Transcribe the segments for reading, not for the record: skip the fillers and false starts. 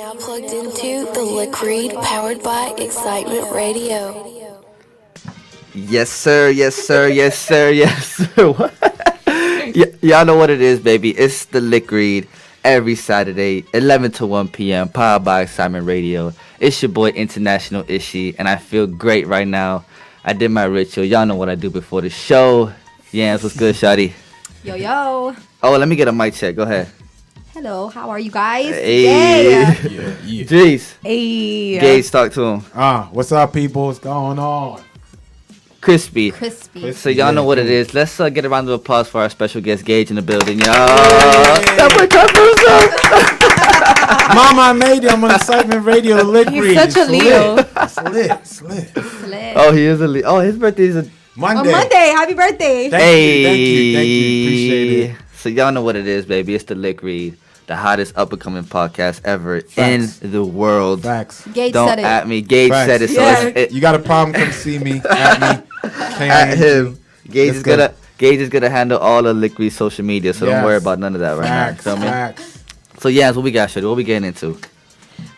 now plugged into the Lick Read powered by Excitement Radio. Yes, sir. Yes, sir. Yes, sir. Yes, sir. What? Y'all know what it is, baby. It's the Lick Read every Saturday, 11 to 1 p.m., powered by Excitement Radio. It's your boy, International Ishy, and I feel great right now. I did my ritual. Y'all know what I do before the show. Yanz, what's good, shawty? Yo, yo. Oh, let me get a mic check. Go ahead. Hello, how are you guys? Hey. Yeah. Jeez. Hey. Gage, talk to him. What's up, people? What's going on? Crispy. So y'all know what it is. Let's get a round of applause for our special guest, Gage, in the building, y'all. That boy clap for himself. Mama, I made it. I'm on Excitement Radio, the Lick Read. He's such a Leo. It's lit. Oh, he is a Leo. Oh, his birthday is a Monday. Happy birthday. Thank you. Appreciate it. So y'all know what it is, baby. It's the Lick Read, the hottest up-and-coming podcast ever in the world. Facts. Gage Don't said it. at me. Gage Facts. said it. So Yeah. You got a problem, come see me. At me. at him. Gage Let's go. is gonna handle all of Lick Read social media, so don't worry about none of that right Facts. now. Feel me? Facts. So yeah, what we got, Shorty? What we getting into?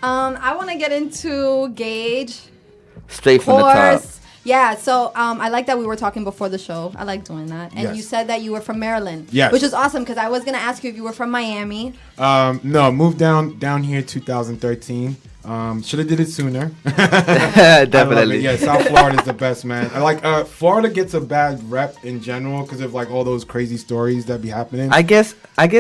I want to get into Gage. Straight from the top. Course. Yeah, so I like that we were talking before the show. I like doing that. And Yes. you said that you were from Maryland. Yes. Which is awesome because I was going to ask you if you were from Miami. No, moved down here 2013. Should have did it sooner. Definitely. Yeah, South Florida is the best, man. I like Florida gets a bad rep in general because of like all those crazy stories that be happening. I guess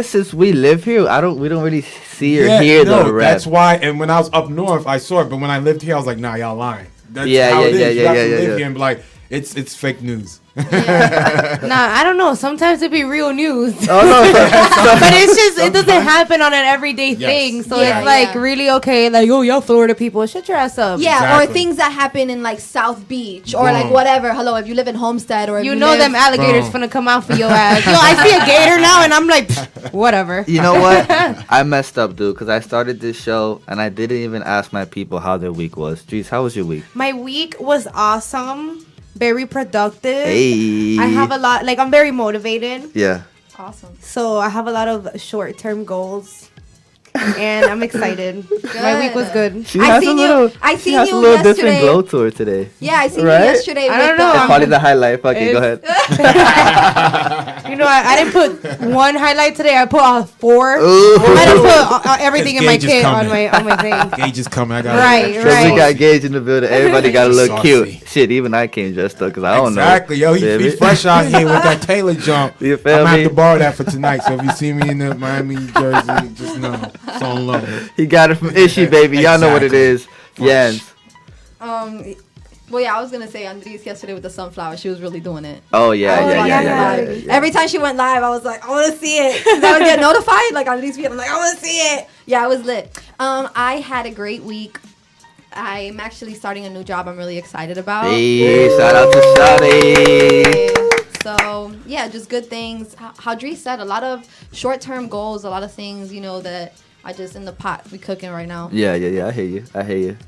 since we live here, we don't really see or hear the rap. That's why. And when I was up north, I saw it. But when I lived here, I was like, nah, y'all lying. That's Yeah, how yeah, it is. yeah, You yeah, have yeah, to yeah, live yeah. here and be like, it's fake news. Nah, I don't know. Sometimes it be real news. Oh no! But it's just, it doesn't happen on an everyday thing. So Yeah, it's like yeah. really okay. Like, oh, y'all Florida people, shut your ass up. Yeah, Exactly. or things that happen in like South Beach or like Boom. whatever. Hello, if you live in Homestead or if You you know live, them alligators Boom. finna come out for your ass. Yo, I see a gator now and I'm like, pfft, whatever. You know what? I messed up, dude, because I started this show and I didn't even ask my people how their week was. Jeez, how was your week? My week was awesome. Very productive. Hey. I have a lot, like I'm very motivated. Yeah. Awesome. So I have a lot of short-term goals. And I'm excited. My week was good. She I has seen a you- little. I she seen has you a little different yesterday. glow to her today. Yeah, I seen Right? you yesterday. I don't with, know, It's probably the highlight. Fuck it. Go ahead. You know, I didn't put one highlight today. I put 4. Ooh. I didn't put everything in my Gage is kit on coming. my thing. Gage is coming. I got Right, So right. we got Gage in the building. Everybody got to look Saucy. cute. Shit, even I came dressed up because I don't Exactly, know. yo. He fresh out here with that Taylor jump. You feel I'm gonna me? have to borrow that for tonight. So if you see me in the Miami jersey, just know it's on low. He got it from Ishy, baby. Y'all know what it is. Yanz. Well, yeah, I was gonna say Andrys yesterday with the sunflower. She was really doing it. Oh yeah, I was yeah, watching yeah, it yeah, live. yeah, yeah. Every time she went live, I was like, I want to see it. 'Cause I would get notified, like Andrys feed. I'm like, I want to see it. Yeah, it was lit. I had a great week. I'm actually starting a new job. I'm really excited about. Hey, shout out to Shawty. So yeah, just good things. How Dre said, a lot of short-term goals, a lot of things, that are just in the pot we cooking right now. Yeah. I hear you. So,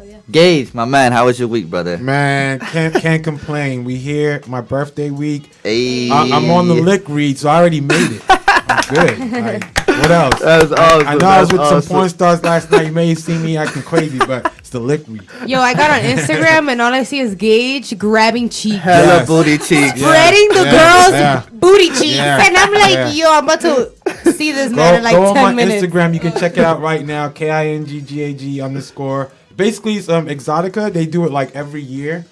yeah. Gage, my man, how was your week, brother? Man, can't complain. We here, my birthday week. Hey. I'm on the Lick Read, so I already made it. I'm good. Like, what else? That's awesome. I know I was with some porn stars last night. You may have seen me acting crazy, but it's the Lick Read. Yo, I got on Instagram and all I see is Gage grabbing cheeks. Hella Yes. booty cheeks. Spreading the girls' booty cheeks. Yeah. And I'm like, Yeah. yo, I'm about to see this Go, man in like go on 10 my minutes. Instagram. You can check it out right now. KINGGAG_. Basically, it's Exotica. They do it like every year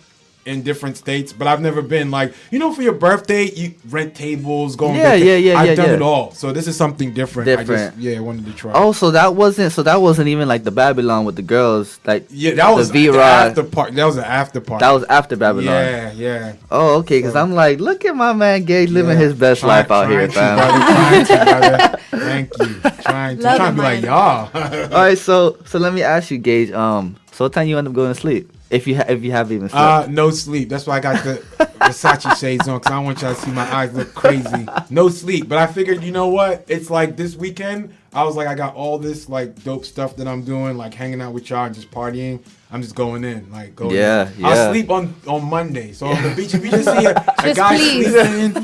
in different states, but I've never been like, for your birthday, you rent tables, go on Yeah, vacation. yeah, I've done yeah. it all. So this is something different. Different. I wanted to try. Oh, so that wasn't even like the Babylon with the girls, like Yeah, that was the the V-Rod. after party. That was an after party. That was after Babylon. Yeah. Oh, okay, because So- I'm like, look at my man Gage living Yeah. his best Try- life out here, trying fam. to, brother. Thank you. Trying Love to it, be like, man. y'all. All right, so let me ask you, Gage. So what time you end up going to sleep? If you have even slept? No sleep. That's why I got the Versace shades on, because I don't want y'all to see my eyes look crazy. No sleep. But I figured, you know what? It's like this weekend, I was like, I got all this like dope stuff that I'm doing, like hanging out with y'all and just partying. I'm just going in, like going. Yeah, in. yeah. I'll sleep on Monday. So on the beach, if you just see a Just guy please. sleeping,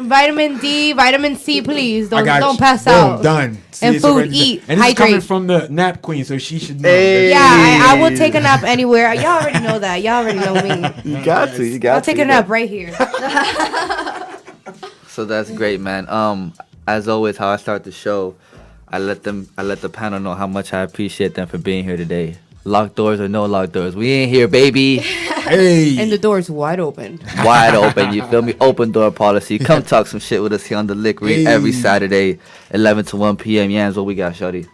Vitamin D, vitamin C, please. I got Don't you. pass Boom, out. done. See, And it's food, already done. eat, And this is coming hydrate. from the nap queen, so she should know. Hey. Yeah, I will take a nap anywhere. Y'all already know that. Y'all already know me. You got to. You got I'll to. take a nap right here. So that's great, man. As always, how I start the show, I let the panel know how much I appreciate them for being here today. Locked doors or no locked doors, we ain't here, baby. Hey. And the door's wide open. Wide open, you feel me? Open door policy. Come talk some shit with us here on the Lick Read every Saturday, 11 to 1 p.m. Yanz, what we got, shorty?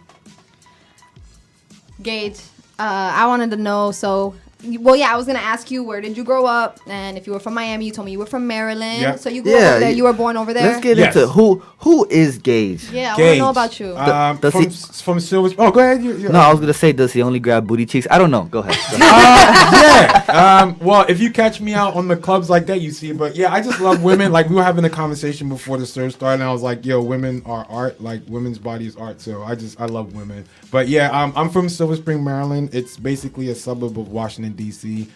Gage, I wanted to know, so, well, yeah, I was going to ask you, where did you grow up? And if you were from Miami, you told me you were from Maryland. Yeah. So you grew up over there. You were born over there? Let's get Yes. into who is Gage? Yeah, I want Gage. to know about you. Does From Silver. Oh, go ahead. You No, I was gonna say, does he only grab booty cheeks? I don't know. Go ahead. yeah. Well, if you catch me out on the clubs like that, you see. But yeah, I just love women. Like we were having a conversation before the surf started, and I was like, "Yo, women are art. Like women's body is art." So I love women. But yeah, I'm from Silver Spring, Maryland. It's basically a suburb of Washington D.C.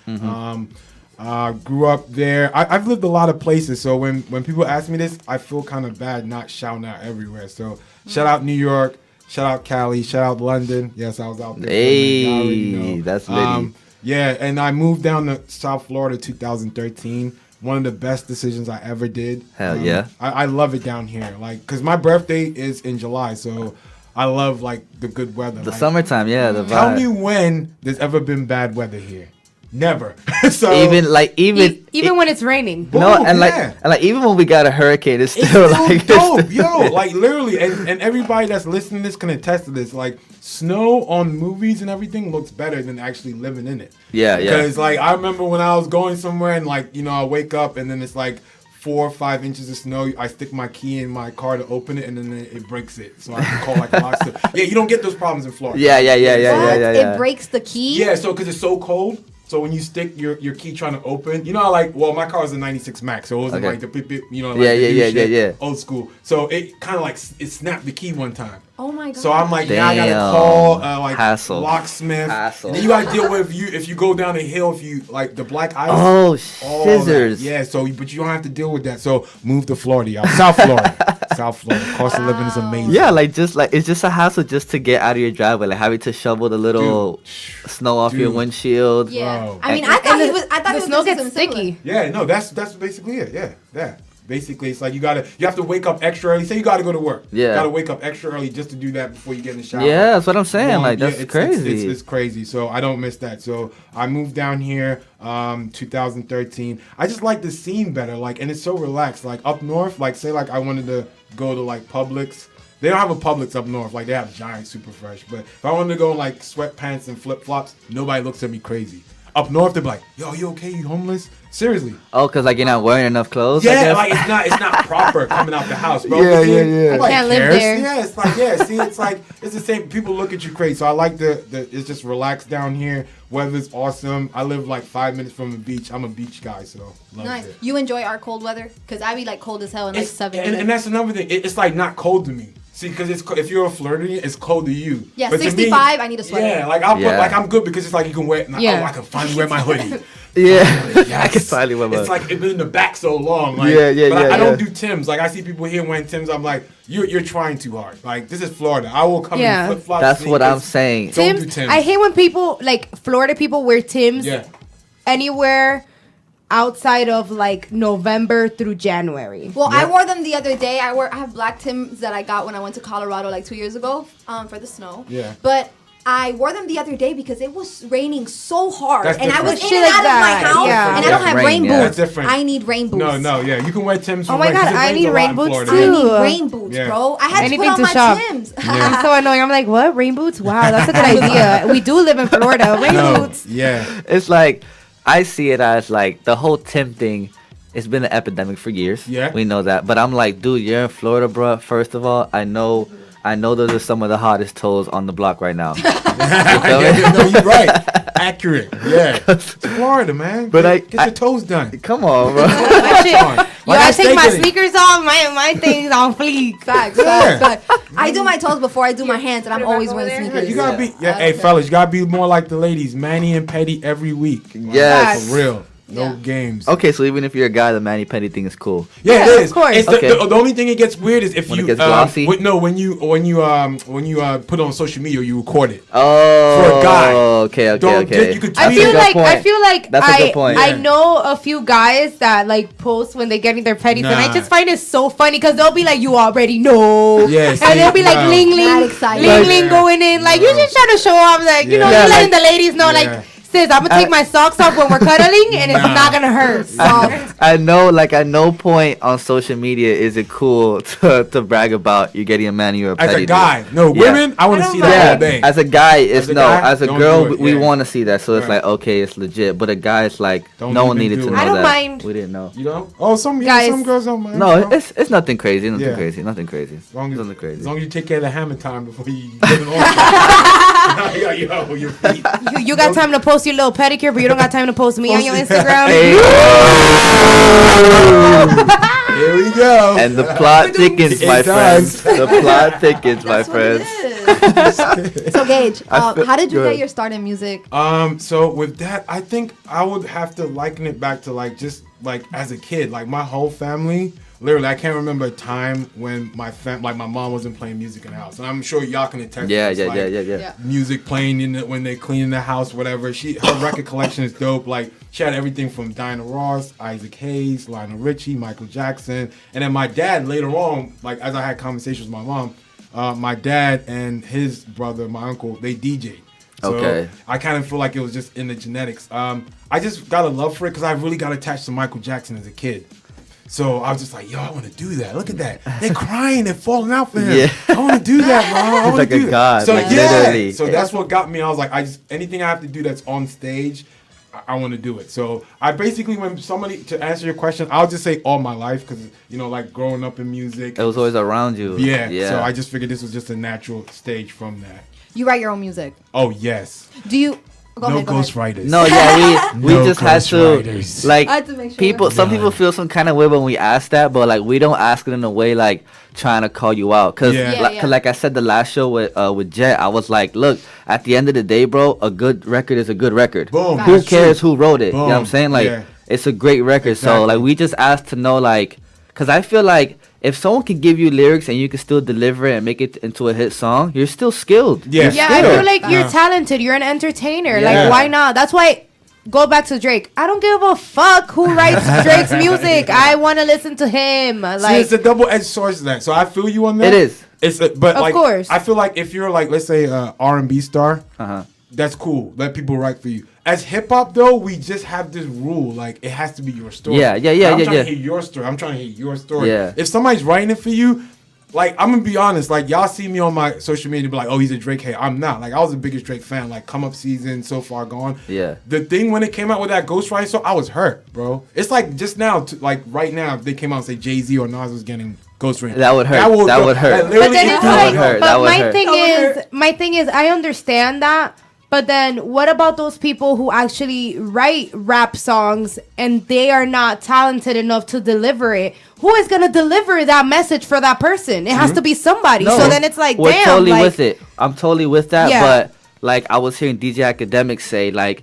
Grew up there. I've lived a lot of places. So when people ask me this, I feel kind of bad not shouting out everywhere. So shout out New York. Shout out Cali. Shout out London. Yes, I was out there. Y'all already Hey, know. that's litty. Yeah, and I moved down to South Florida 2013. One of the best decisions I ever did. Hell yeah. I love it down here. Like, because my birthday is in July, so I love, like, the good weather. The Like, summertime, yeah, the tell vibe. me when there's ever been bad weather here. Never. So even Even when it's raining. no, Boom, and yeah. like even when we got a hurricane, it's it's still so like dope, yo. Like literally, and everybody that's listening to this can attest to this. Like snow on movies and everything looks better than actually living in it. Yeah, yeah. Because like I remember when I was going somewhere and like I wake up and then it's like 4 or 5 inches of snow. I stick my key in my car to open it and then it breaks it. So I can call like a locksmith. Yeah, you don't get those problems in Florida. Yeah. What? It breaks the key? Yeah, so because it's so cold. So when you stick your key trying to open, like, well, my car was a 96 Max, so it wasn't Okay. like the beep, beep, like Yeah, the new yeah, shit, yeah. old school. So it kind of like, it snapped the key one time. Oh, my God. So I'm like, now I gotta Damn. call like Hassle. locksmith. Hassle. And then you gotta deal with if you go down the hill, if you like the black ice. Oh, all that. scissors. Yeah, but you don't have to deal with that. So move to Florida, y'all. South Florida. South Florida. Cost of living is amazing. Yeah, it's just a hassle just to get out of your driveway, like having to shovel the little snow off your Dude. windshield. Yeah. Bro. I mean, I thought the- he was. I thought the he was snow gonna gets do something sticky. similar. Yeah, no, that's basically it. Yeah. Basically, it's like you have to wake up extra early. Say you gotta go to work. Yeah. You gotta wake up extra early just to do that before you get in the shower. Yeah, that's what I'm saying. Well, Like yeah, that's crazy. It's crazy. So I don't miss that. So I moved down here 2013. I just like the scene better. Like, and it's so relaxed. Like up north, like say like I wanted to go to like Publix. They don't have a Publix up north. Like they have Giant Super Fresh. But if I wanted to go in like sweatpants and flip flops, nobody looks at me crazy. Up north, they're like, "Yo, you okay? You homeless?" Seriously. Oh, cause like you're not wearing enough clothes. I Yeah, guess? like it's not proper coming out the house, bro. Yeah, But yeah, yeah. nobody Can't live cares. there. Yeah, it's like it's the same. People look at you crazy. So I like the it's just relaxed down here. Weather's awesome. I live like 5 minutes from the beach. I'm a beach guy, so love Nice. it. You enjoy our cold weather? Because I be like cold as hell in like 7 and that's another thing. It's like not cold to me. See, because if you're a flirty, it's cold to you. Yeah, But to me, 65, I need a sweater. Yeah, like I'll put Yeah. like I'm good because it's like you can wear. Yeah. Oh, I can finally wear my hoodie. Yeah, Yes. I can finally wear my. It's like it's been in the back so long. Like, Yeah, yeah, but yeah, I don't yeah. do Timbs. Like I see people here wearing Timbs. I'm like, you're trying too hard. Like this is Florida. I will come Yeah. in flip flops. That's what I'm saying. Don't do Tim's. Timbs. I hate when people like Florida people wear Tim's Yeah. anywhere outside of like November through January. Well, I Yep. wore them the other day. I have black Tims that I got when I went to Colorado like 2 years ago for the snow. Yeah. But I wore them the other day because it was raining so hard. That's And I was different. in and Shit out like of my that, house. yeah. And I don't Yeah, have rain, rain yeah. boots. That's different. I need rain boots. No, yeah, you can wear Timbs. Oh my for rain, 'cause God, it I rains need a lot rain in boots Florida. too. I need rain boots, Yeah. bro. I had Anything to put to on my shop. Tims. I'm so annoying. I'm like, what? Rain boots? Wow, that's a good idea. We do live in Florida. Rain No, boots. yeah. It's like I see it as like the whole Tim thing. It's been an epidemic for years. Yeah. We know that. But I'm like, dude, you're in Florida, bro. First of all, I know those are some of the hottest toes on the block right now. Yeah, no, you're right. Accurate. Yeah. It's Florida, man. But Get your toes done. Come on, bro. My shit. Fine. Yo, Like I I take my stated it. sneakers off. My thing's on fleek. Facts, Yeah. facts, facts. I do my toes before I do my hands, and I'm Put it back always over wearing there. sneakers. You gotta be, I hey don't fellas, you gotta be more like the ladies, mani and petty every week. Yes. For real, no Yeah. games. Okay, so even if you're a guy, the mani petty thing is cool. Yeah, Yeah, it of is. course. It's Okay. the only thing it gets weird is if When you it gets glossy? when you put it on social media, you record it. Oh, For a guy. Okay. You could I That's a feel good like point. That's a good point. I Yeah. know a few guys that like post when they're getting their petties, and I Nah. just find it so funny because they'll be like, "You already know," Yeah, see, and they'll be like, no. "Ling Mad ling, excited. ling Like- ling," going in like No. you're just trying to show off, like you know, Yeah. you're Yeah, letting like- the ladies know, like, Yeah. sis, I'm gonna take my socks off when we're cuddling, and it's Nah. not gonna hurt. I know, like, at no point on social media is it cool to brag about you getting a mani or a As petty. a guy, no, Yeah. women, I want I to see don't that all mind. day. As a guy, it's As a no. guy, As a don't girl, do it, we yeah. want to see that, so it's Right. like, okay, it's legit. But a guy, it's like, Don't no one even needed do to it. know I don't that. mind. We didn't know. You know? Oh, some Guys. girls don't mind. No, you know? it's nothing crazy. Nothing Yeah. crazy. Nothing crazy. As long Nothing crazy. as you take care of the hammer time before you get it on. Yo, your feet. You got time to post your little pedicure, but you don't got time to post me on your Post- Instagram. Hey. Here we go. And the plot thickens, It my does. friends. The plot thickens, my That's what it friends. is. So Gage, I feel- how did you go get ahead. your start in music? So with that, I think I would have to liken it back to like just like as a kid, like my whole family. Literally, I can't remember a time when my mom wasn't playing music in the house, and I'm sure y'all can attest. Yeah, to this, like, yeah. Music playing when they clean the house, whatever. Her record collection is dope. Like she had everything from Diana Ross, Isaac Hayes, Lionel Richie, Michael Jackson, and then my dad later on, like as I had conversations with my mom, my dad and his brother, my uncle, they DJ'd. So Okay. I kind of feel like it was just in the genetics. I just got a love for it because I really got attached to Michael Jackson as a kid. So I was just like, yo, I want to do that. Look at that. They're crying. They're falling out for him. Yeah. I want to do that, bro. I He's wanna like a do that. god, So like, yeah. literally. So that's what got me. I was like, anything I have to do that's on stage, I want to do it. So I basically, when somebody, to answer your question, I'll just say all my life because, like growing up in music. It was always around you. Yeah. So I just figured this was just a natural stage from that. You write your own music. Oh, yes. Do you? Go No ahead, go ahead. ghostwriters. No, yeah, we No just had to ghostwriters. like I had to make sure. people. Some None. people feel some kind of way when we ask that, but like we don't ask it in a way like trying to call you out. Cause, Yeah. Yeah, yeah. like I said the last show with Jet, I was like, look, at the end of the day, bro, a good record is a good record. Boom. Who That's cares true. who wrote it? You know what I'm Boom. saying? Like Yeah. it's a great record. So Exactly. like we just asked to know like, cause I feel like if someone can give you lyrics and you can still deliver it and make it into a hit song, you're still skilled. Yeah. You're Yeah, I skilled. feel like you're Yeah. talented. You're an entertainer. Yeah. Like, why not? That's why. Go back to Drake. I don't give a fuck who writes Drake's music. I want to listen to him. See, Like, it's a double-edged sword to that. So I feel you on that. It is. But Of like, course. I feel like if you're like, let's say, R&B star, Uh-huh. that's cool. Let people write for you. As hip hop though, we just have this rule, like it has to be your story. Yeah, I'm yeah, trying yeah. to hear your story. I'm trying to hear your story. Yeah. If somebody's writing it for you, like I'm gonna be honest, like y'all see me on my social media, be like, oh, he's a Drake hater. I'm not. Like I was the biggest Drake fan. Like Come Up season, So Far Gone. Yeah. The thing when it came out with that Ghostwriter song, I was hurt, bro. It's like just now, like right now, if they came out and say Jay-Z or Nas was getting Ghostwriter, That would hurt. That would hurt. That but literally then is it's That like, would hurt. but That would my hurt. thing That would is, my thing is, I understand that. But then, what about those people who actually write rap songs and they are not talented enough to deliver it? Who is gonna deliver that message for that person? It has to be somebody. No. So then it's like, We're damn, totally like, with it. I'm totally with that. Yeah. But like I was hearing DJ Academics say, like,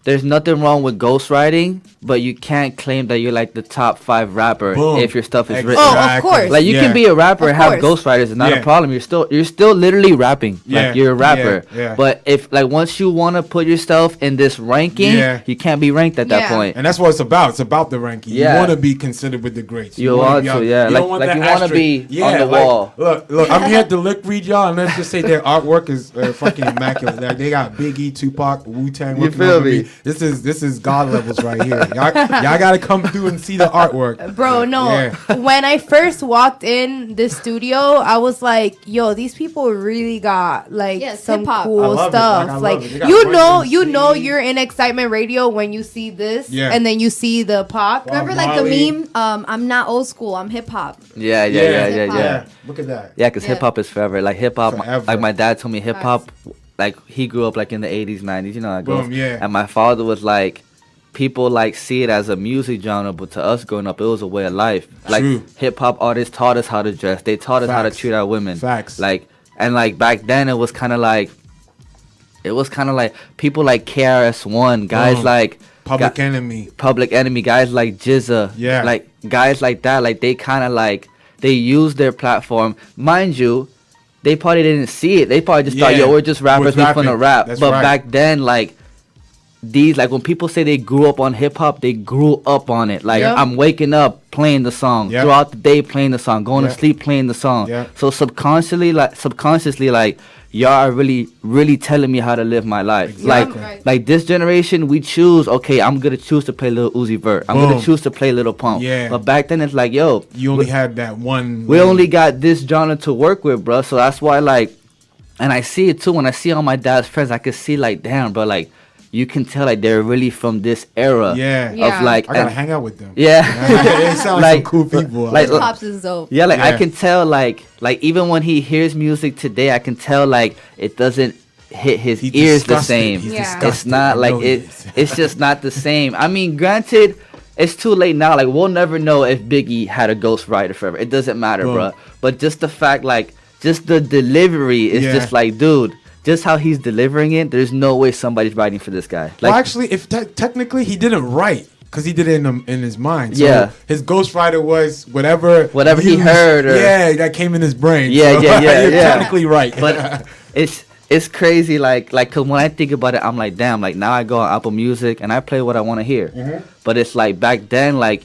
there's nothing wrong with ghostwriting, but you can't claim that you're like the top 5 rapper Boom. if your stuff is Exactly. written. Oh, of course. Like you Yeah. can be a rapper Of and have course. ghostwriters, it's not Yeah. a problem. You're still literally rapping. Yeah. Like you're a rapper. Yeah. Yeah. But if like once you wanna put yourself in this ranking, Yeah. you can't be ranked at that Yeah. point. And that's what it's about. It's about the ranking. Yeah. You want to be considered with the greats. You wanna want be to, out- yeah. you don't Like that you wanna asterisk. be on the wall. Look, I'm here at the Lick read y'all, and let's just say their artwork is fucking immaculate. Like, they got Biggie, Tupac, Wu-Tang. You looking feel over me? This is God levels right here. Y'all got to come through and see the artwork. Bro, no. Yeah. When I first walked in the studio, I was like, yo, these people really got like Yes, some hip-hop. I cool love it. stuff. Like, I Like, love it. They got you Run know, MC. you're in Excitement Radio when you see this Yeah. and then you see the pop. Remember like Marley. the meme? I'm not old school. I'm hip hop. Yeah. hip-hop. Look at that. Yeah, because Yeah. hip hop is forever. Like hip hop, Forever. like my dad told me hip hop, like he grew up like in the 80s, 90s. You know, how it goes. Boom, yeah. And my father was like, people like see it as a music genre, but to us growing up, it was a way of life. Like True. hip hop artists taught us how to dress. They taught us how to Facts. treat our women. Facts. Like and like back then, it was kind of like people like KRS-One, guys like Public Enemy. Public Enemy, guys like Jizza, Yeah. like guys like that. Like they kind of like they use their platform, mind you. They probably didn't see it. They probably just thought, Yeah. yo, we're just rappers, we rapping. finna rap. That's But right. back then, like these, like when people say they grew up on hip hop, they grew up on it. Like Yeah. I'm waking up playing the song, Yeah. throughout the day playing the song, going Yeah. to sleep playing the song. Yeah. So subconsciously, like y'all are really telling me how to live my life. Exactly. Like this generation, we choose. Okay, I'm gonna choose to play Lil Uzi Vert. I'm Boom. gonna choose to play Lil Pump. Yeah. But back then, it's like, yo, You only had that one. we only got this genre to work with, bro. So that's why, like, and I see it too. When I see all my dad's friends, I can see, like, damn, bro, like, you can tell, like, they're really from this era. Yeah. Of, Yeah. like, I gotta and- hang out with them. yeah. They sound like some cool people. like- His pops is dope. Yeah, like, I Yeah. can tell, like, even when he hears music today, I can tell, like, it doesn't hit his He's ears the disgusted. same. He's Yeah. disgusted. It's not I like know he it. is. It's just not the same. I mean, granted, it's too late now. Like we'll never know if Biggie had a ghostwriter forever. It doesn't matter, Boom. bro. But just the fact, like, just the delivery is Yeah. just like, dude, just how he's delivering it. There's no way somebody's writing for this guy. Like, Well, actually, if technically he didn't write because he did it in his mind. So Yeah. his ghostwriter was whatever Whatever he heard or- yeah, that came in his brain. Yeah, so yeah, you're yeah. technically right. but it's crazy. Like, cause when I think about it, I'm like, damn. Like now I go on Apple Music and I play what I want to hear. Mm-hmm. But it's like back then, like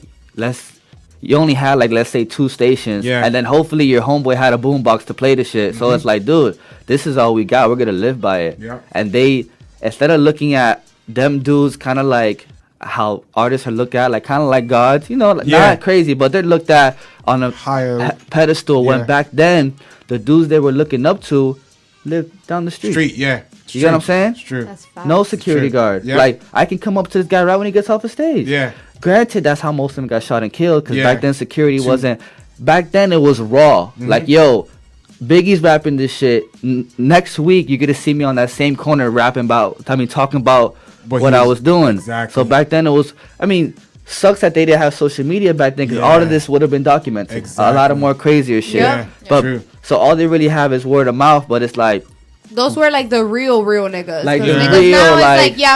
you only had like let's say 2 stations, Yeah. and then hopefully your homeboy had a boombox to play the shit. So it's like, dude, this is all we got. We're gonna live by it. Yeah. And they, instead of looking at them dudes, kind of like how artists are looked at, like kind of like gods, you know, like, Yeah. not crazy, but they're looked at on a Higher pedestal. Yeah. When back then, the dudes they were looking up to lived down the street. yeah. It's You get what I'm true. saying? It's true. That's facts. No security True. guard. Yeah. Like I can come up to this guy right when he gets off the stage. Yeah. Granted, that's how most of them got shot and killed. Because Yeah. back then security True. wasn't. Back then it was raw. Like yo, Biggie's rapping this shit. Next week you're gonna see me on that same corner rapping about. Talking about What what he I was- was doing. exactly. So back then it was. I mean. Sucks that they didn't have social media back then because Yeah. all of this would have been documented. A lot Exactly. of more crazier shit. Yeah. But True. so all they really have is word of mouth. But it's like Those were like the real niggas. Like, 'Cause the niggas real, now like- it's like, yeah,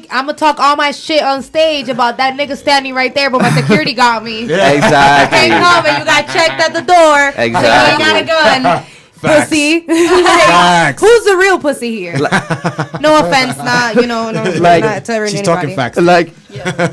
I'm gonna talk all my shit on stage about that nigga standing right there, but my security got me. Yeah. exactly. Can't come and you got checked at the door. So you ain't got a gun. Facts. Pussy. Facts. Who's the real pussy here? No offense, not no, Like, not to She's anybody. talking facts. Like,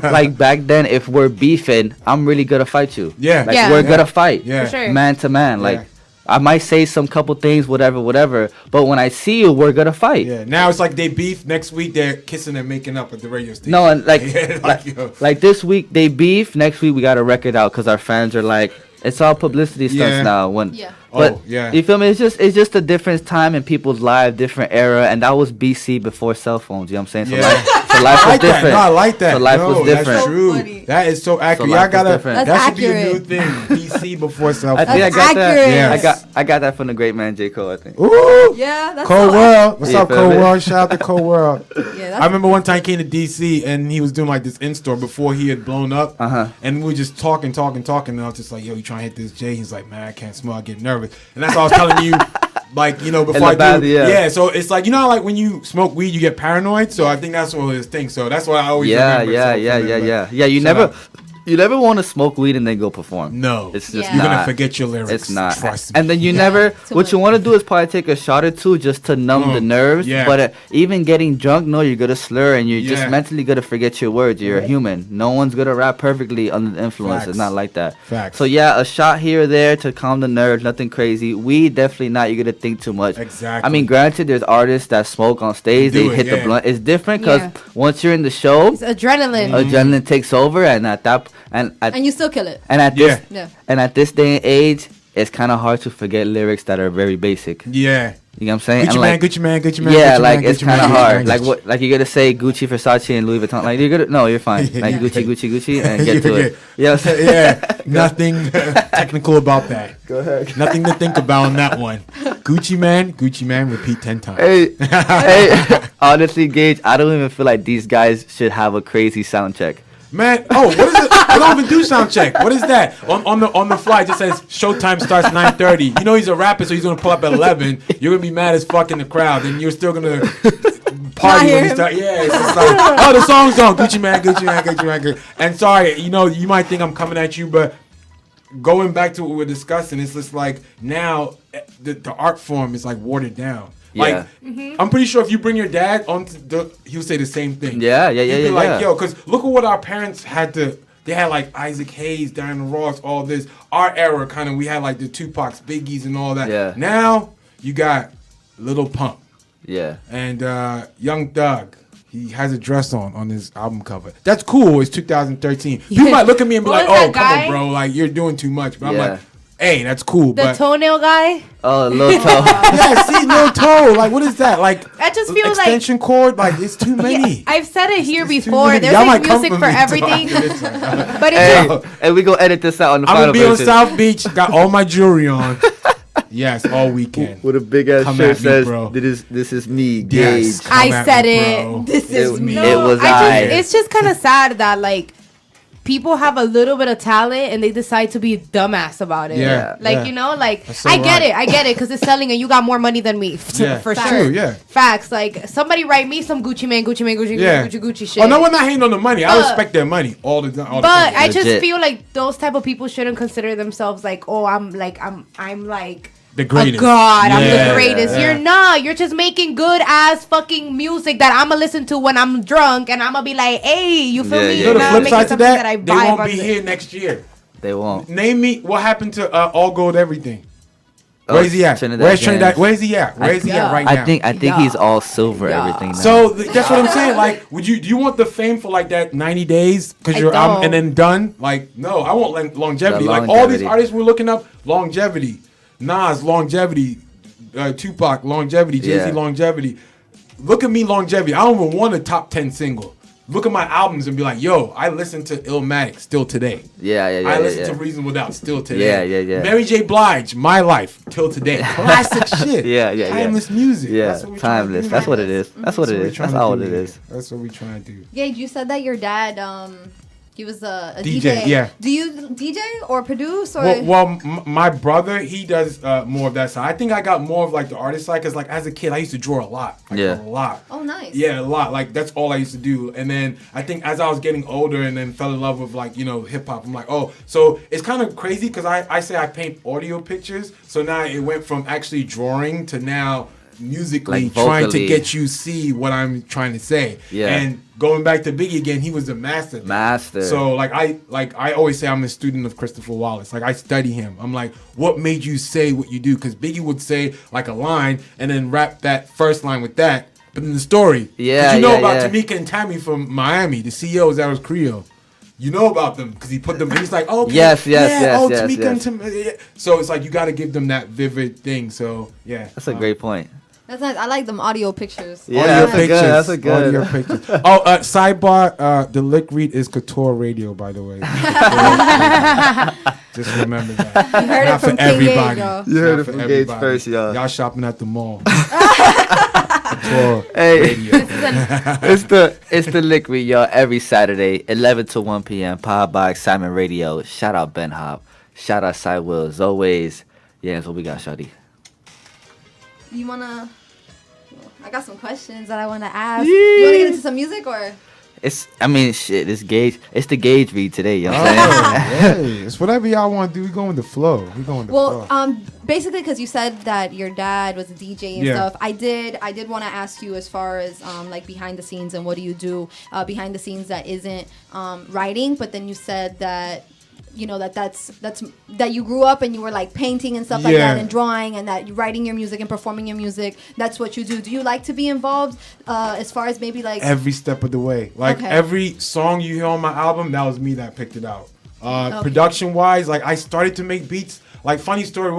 like back then, if we're beefing, I'm really gonna fight you. Yeah. like Yeah. we're Yeah. gonna fight. Yeah. For sure. Man to man. Like, Yeah. I might say some couple things, whatever. But when I see you, we're gonna fight. Yeah. Now it's like they beef. Next week they're kissing and making up at the radio station. No, and like, Yeah, yo. like this week they beef. Next week we got a record out because our fans are like, it's all publicity stunts Yeah. now. When Yeah. But Oh, yeah. you feel me? It's just a different time in people's lives, different era, and that was BC before cell phones. You know what I'm saying? So Yeah. life I was like that. different. No, I like that. So life no, was different. That's true. So funny. That is so accurate. life Y'all was gotta. different. That That's should be a new accurate. thing. DC before cell I phone. think I got that. accurate. Yes. I got that from the great man J Cole. I think. Ooh. Yeah, that's Cold so World. What's Yeah, up, feel Cold me? World? Shout out to Cold World. Yeah, that's I remember one time he came to DC and he was doing like this in-store before he had blown up. Uh-huh. And we were just talking. And I was just like, yo, you trying to hit this J? He's like, man, I can't smell. I get nervous. And that's what I was telling you. Like, you know, before the I do. bath, yeah. So it's like, you know how like when you smoke weed, you get paranoid? So I think that's one of his things. So that's what I always Yeah, remember. yeah, So yeah, from yeah, it, but yeah. Yeah, shout you never want to smoke weed and then go perform. No. It's just Yeah. You're not. going to forget your lyrics. It's not. Trust me. And then you never. Too What you much. want to do is probably take a shot or two just to numb the nerves. yeah. But even getting drunk, no, you're gonna slur and you're just Yeah. mentally gonna forget your words. You're a human. No one's gonna rap perfectly under the influence. Facts. It's not like that. Facts. So yeah, a shot here or there to calm the nerves. Nothing crazy. Weed definitely not. You're gonna think too much. Exactly. I mean, granted, there's artists that smoke on stage. Do They it, hit the yeah. blunt. It's different because Yeah. once you're in the show, It's adrenaline. adrenaline takes over, and at that and you still kill it. and at Yeah. this Yeah. and at this day and age, it's kind of hard to forget lyrics that are very basic. Yeah. You know what I'm saying? Gucci And, man, like, Gucci man, Gucci man. yeah, Gucci like man, it's Gucci man, kind of Gucci hard. man, Like Gucci. what? Like you gotta say Gucci, Versace, and Louis Vuitton. Like you're gonna no, you're fine. Like Gucci, Gucci, and get to it. Yeah, Yeah, nothing technical about that. Go ahead. Nothing to think about on that one. Gucci man, repeat 10 times. Hey, hey. Honestly, Gage, I don't even feel like these guys should have a crazy sound check. Man, oh, what is it? I don't even do sound check. What is that? On the fly, it just says showtime starts 9:30. You know he's a rapper, so he's gonna pull up at 11. You're gonna be mad as fuck in the crowd, and you're still gonna party when he start. Yeah, it's just like, oh, the song's on. Gucci man, Gucci man, Gucci man, Gucci. And sorry, you know, you might think I'm coming at you, but going back to what we're discussing, it's just like now the art form is like watered down. Like, I'm pretty sure if you bring your dad on, he'll say the same thing. Yeah. He'd be like, yo, because look at what our parents had to. They had like Isaac Hayes, Diana Ross, all this. Our era, kind of, we had like the Tupacs, Biggies, and all that. Yeah. Now you got Lil Pump. Yeah. And Young Thug. He has a dress on his album cover. That's cool. It's 2013. People might look at me and be What like, was oh, that come on, guy? bro. Like, you're doing too much. But I'm Yeah. like, hey, that's cool. The but toenail guy. Oh, Lil Toe. yeah, see, no toe. Like, what is that? Like, I just feel like extension cord? Like, it's too many. I've said it here It's too before. many. There's Y'all like might come music for for me everything, tomorrow. It's like, but it's Hey, just, and we gonna edit this out on the I'm final gonna be on version. South Beach. Got all my jewelry on. Yes, all weekend. With a big ass Come shirt at me, says, bro. "This is me, Gage." Yes, come I at said me, it. bro. This is me. It was It's just kind of sad that like people have a little bit of talent and they decide to be dumbass about it. Yeah, Like, yeah. you know, like, That's so I get right. it, because it's selling and you got more money than me, Yeah, for it's sure. true, yeah. Facts. Like, somebody write me some Gucci man, Yeah. Gucci shit. Oh, no, we're not hating on the money. I But- respect their money all the time. But I just Legit. feel like those type of people shouldn't consider themselves like, oh, I'm like the greatest. a god, I'm Yeah, the greatest. yeah. You're not. You're just making good ass fucking music that I'ma listen to when I'm drunk, and I'ma be like, hey, you feel Yeah, me? yeah. You You're know the not flip making side to something that? I They vibe won't on be the- here next year. They won't. Name me what happened to All Gold Everything. Where's he at? Trinidad Where's James. Trinidad? Where's he at? Where's he at right now? I think he's all silver everything now. So that's what I'm saying. Like, do you want the fame for like that 90 days because I you're don't. and then done? Like, no, I want longevity. The Like all these longevity. artists we're looking up, longevity. Nas, longevity. Tupac, longevity. Jay-Z, Yeah. longevity. Look at me, longevity. I don't even want a top 10 single. Look at my albums and be like, yo, I listen to Illmatic still today. yeah. I listen yeah. to Reasonable Doubt still today. Yeah. Mary J. Blige, My Life, till today. Classic shit. Yeah. Timeless music. Yeah, That's what we're trying to timeless. do. That's what it is. That's what it we're is. trying That's to all do it here. is. That's what we're trying to do. Gage, you said that your dad, he was a DJ, DJ. yeah. Do you DJ or produce or? My brother, he does more of that side. I think I got more of like the artist side because like as a kid, I used to draw a lot. Like, Yeah. a lot. Oh, nice. Yeah, a lot. Like that's all I used to do. And then I think as I was getting older and then fell in love with like, hip hop, I'm like, oh, so it's kind of crazy because I say I paint audio pictures. So now it went from actually drawing to now musically Like trying to vocally. get you see what I'm trying to say. Yeah. And going back to Biggie again, he was the master. Master. So I always say I'm a student of Christopher Wallace. Like I study him. I'm like, what made you say what you do? Because Biggie would say like a line and then rap that first line with that. But in the story, 'cause Yeah, you know yeah, about yeah. Tamika and Tammy from Miami, the CEOs that was Creole. You know about them because he put them. And he's like, okay, Yes, Tamika yes. and Tamika. So it's like you got to give them that vivid thing. So yeah, That's a great point. That's nice. I like them audio pictures. Yeah, Audio that's a good. pictures. That's a good. Audio pictures. Oh, sidebar. The Lick Read is Couture Radio, by the way. Just remember that. You heard Not it from for King everybody. Gage, y'all. You heard Not it for from Gage everybody. first, y'all. Y'all shopping at the mall. Couture Hey. Radio. It's the Lick Read, y'all. Every Saturday, 11 to 1 p.m. Powered by Excitement Radio. Shout out Ben Hop. Shout out Cy Will. As always. Yeah, that's what we got, Shawty. You wanna? I got some questions that I want to ask. You wanna get into some music or? It's the Gage read today, you know Oh, what I'm saying? hey, it's whatever y'all want to do. We go with the flow. We go with the Well, flow. basically, because you said that your dad was a DJ and Yeah. stuff, I did want to ask you as far as like behind the scenes and what do you do behind the scenes that isn't writing, but then you said that that you grew up and you were like painting and stuff like Yeah. that and drawing and that you writing your music and performing your music. That's what you do. Do you like to be involved as far as maybe like Every step of the way. Like Okay. every song you hear on my album, that was me that picked it out. Okay. Production wise, like I started to make beats Like funny story.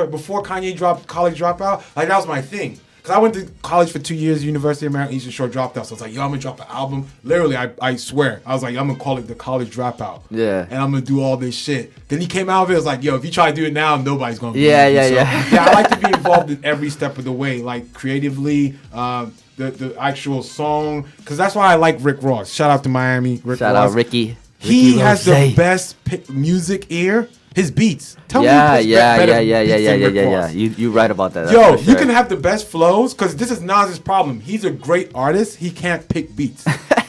Before Kanye dropped College Dropout, like that was my thing. Cause I went to college for 2 years, University of Maryland Eastern Shore, dropped out. So I was like, yo, I'm gonna drop an album. Literally, I swear, I was like, I'm gonna call it the College Dropout. Yeah. And I'm gonna do all this shit. Then he came out of it. It was like, yo, if you try to do it now, nobody's gonna. Yeah, believe you. yeah. Yeah, I like to be involved in every step of the way, like creatively, the actual song. Cause that's why I like Rick Ross. Shout out to Miami, Rick Shout Ross. out Ricky. He has the Rose. best music ear. His beats. Tell Yeah, me. Better yeah. beats than Rick Ross. You right about that. Yo, that's for you sure. can have the best flows because this is Nas's problem. He's a great artist. He can't pick beats.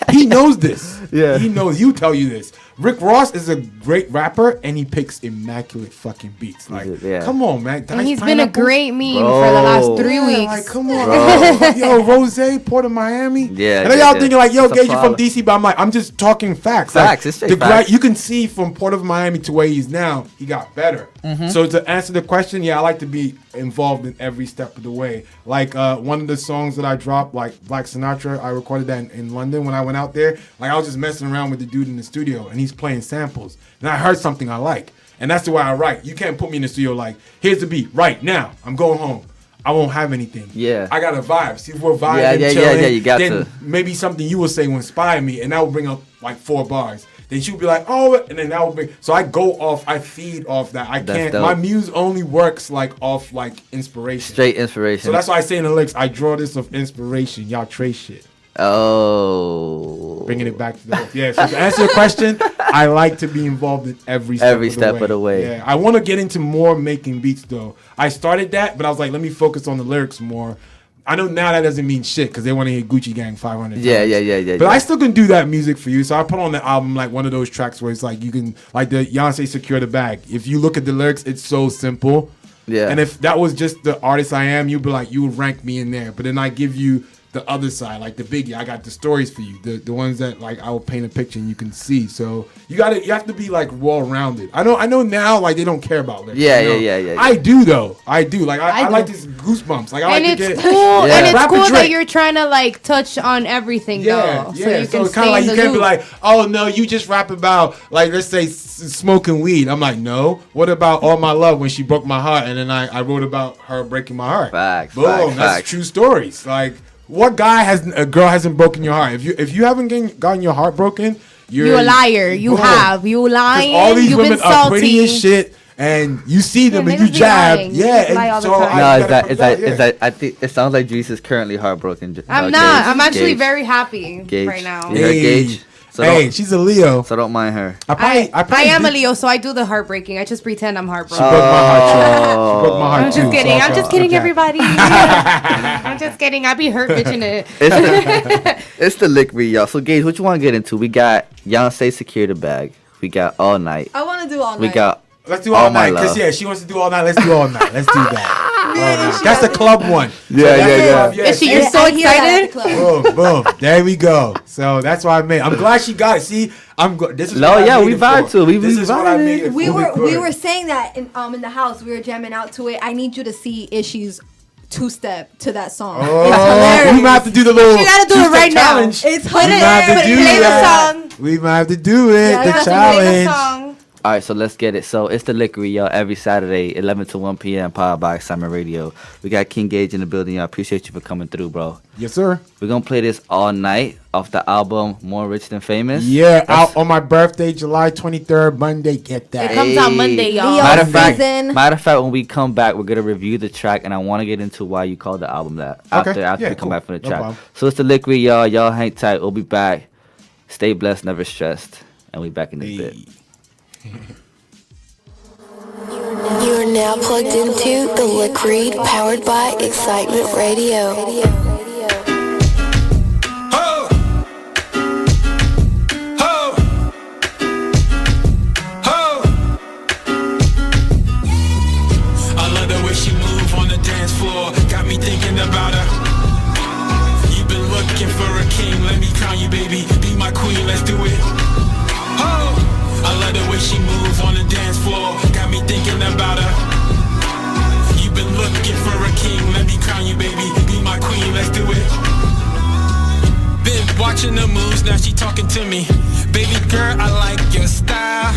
He knows this. Yeah. He knows. You tell you this. Rick Ross is a great rapper and he picks immaculate fucking beats. Like, Yeah. come on, man. And he's been a Pineapple? great meme Bro. for the last 3 Yeah, weeks. like, come on. Yo, Rose, Port of Miami. Yeah, And then yeah, y'all yeah. thinking like, yo, That's a Gage, you from problem. DC, but I'm like, I'm just talking facts. Facts, Like, it's straight facts. You can see from Port of Miami to where he is now, he got better. Mm-hmm. So to answer the question, yeah, I like to be involved in every step of the way. Like one of the songs that I dropped, like Black Sinatra, I recorded that in London when I went out there. Like I was just messing around with the dude in the studio and he's playing samples. And I heard something I like. And that's the way I write. You can't put me in the studio like, here's the beat, right now. I'm going home. I won't have anything. Yeah. I got a vibe. See if we're vibing, Yeah, chilling. you got then to. maybe something you will say will inspire me, and that will bring up like 4 bars. Then she'll be like, oh, and then that will bring. So I go off. I feed off that. That's Can't. dope. My muse only works like off like inspiration. Straight inspiration. So that's why I say in the lyrics, I draw this of inspiration. Y'all trace shit. Oh. Bringing it back to the yeah. So to answer your question, I like to be involved in every step of the way. Yeah, I want to get into more making beats though. I started that, but I was like, let me focus on the lyrics more. I know now that doesn't mean shit because they want to hear Gucci Gang 500 times. Yeah. But I still can do that music for you. So I put on the album like one of those tracks where it's like you can like the Yonce Secure the Bag. If you look at the lyrics, it's so simple. Yeah. And if that was just the artist I am, you'd be like, you would rank me in there. But then I give you the other side, like the Biggie. I got the stories for you, the ones that like I will paint a picture and you can see. So you have to be like well rounded. I know now like they don't care about lyrics. Yeah, you know? yeah. I do though. I do. Like I do. like these goosebumps. Like I And like to it's get cool. Yeah. And it's Rapper cool that Drake. you're trying to like touch on everything Yeah, though. yeah. So you can it's stay kind of like in you the can't be loop. like, oh no, you just rap about like let's say smoking weed. I'm like, no. What about All My Love when she broke my heart and then I wrote about her breaking my heart. Facts, Boom. facts, That's facts. true stories. Like what guy a girl hasn't broken your heart? If you haven't gotten your heart broken, you're You a liar. You boom. have. You 'Cause lying. all these You've women been are pretty salty. as shit. And you see them Yeah, and you niggas be jab, lying. yeah. Niggas lie all And the so time. No, I is that yeah. I think it sounds like Juice is currently heartbroken. I'm No, not. Gage, I'm actually Gage, very happy Gage. right now. You heard Gage? So hey, don't- she's a Leo. So don't mind her. I am a did- Leo, so I do the heartbreaking. I just pretend I'm She heartbroken. broke my heart too. She broke my heart I'm too. just kidding. So I'm just kidding, okay. everybody. I'm just kidding. I be hurt bitching it. It's the lick read, y'all. So Gage, what you want to get into? We got Yonce Secure the Bag. We got All Night. I want to do all night. We got Let's do all My night. Cause Love. she wants to do all night. Let's do all night. Let's do that. All night. That's the club one. Yeah, that's yeah, the yeah. club, Is she? see? You're so I hear that at excited. the club. Boom, boom. There we go. So that's why I made. I'm glad she got it. See, this is. No, what I yeah, made we it vibe for. to it. We This is what I vibing. made it We for. were Good. we were saying that in the house. We were jamming out to it. I need you to see Ishy's 2-step to that song. It's Oh, hilarious. we might have to do the little. You gotta do it two-step right now. challenge. It's We might have hilarious. to do Play the that. song. We might have to do it. Yeah, The I have to Play challenge. the song. All right, so let's get it. So it's the Lick Read, y'all, every Saturday, 11 to 1 p.m., powered by Excitement Radio. We got King Gage in the building, y'all. Appreciate you for coming through, bro. Yes, sir. We're going to play this all night off the album More Rich Than Famous. Yeah, That's- out on my birthday, July 23rd, Monday. Get that. It comes out Monday, y'all. Leo Matter of fact, season. when we come back, we're gonna review the track, and I want to get into why you called the album that after Yeah, we come cool. back from the No track. problem. So it's the Lick Read, y'all. Y'all hang tight. We'll be back. Stay blessed, never stressed, and we back in this bit. You are now plugged into the Lick Read, powered by Excitement Radio. I love the way she move on the dance floor. Got me thinking about her. You've been looking for a king. Let me crown you, baby. Be my queen. Let's do it. Oh, I love the way she move on the dance floor. Got me thinking about her. You've been looking for a king. Let me crown you, baby. Be my queen. Let's do it. Been watching watching the moves, now she talking to me. Baby girl, I like your style.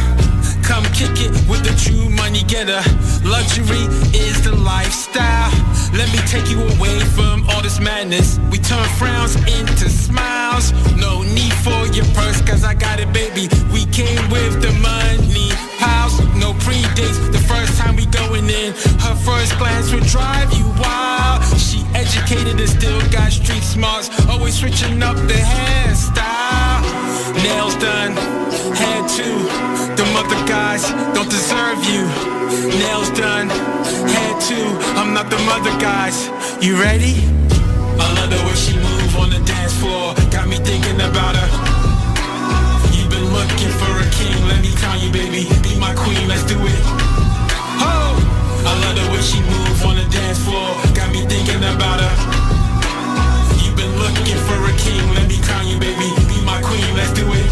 Come kick it with the true money getter. Luxury is the lifestyle. Let me take you away from all this madness. We turn frowns into smiles. No need for your purse, cause I got it, baby. We came with the money. House, no pre-dates. The first time we going in, her first glance would drive you wild. She educated and still got street smarts. Always switching up the hairstyle. Nails done, hair too. Them other guys don't deserve you. Nails done, hair too. I'm not them other guys. You ready? I love the way she move on the dance floor. Got me thinking about her. You've been looking for a king. Let me count you, baby. Be my queen, let's do it. Oh, I love the way she move on the dance floor. Got me thinking about her. You've been looking for a king. Let me count you, baby. Be my queen, let's do it.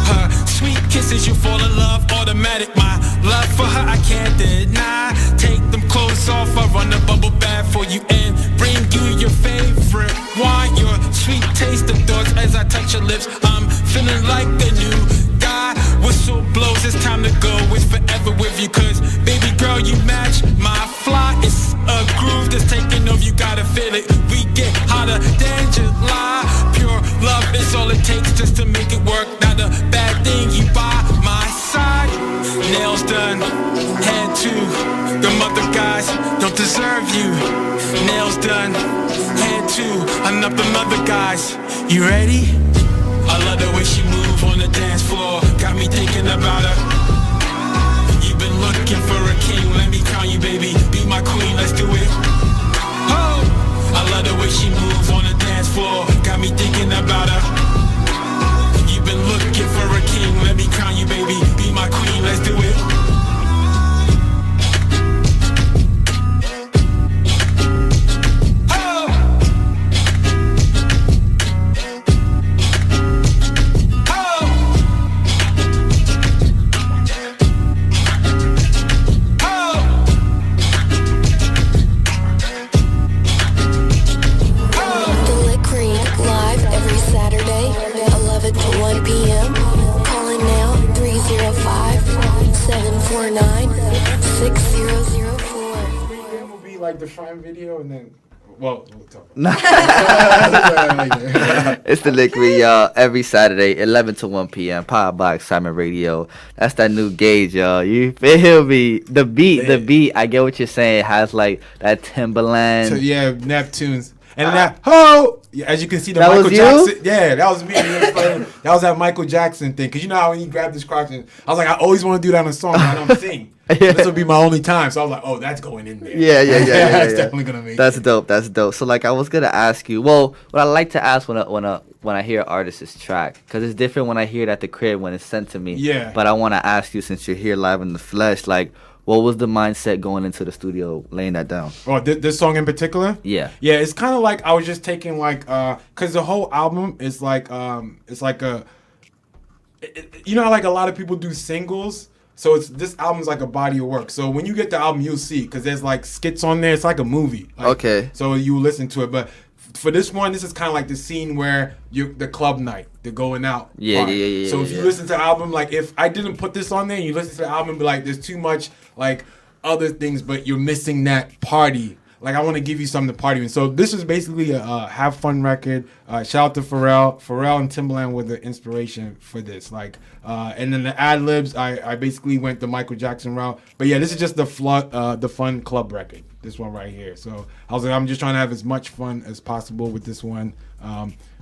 Her sweet kisses, you fall in love automatic. My love for her, I can't deny. Take them clothes off, I run a bubble bath for you and bring you your favorite wine. Your sweet taste of thoughts as I touch your lips. I'm feeling like a new guy. Whistle blows, it's time to go. It's forever with you, cause baby girl, you match my fly. It's a groove that's taking over, you gotta feel it. We get hotter than July. Pure love is all it takes just to make it work. Not a bad thing, you by my side. Nails done, head too. Them other guys don't deserve you. Nails done, head too. I'm not them other guys. You ready? I love the way she move on the dance floor. Got me thinking about her. You've been looking for a king. Let me count you, baby. Be my queen, let's do it. Oh, I love the way she move on the dance floor. Got me thinking about her. You've been looking for a king. Let me count you, baby. Be my queen, let's do it. Like the Shrine video and then we'll talk. It's the Lick Read, y'all. Every Saturday, 11 to 1 p.m. Powered by Excitement Radio. That's that new Gage, y'all. You feel me? The beat. I get what you're saying. It has like that Timberland. So yeah, Neptunes. And that yeah, as you can see, the that Michael was Jackson. You? Yeah, that was me. That was that Michael Jackson thing. Cause you know how when you grab this crotch, and I was like, I always want to do that on a song, but I don't sing. Yeah. This will be my only time. So I was like, oh, that's going in there. Yeah. That's definitely gonna make. That's dope. That's dope. So like, I was gonna ask you. Well, what I like to ask when I hear an artist's track, because it's different when I hear it at the crib when it's sent to me. Yeah. But I want to ask you, since you're here live in the flesh, like, what was the mindset going into the studio, laying that down? Oh, this song in particular? Yeah. Yeah, it's kind of like I was just taking like, cause the whole album is like, it's like you know how like a lot of people do singles. So this album's like a body of work. So when you get the album, you'll see, because there's like skits on there. It's like a movie. Like, Okay. So you listen to it, but for this one, this is kind of like the scene where the club night, the going out. Yeah. So if you listen to the album, like if I didn't put this on there, and you listen to the album, be like, there's too much like other things, but you're missing that party. Like, I want to give you something to party with. So this is basically a have fun record. Shout out to Pharrell. Pharrell and Timbaland were the inspiration for this. Like, and then the ad libs, I basically went the Michael Jackson route. But yeah, this is just the fun club record. This one right here. So I was like, I'm just trying to have as much fun as possible with this one.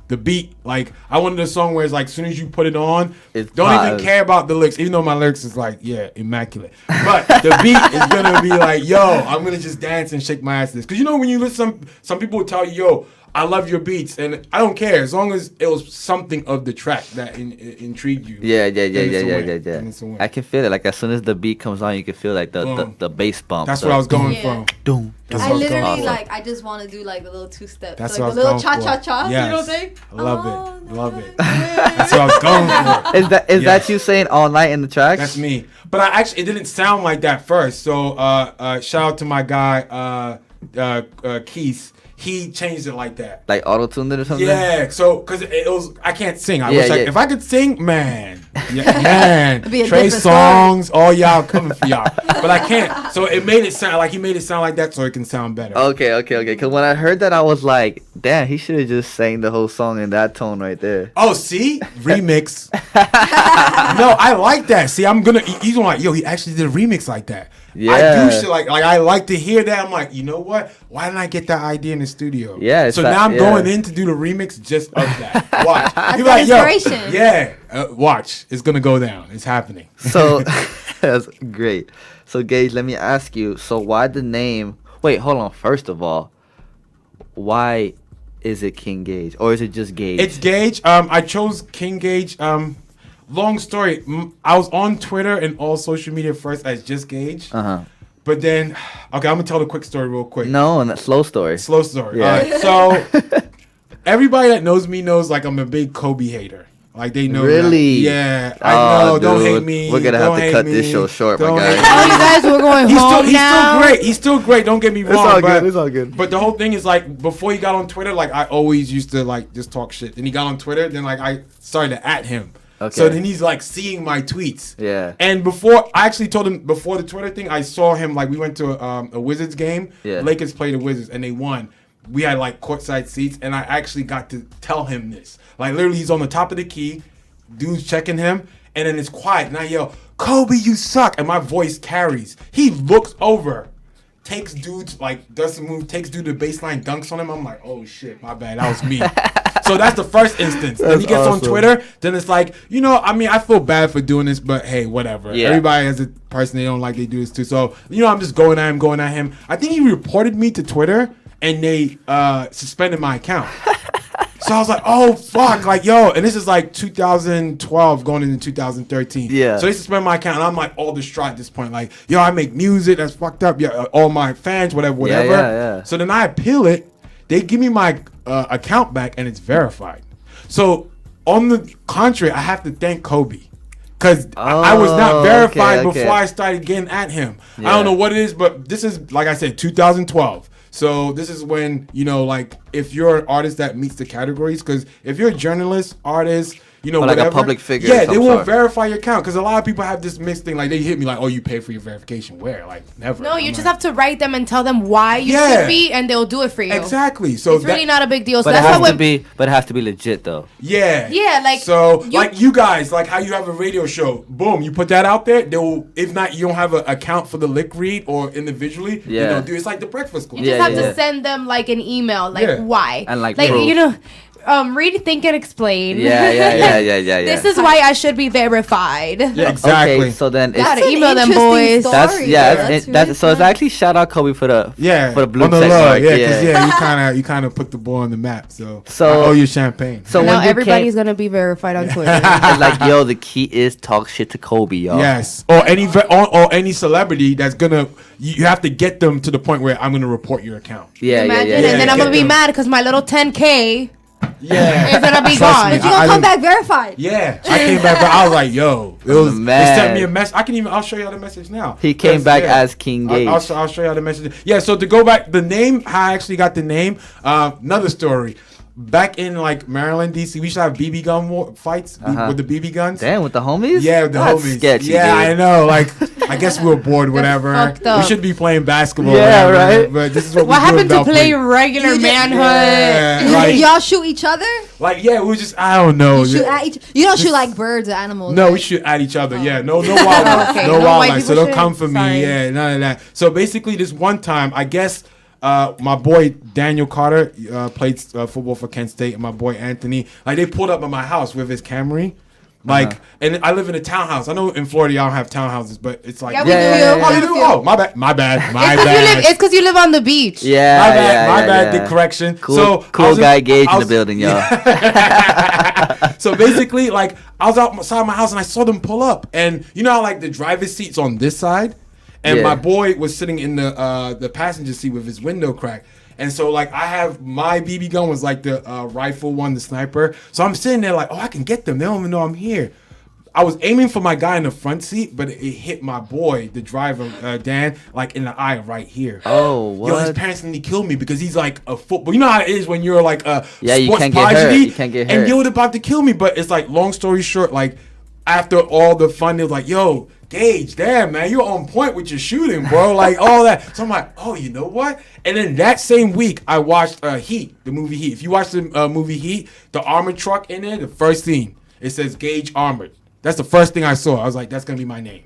The beat, like, I wanted a song where it's like, as soon as you put it on, don't even care about the lyrics, even though my lyrics is like, yeah, immaculate. But the beat is gonna be like, yo, I'm gonna just dance and shake my ass to this. Cause you know when you listen, some people will tell you, yo, I love your beats, and I don't care as long as it was something of the track that intrigued you. Yeah. It's a win. I can feel it. Like, as soon as the beat comes on, you can feel like the bass bump. That's what I was going from. Doom. That's I what I was going literally for. like. I just want to do like a little two step, That's like what I a was little going cha cha for. cha. Yes. You know what I'm saying? I love it. That's what I was going for. Is that you saying all night in the tracks? That's me. But it didn't sound like that first. So shout out to my guy Keith. he changed it like that. Like auto-tuned it or something? Yeah, so because it was, I can't sing. I Yeah, wish yeah. if I could sing, man, man, It'd be a Trey different songs, all y'all coming for y'all, but I can't. So it made it sound like he made it sound like that, so it can sound better. Okay. Because when I heard that, I was like, damn, he should have just sang the whole song in that tone right there. Oh, see, remix. No, I like that. See, I'm gonna. He's gonna like, yo, he actually did a remix like that. Yeah. I do shit like I like to hear that. I'm like, you know what? Why didn't I get that idea in the studio? Yeah, it's So that- now I'm yeah. going in to do the remix just of that. Watch. You that like, yo, inspiration. yeah. Watch. It's gonna go down. It's happening. So that's great. So Gage, let me ask you. So why the name? Wait, hold on. First of all, why is it King Gage, or is it just Gage? It's Gage. I chose King Gage. Long story. I was on Twitter and all social media first as just Gage. But then, okay, I'm gonna tell the quick story real quick. No, and that slow story. Slow story. Yeah. So everybody that knows me knows like I'm a big Kobe hater. Like they know. Really? That. Yeah. I Oh, know. Don't hate dude. me. We're gonna have Don't to hate cut me. this show short, my Don't guy. hate Oh, me. you guys, we're going home He's now. still great. He's still great. Don't get me wrong. all but, good, it's all good. But the whole thing is like before he got on Twitter, like I always used to like just talk shit. Then he got on Twitter. Then like I started to at him. Okay. So then he's like seeing my tweets. Yeah. And before I actually told him before the Twitter thing, I saw him like we went to a Wizards game. Yeah. Lakers played the Wizards and they won. We had like courtside seats, and I actually got to tell him this. Like literally, he's on the top of the key, dude's checking him, and then it's quiet, and I yell, "Kobe, you suck!" And my voice carries. He looks over, takes dude's like does some move, takes dude to the baseline, dunks on him. I'm like, oh shit, my bad, that was me. So that's the first instance. Then he gets on awesome. Twitter, then it's like, you know, I mean, I feel bad for doing this, but hey, whatever. Yeah. Everybody has a person they don't like, they do this too. So, you know, I'm just going at him. I think he reported me to Twitter, and they suspended my account. So I was like, oh, fuck. Like, yo. And this is like 2012 going into 2013. Yeah. So they suspended my account, and I'm like all distraught at this point. Like, yo, I make music. That's fucked up. Yeah, all my fans, whatever. yeah. So then I appeal it. They give me my account back, and it's verified. So on the contrary, I have to thank Kobe. Because I was not verified okay. before I started getting at him. Yeah. I don't know what it is, but this is, like I said, 2012. So this is when, you know, like, if you're an artist that meets the categories, because if you're a journalist, artist, you know, Or like a whatever, public figure yeah, of they some won't sort. verify your account. Because a lot of people have this mixed thing. Like, they hit me like, oh, you pay for your verification. Where? Like, never. No, I'm you just like, have to write them and tell them why you Yeah. should be, and they'll do it for you. Exactly. So It's really not a big deal. So But it that's has why to when be. But it has to be legit though. Yeah. Yeah, like, so, you- like you guys, like how you have a radio show. Boom, you put that out there. They will. If not, you don't have an account for the lick read or individually. You Yeah. know, do it's like the Breakfast Club. you just Yeah, have yeah. to send them like an email, like Yeah. why, And, like, proof. you know, read, think, and explain. Yeah. This is why I should be verified. Yeah, exactly. Okay, so then Gotta it's an email them, interesting boys. story, that's though. that's really so it's fun. actually shout out Kobe for the for the blue on the check low, mark. yeah, because you kind of put the ball on the map. So, So- I owe you champagne. So Now when you everybody's came, gonna be verified on Twitter. it's like yo, the key is talk shit to Kobe, y'all. Yes, or any celebrity that's gonna you have to get them to the point where I'm gonna report your account. Yeah, Imagine, yeah. and then Yeah, I'm gonna get be them. mad because my little 10K Yeah, is gonna be Trust gone. me, But you gonna I come didn't- back verified. Yeah, I came back, but I was like, "Yo, it was." They Man. sent me a message. I'll show y'all the message now. He came Yes, back yeah. as King Gage. I'll show y'all the message. Yeah, so to go back, the name, how I actually got the name. Another story. Back in like Maryland, DC, we used to have BB gun fights with the BB guns. Damn, with the homies. Yeah, with the That's homies. Sketchy, yeah, dude. I know. Like, I guess we were bored, whatever. fucked We up. should be playing basketball. Yeah, whatever, right? But this is what What we do happened in to Bellevue. play regular You just- manhood? Yeah, like, Y'all shoot each other? yeah, we just, I don't know. You shoot at each. You don't shoot like birds or animals. No, right? we shoot at each other. Yeah, no wildlife. Okay, No no white wildlife. So people don't come should- for me. sorry. Yeah, none of that. So basically, this one time, I guess my boy Daniel Carter played football for Kent State, and my boy Anthony, like they pulled up at my house with his Camry. Like, and I live in a townhouse. I know in Florida y'all don't have townhouses, but it's like, Yeah, we Yeah, do. yeah, yeah, oh, you do? Oh, my bad. My bad. It's because you live on the beach. Yeah, My bad, yeah, my yeah, bad. yeah. The correction. Cool, So I cool was in- guy Gage I in the was- building, y'all. So basically, like I was outside my house and I saw them pull up, and you know how like the driver's seat's on this side, and Yeah. my boy was sitting in the passenger seat with his window cracked. And so like I have my BB gun was like the rifle one, the sniper. So I'm sitting there like, oh, I can get them. They don't even know I'm here. I was aiming for my guy in the front seat, but it hit my boy, the driver, Dan, like in the eye right here. Oh, what? Yo, his parents nearly killed me because he's like a football. You know how it is when you're like a you sports can't get hurt. prodigy, You can't get hurt. and yo, they're about to kill me. But it's like, long story short, like after all the fun, they was like, yo, Gage, damn man, you're on point with your shooting, bro. Like all that. So I'm like, oh, you know what? And then that same week, I watched Heat, the movie Heat. If you watch the movie Heat, the armored truck in there, the first scene, it says Gage Armored. That's the first thing I saw. I was like, that's gonna be my name.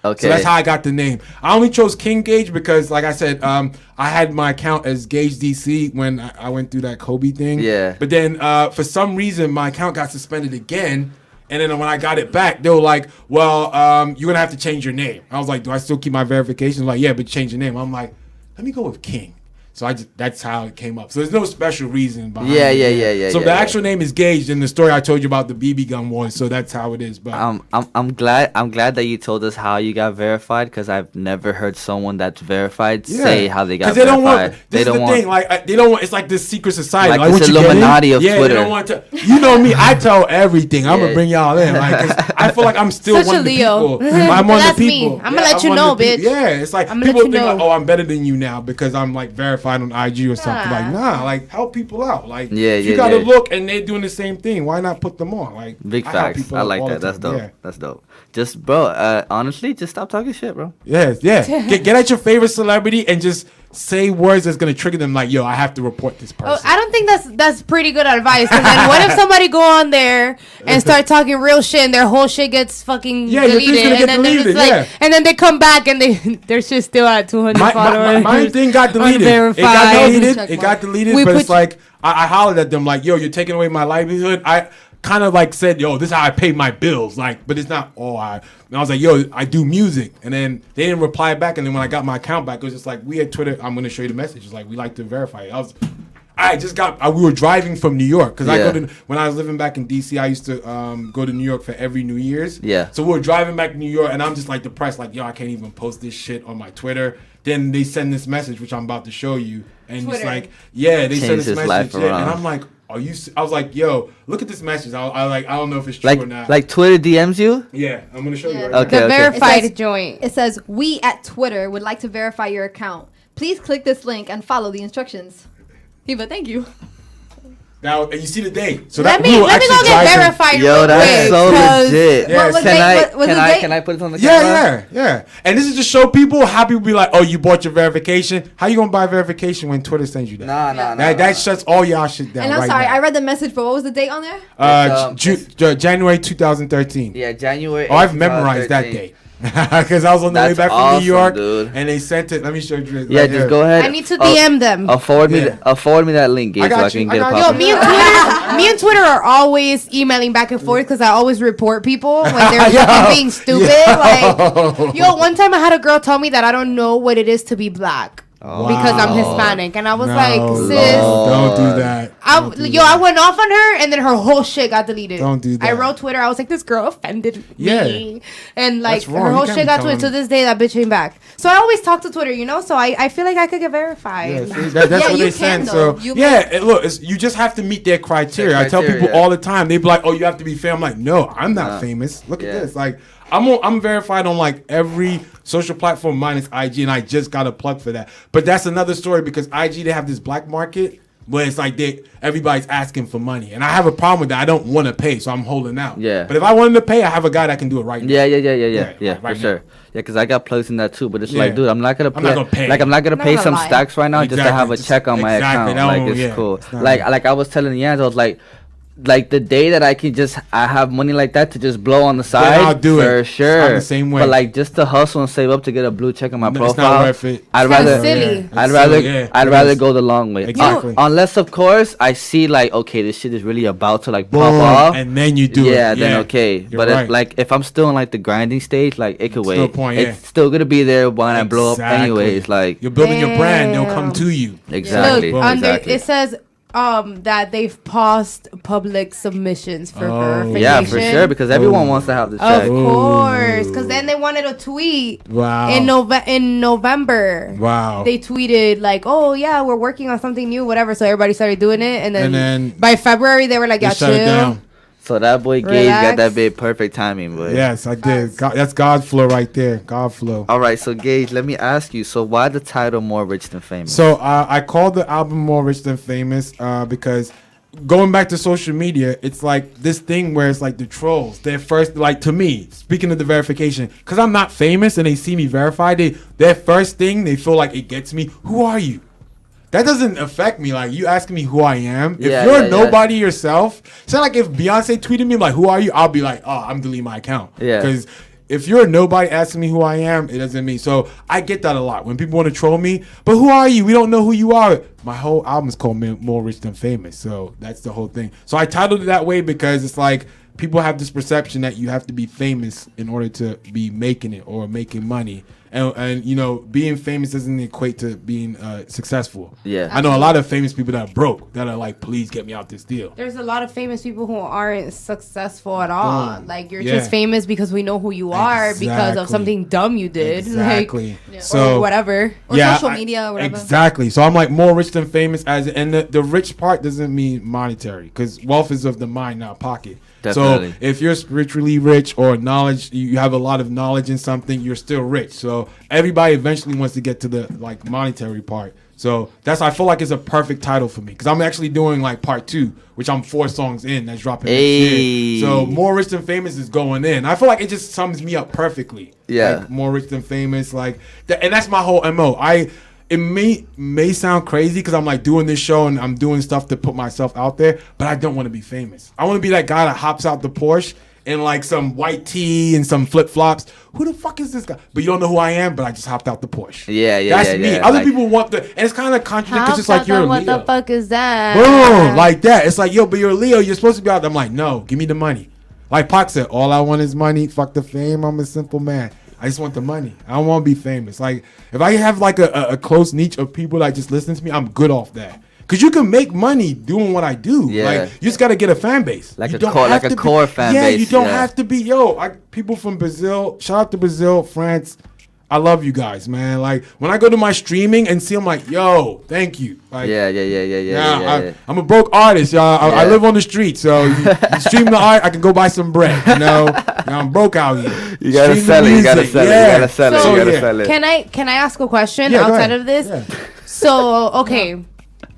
Okay. So that's how I got the name. I only chose King Gage because, like I said, I had my account as Gage DC when I went through that Kobe thing. Yeah. But then for some reason, my account got suspended again. And then when I got it back, they were like, well, you're going to have to change your name. I was like, do I still keep my verification? Like, yeah, but change your name. I'm like, let me go with King. So that's how it came up. So there's no special reason behind it. Yeah. So the actual name is Gage, and the story I told you about the BB gun was, so that's how it is. But I'm glad that you told us how you got verified, because I've never heard someone that's verified say how they got verified. Because they don't want. This is the thing. Like they don't want. It's like this secret society. Like this once you Illuminati of Twitter. Twitter. They don't want to. You know me. I tell everything. I'm gonna bring y'all in. Like 'cause I feel like I'm still Such one a of the Leo. people. I'm one of That's the people. me. I'ma let you I'm know, one of the people. bitch. Yeah, it's like I'ma people let you think like, know. oh, I'm better than you now because I'm like verified on IG or something. Like like help people out. Like you gotta look, and they're doing the same thing. Why not put them on? Like big facts. I like that. That's dope. Yeah. That's dope. Just bro, honestly, just stop talking shit, bro. Yeah. Get at your favorite celebrity and just say words that's gonna trigger them. Like, yo, I have to report this person. Oh, I don't think that's pretty good advice. 'Cause then what if somebody go on there and start talking real shit and their whole shit gets fucking your thing's deleted, gonna and get then deleted, it's like, yeah. and then they come back and their shit still at 200 followers. My thing got deleted. It got deleted. It got deleted. We But put it's like I hollered at them like, yo, you're taking away my livelihood. I kind of like said, yo, this is how I pay my bills. Like, but it's not all I. And I was like, yo, I do music. And then they didn't reply back. And then when I got my account back, it was just like, we at Twitter, I'm gonna show you the message. It's like, we like to verify it. We were driving from New York because when I was living back in DC, I used to go to New York for every New Year's. Yeah. So we were driving back to New York, and I'm just like depressed, like, yo, I can't even post this shit on my Twitter. Then they send this message, which I'm about to show you, and Twitter. it's like, yeah, they send Changed this his message, life around. and I'm like, are you? I was like, yo, look at this message. I don't know if it's true or not. Like Twitter DMs you? Yeah, I'm gonna show you. Right Okay. The verified It says- joint. It says, we at Twitter would like to verify your account. Please click this link and follow the instructions. Eva, thank you. Now, and you see the date. So Let we me were go actually get driving- verified. Yo, real that's quick, so 'cause legit. Yeah, What was the date? Can I put it on the camera? Yeah. And this is to show people how people be like, oh, you bought your verification. How you gonna buy verification when Twitter sends you that? Nah. That shuts all y'all shit down. And I'm right sorry, now. I read the message, but what was the date on there? January 2013. Yeah, January. Oh, I've memorized that 2013. date. Because I was on the way That's back from awesome, New York, dude. and they sent it. Let me show you. Yeah, just go ahead. I need to DM them. Forward me. Yeah. Forward me that link, Gage, I so got I can you, get I a got Yo, pop. me and Twitter are always emailing back and forth because I always report people when they're Yo. fucking being stupid. Like, yo, one time I had a girl tell me that I don't know what it is to be black because I'm Hispanic, and I was like, sis, don't do that. I went off on her, and then her whole shit got deleted. Don't do that. I wrote Twitter. I was like, this girl offended me, and like That's wrong. her You whole can't shit be got telling- deleted. To this day, that bitch ain't back. So I always talk to Twitter, So I feel like I could get verified. Yeah, see, that's Yeah, what you they can, send. though. So You look, you just have to meet their criteria. Their I tell people criteria. all the time. They be like, "Oh, you have to be famous." I'm like, "No, I'm not famous. Look at this. Like, I'm verified on like every social platform minus IG, and I just got a plug for that. But that's another story because IG they have this black market where it's like everybody's asking for money, and I have a problem with that. I don't want to pay, so I'm holding out. Yeah. But if I wanted to pay, I have a guy that can do it right now. Yeah, right for sure. now. Yeah, because I got plugs in that too. But it's Yeah. like, dude, I'm not gonna I'm not gonna pay. Like, I'm not gonna Not pay gonna some lie. stacks right now just to Exactly. have a check on my Exactly. account. That Like, one, it's yeah. cool. It's not Like I was telling Yanz, I was like the day that I have money like that to just blow on the side, I'll do for it. sure. I'm the same way. But like just to hustle and save up to get a blue check on my No, profile, it's not worth it. I'd Sounds rather silly. I'd It's rather silly, yeah, I'd it rather is. go the long way. Exactly. Unless of course I see like, okay, this shit is really about to like pop Boom, off, and then you do it. yeah, then okay. You're But right. like if I'm still in like the grinding stage, like it could It's wait. no point, yeah. It's still gonna be there when I blow up Exactly. anyways. Like You're building your brand, they'll come to you. exactly. Look, exactly. it says that they've paused public submissions for verification. Yeah, for sure, because everyone wants to have the Of check. course, because then they wanted a tweet. Wow. In November. Wow. They tweeted like, "Oh yeah, we're working on something new, whatever." So everybody started doing it, and then And then by February they were like, They "Yeah, shut it chill." down. So that boy Gage got Relax. that bit perfect timing, boy. Yes, I did. God, that's God's flow right there. God flow. All right, so Gage, let me ask you. So why the title More Rich Than Famous? So I called the album More Rich Than Famous because going back to social media, it's like this thing where it's like the trolls. They're first, like to me, speaking of the verification, because I'm not famous and they see me verified, their first thing, they feel like it gets me. Who are you? That doesn't affect me. Like, you asking me who I am. If Yeah, you're yeah, nobody yourself, so like if Beyonce tweeted me like, who are you? I'll be like, oh, I'm deleting my account. Yeah. Because if you're nobody asking me who I am, it doesn't mean. So I get that a lot when people want to troll me. But who are you? We don't know who you are. My whole album is called More Rich Than Famous. So that's the whole thing. So I titled it that way because it's like people have this perception that you have to be famous in order to be making it or making money. And you know, being famous doesn't equate to being successful. Yeah. I know a lot of famous people that are broke that are like, please get me out this deal. There's a lot of famous people who aren't successful at all. Boom. Like, you're Yeah. just famous because we know who you are because Exactly. of something dumb you did. Exactly. Like, So or whatever. Or social media or whatever. Exactly. So I'm like more rich than famous, and the rich part doesn't mean monetary, because wealth is of the mind, not pocket. Definitely. So if you're spiritually rich or knowledge, you have a lot of knowledge in something, you're still rich. So everybody eventually wants to get to the like monetary part. So that's, I feel like it's a perfect title for me, because I'm actually doing like part 2, which I'm 4 songs in, that's dropping next Hey. year. So more rich than famous is going in. I feel like it just sums me up perfectly. Yeah. Like, more rich than famous, like that, and that's my whole MO. It may sound crazy because I'm like doing this show and I'm doing stuff to put myself out there, but I don't want to be famous. I want to be that guy that hops out the Porsche in like some white tee and some flip flops. Who the fuck is this guy? But you don't know who I am, but I just hopped out the Porsche. Yeah, That's yeah, me. yeah, Other like- people want the, and it's kind of contradictory because it's How like you're a what Leo. the fuck is that? Boom, like that. It's like, yo, but you're a Leo. You're supposed to be out there. I'm like, no, give me the money. Like Pac said, all I want is money. Fuck the fame. I'm a simple man. I just want the money. I don't want to be famous. Like, if I have like a close niche of people that just listen to me, I'm good off that. Because you can make money doing what I do. Yeah. Like, you just got to get a fan base. Like You a don't core- have like a to be- core fan Yeah, base, you don't yeah. have to be. People from Brazil, shout out to Brazil, France. I love you guys, man. Like, when I go to my streaming and see them, like, yo, thank you. Like, Yeah. I'm a broke artist, y'all. I Yeah. live on the street, so you stream the art, I can go buy some bread. You know, now I'm broke out here. You gotta Stream the sell it. You gotta music, sell it. yeah. You gotta sell it. So- You gotta Yeah. sell it. Can I ask a question Yeah, go outside ahead. of this? Yeah. So, okay.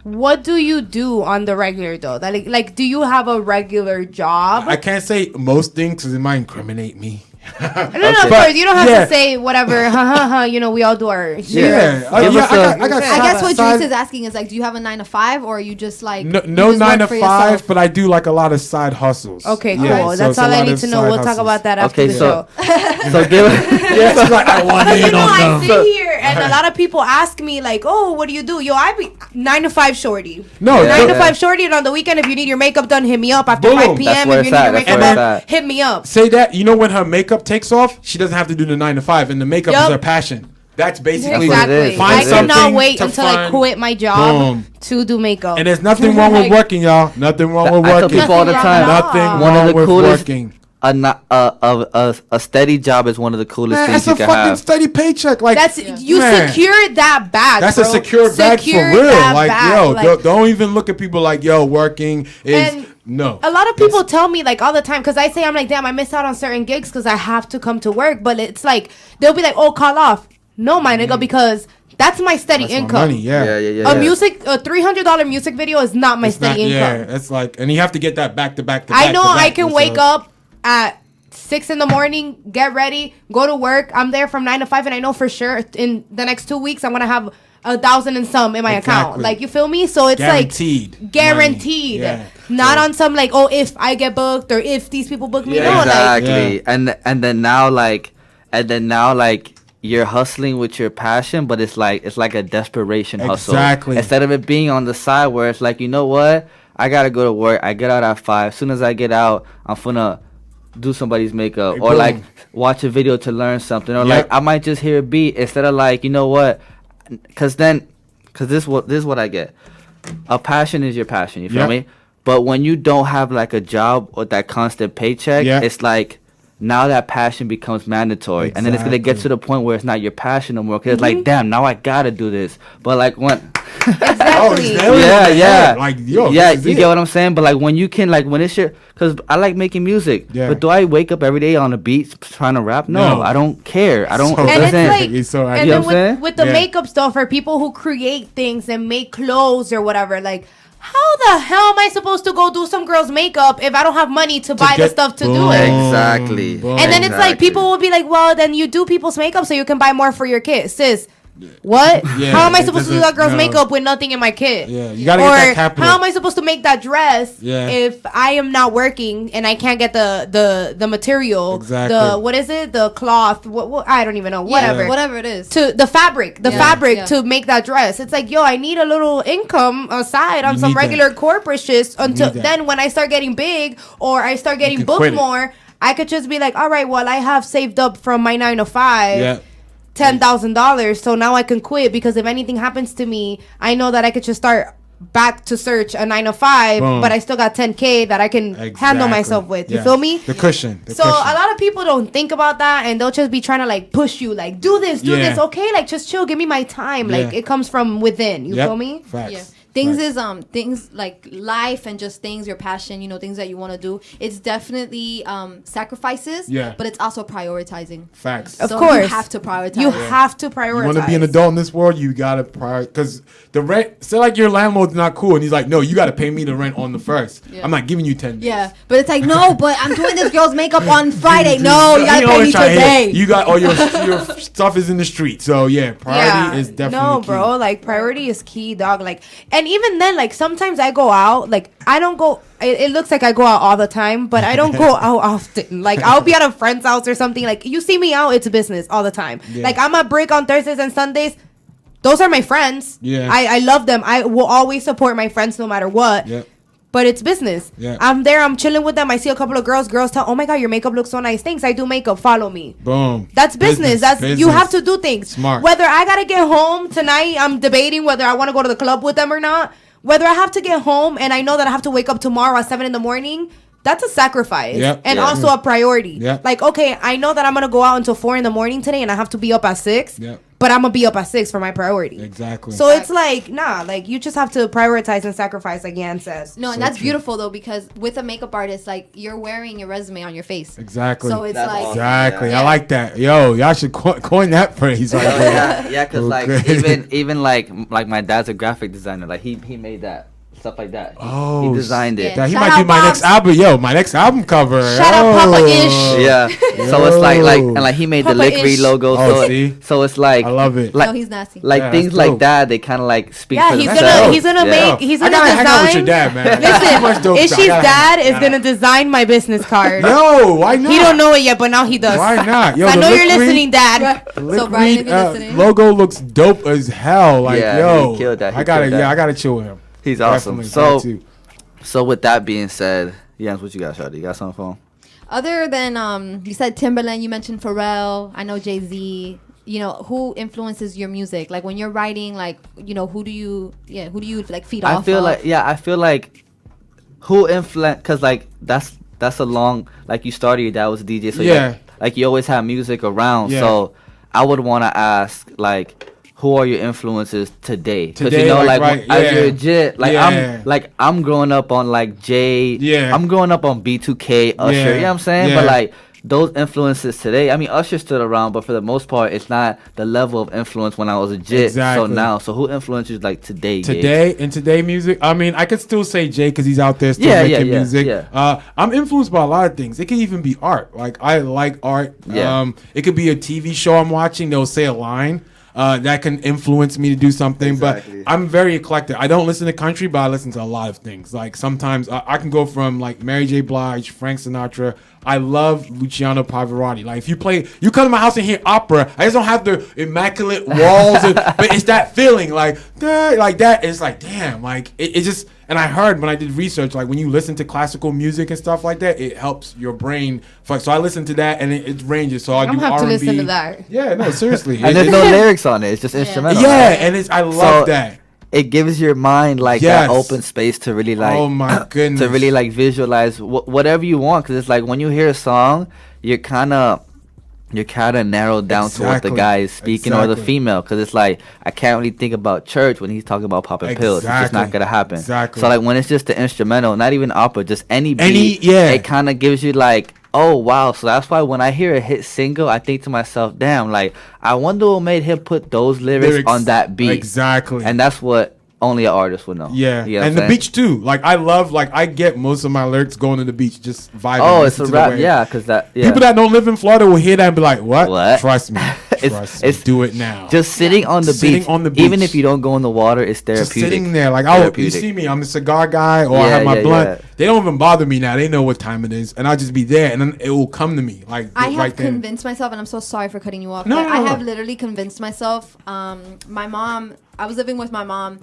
What do you do on the regular though? That like do you have a regular job? I can't say most things because it might incriminate me. No, of Okay. course. You don't have Yeah. to say whatever. You know, we all do our shit. Yeah, Give us I got I guess what side- Juice is asking is like, do you have a 9 to 5 or are you just like No, you no just 9 to work for 5, yourself? but I do like a lot of side hustles. Okay, cool. Yeah, so That's it's a all I lot need of to know. side We'll talk hustles. about that after Okay, the so show. so give Yeah, it's like I want You in know, on I them. sit here and a lot of people ask me like, "Oh, what do you do?" Yo, I be 9 to 5 shorty. No, Yeah. 9 to Yeah. 5 shorty, and on the weekend, if you need your makeup done, hit me up after Boom. 5 That's p.m. where If you it's need at. your That's makeup where done, it's at. hit me up. Say that, you know, when her makeup takes off, she doesn't have to do the 9 to 5, and the makeup Yup. is her passion. That's basically what it Exactly. is. Find I cannot something wait to until I find- quit my job Boom. to do makeup. And there's nothing wrong with Like- working, y'all. Nothing wrong with I tell working. people all the Nothing time. wrong at Nothing all. One of wrong the with coolest- working. a steady job is one of the coolest Man, things it's you a can fucking have. steady paycheck. Like That's you man, secured that bag. That's bro. a secure bag for Secured real. that Like, bag. yo, Like, don't even look at people like, yo, working is And no. a lot of people tell me like all the time because I say I'm like, damn, I miss out on certain gigs because I have to come to work. But it's like they'll be like, oh, call off. No, my nigga, because that's my steady That's my income. money, yeah. A $300 music video is not my It's not- steady yeah, income. it's like, and you have to get that back to back to I back know to I back. can So- wake up at 6 in the morning, get ready, go to work. I'm there from 9 to 5, and I know for sure in the next 2 weeks I'm gonna have 1,000 and some in my account. Exactly. Like, you feel me? So it's Guaranteed like guaranteed. money. Yeah. Not So- on some like, oh, if I get booked or if these people book me. Yeah. No, like Exactly. Yeah. And then now like you're hustling with your passion, but it's like a desperation hustle. Exactly. Instead of it being on the side where it's like, you know what? I gotta go to work. I get out at 5. As soon as I get out, I'm finna do somebody's makeup Hey, or boom. like watch a video to learn something, or Yep. like I might just hear a beat instead of like, you know what? Cause this is what I get. A passion is your passion. You feel Yep. me? But when you don't have like a job or that constant paycheck, Yep. it's like now that passion becomes mandatory, and then it's gonna get to the point where it's not your passion no more. Cause it's like, damn, now I gotta do this. But like when, Exactly. yeah, Like, yo, yeah, this is you it. get what I'm saying. But like when you can, like when it's your, cause I like making music. Yeah. But do I wake up every day on a beat trying to rap? No, I don't care. I don't. So- it And it's doesn't- like, It's so and You know then what I'm saying? with the Yeah. makeup stuff, for people who create things and make clothes or whatever, like, how the hell am I supposed to go do some girl's makeup if I don't have money to buy the get- stuff to do Boom. it? Exactly. Boom. And then it's like Exactly. people will be like, well, then you do people's makeup so you can buy more for your kit. Sis, what? Yeah, how am I it supposed to do doesn't- that girl's no. makeup with nothing in my kit? Yeah, you gotta Or get that capital. how am I supposed to make that dress Yeah. if I am not working and I can't get the material? Exactly. The what is it? The cloth? What I don't even know. Whatever. Whatever it is. To the fabric Yeah. to make that dress. It's like, yo, I need a little income aside on You some need that. regular corporate shit until need that. then when I start getting big or I start getting can booked quit it. more, I could just be like, all right, well, I have saved up from my 9 to 5. Yeah. $10,000, so now I can quit because if anything happens to me, I know that I could just start back to search a 9 to 5, Boom. but I still got 10K that I can handle Exactly. myself with. You Yeah. feel me? The cushion. So a lot of people don't think about that, and they'll just be trying to like push you, like do this, Yeah. okay, like just chill, give me my time. Like Yeah. it comes from within. You feel me? Facts. Yeah. Things Facts. is things like life and just things, your passion, things that you want to do. It's definitely sacrifices. Yeah. But it's also prioritizing. Facts. Of So course. you have to prioritize. You have to prioritize. You want to be an adult in this world, you gotta prioritize. Because the rent, say like your landlord's not cool, and he's like, no, you gotta pay me the rent on the first. Yeah. I'm not giving you 10 days. Yeah, but it's like no, but I'm doing this girl's makeup on Friday. No, you gotta know pay what me I'm trying to today. hit. You got all your stuff is in the street. So yeah, priority is definitely no, key. bro. Like priority is key, dog. Like, and even then, like sometimes I go out. Like I don't go. It looks like I go out all the time, but I don't go out often. Like I'll be at a friend's house or something. Like you see me out, it's business all the time. Yeah. Like I'm at Brick on Thursdays and Sundays. Those are my friends. Yeah. I love them. I will always support my friends no matter what. Yep. But it's business. Yeah. I'm there. I'm chilling with them. I see a couple of girls. Girls tell, "Oh my god, your makeup looks so nice. Thanks. I do makeup. Follow me." Boom. That's business. That's you business. have to do things. Smart. Whether I gotta get home tonight, I'm debating whether I want to go to the club with them or not. Whether I have to get home and I know that I have to wake up tomorrow at 7 in the morning, that's a sacrifice. Yep. And Yeah. also a priority. Yep. Like, okay, I know that I'm gonna go out until 4 in the morning today and I have to be up at 6. Yep. But I'm gonna be up at 6 for my priority. Exactly. So it's like, nah, like you just have to prioritize and sacrifice, like Yanz says. No, and So that's true. beautiful though because with a makeup artist, like you're wearing your resume on your face. Exactly. So it's That's like awesome. Exactly. Yeah. I like that. Yo, y'all should coin that phrase right Oh, there. yeah, cause like Okay. even like my dad's a graphic designer. Like he made that stuff like that. He designed it. Yeah. He Shout might out be my Bob's. next album. Yo, my next album cover. Shout out Papa Ish. Yeah. So it's like Yo. and like he made the Papa Lick Read Ish. logo. Oh, So see? so it's like I love it. like no, he's nasty. like Yeah, things that's like dope. that. They kind of like speak Yeah, for he's themselves. gonna he's gonna Yeah. make he's I gonna gotta hang out with your design. dad, man. That's too much dope Listen, stuff. I Ishy's gotta dad hang is out. gonna design my business card. Yo, why not? He don't know it yet, but now he does. Why not? Yo, I the know Lick you're Read- listening, Dad. the So Lick Brian, Read, if you're listening. logo looks dope as hell. Like, Yeah, yo, he killed that. He I gotta, killed that. I gotta chill with him. He's awesome. Definitely, So got to. so with that being said, Yanz, what you got, Shawty? You got something for him? Other than you said Timberland, you mentioned Pharrell. I know Jay-Z. Who influences your music? Like when you're writing, like who do you like feed off I feel of? like who influence because like that's a long like you started your dad was a DJ so Yeah. like you always have music around Yeah. so I would want to ask like who are your influences today? Because Today, like, right, as yeah. you're legit, Yeah. I'm growing up on like Jay. Yeah. I'm growing up on B2K, Usher. Yeah. You know what I'm saying? Yeah. But like those influences today, I mean, Usher stood around, but for the most part, it's not the level of influence when I was legit. Exactly. So now, so who influences like today? Gage? Today in today music, I mean, I could still say Jay because he's out there still Yeah, making yeah, music. yeah. I'm influenced by a lot of things. It could even be art. Like I like art. Yeah. It could be a TV show I'm watching. They'll say a line that can influence me to do something. Exactly. But I'm very eclectic. I don't listen to country, but I listen to a lot of things. Like sometimes I can go from like Mary J. Blige, Frank Sinatra. I love Luciano Pavarotti. Like if you come to my house and hear opera, I just don't have the immaculate walls, but it's that feeling like that. It's like damn, like it just. And I heard when I did research, like when you listen to classical music and stuff like that, it helps your brain. So I listen to that, and it ranges. So I do I'm gonna have to R&B. listen to that. Yeah, no, seriously. And there's no lyrics on it. It's just instrumental. Yeah, right? and I love So- that. it gives your mind like Yes. that open space to really like Oh my goodness. to really like visualize whatever you want, because it's like when you hear a song, you're kind of narrowed down to what the Exactly. guy is speaking or the Exactly. female, because it's like I can't really think about church when he's talking about popping pills. It's just not Exactly. gonna happen. Exactly. So like when it's just the instrumental, not even opera, just any beat, Any- yeah. it kind of gives you like, oh wow. So that's why when I hear a hit single, I think to myself, damn, like I wonder what made him put those lyrics on that beat. Exactly. And that's what only an artist would know. Yeah, You know what and I'm the saying? beach too. Like I love, like I get most of my lyrics going to the beach, just vibing. Oh, it's listen a to the rap, wave. yeah, because that, yeah. People that don't live in Florida will hear that and be like, "What? What? Trust me, It's- do it now." Just sitting on the Sitting beach, on the even beach. if you don't go in the water, it's therapeutic. just sitting there, like, oh, you Therapeutic. see me, I'm a cigar guy, or I Yeah, have my yeah, blunt. yeah. They don't even bother me now. They know what time it is, and I'll just be there, and then it will come to me, like I have right then. convinced myself, and I'm so sorry for cutting you off. No, but no, I no. have literally convinced myself. My mom, I was living with my mom,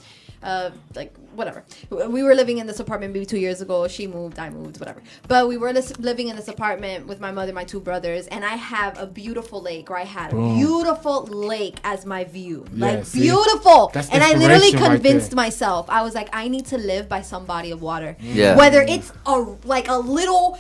like whatever. We were living in this apartment maybe 2 years ago. She moved, I moved, whatever. But we were living in this apartment with my mother, my two brothers, and I have a beautiful lake, or I had a beautiful lake as my view, like see? beautiful. That's And I literally inspiration right convinced there. myself. I was like, I need to live by some body of water. Yeah. Whether it's a little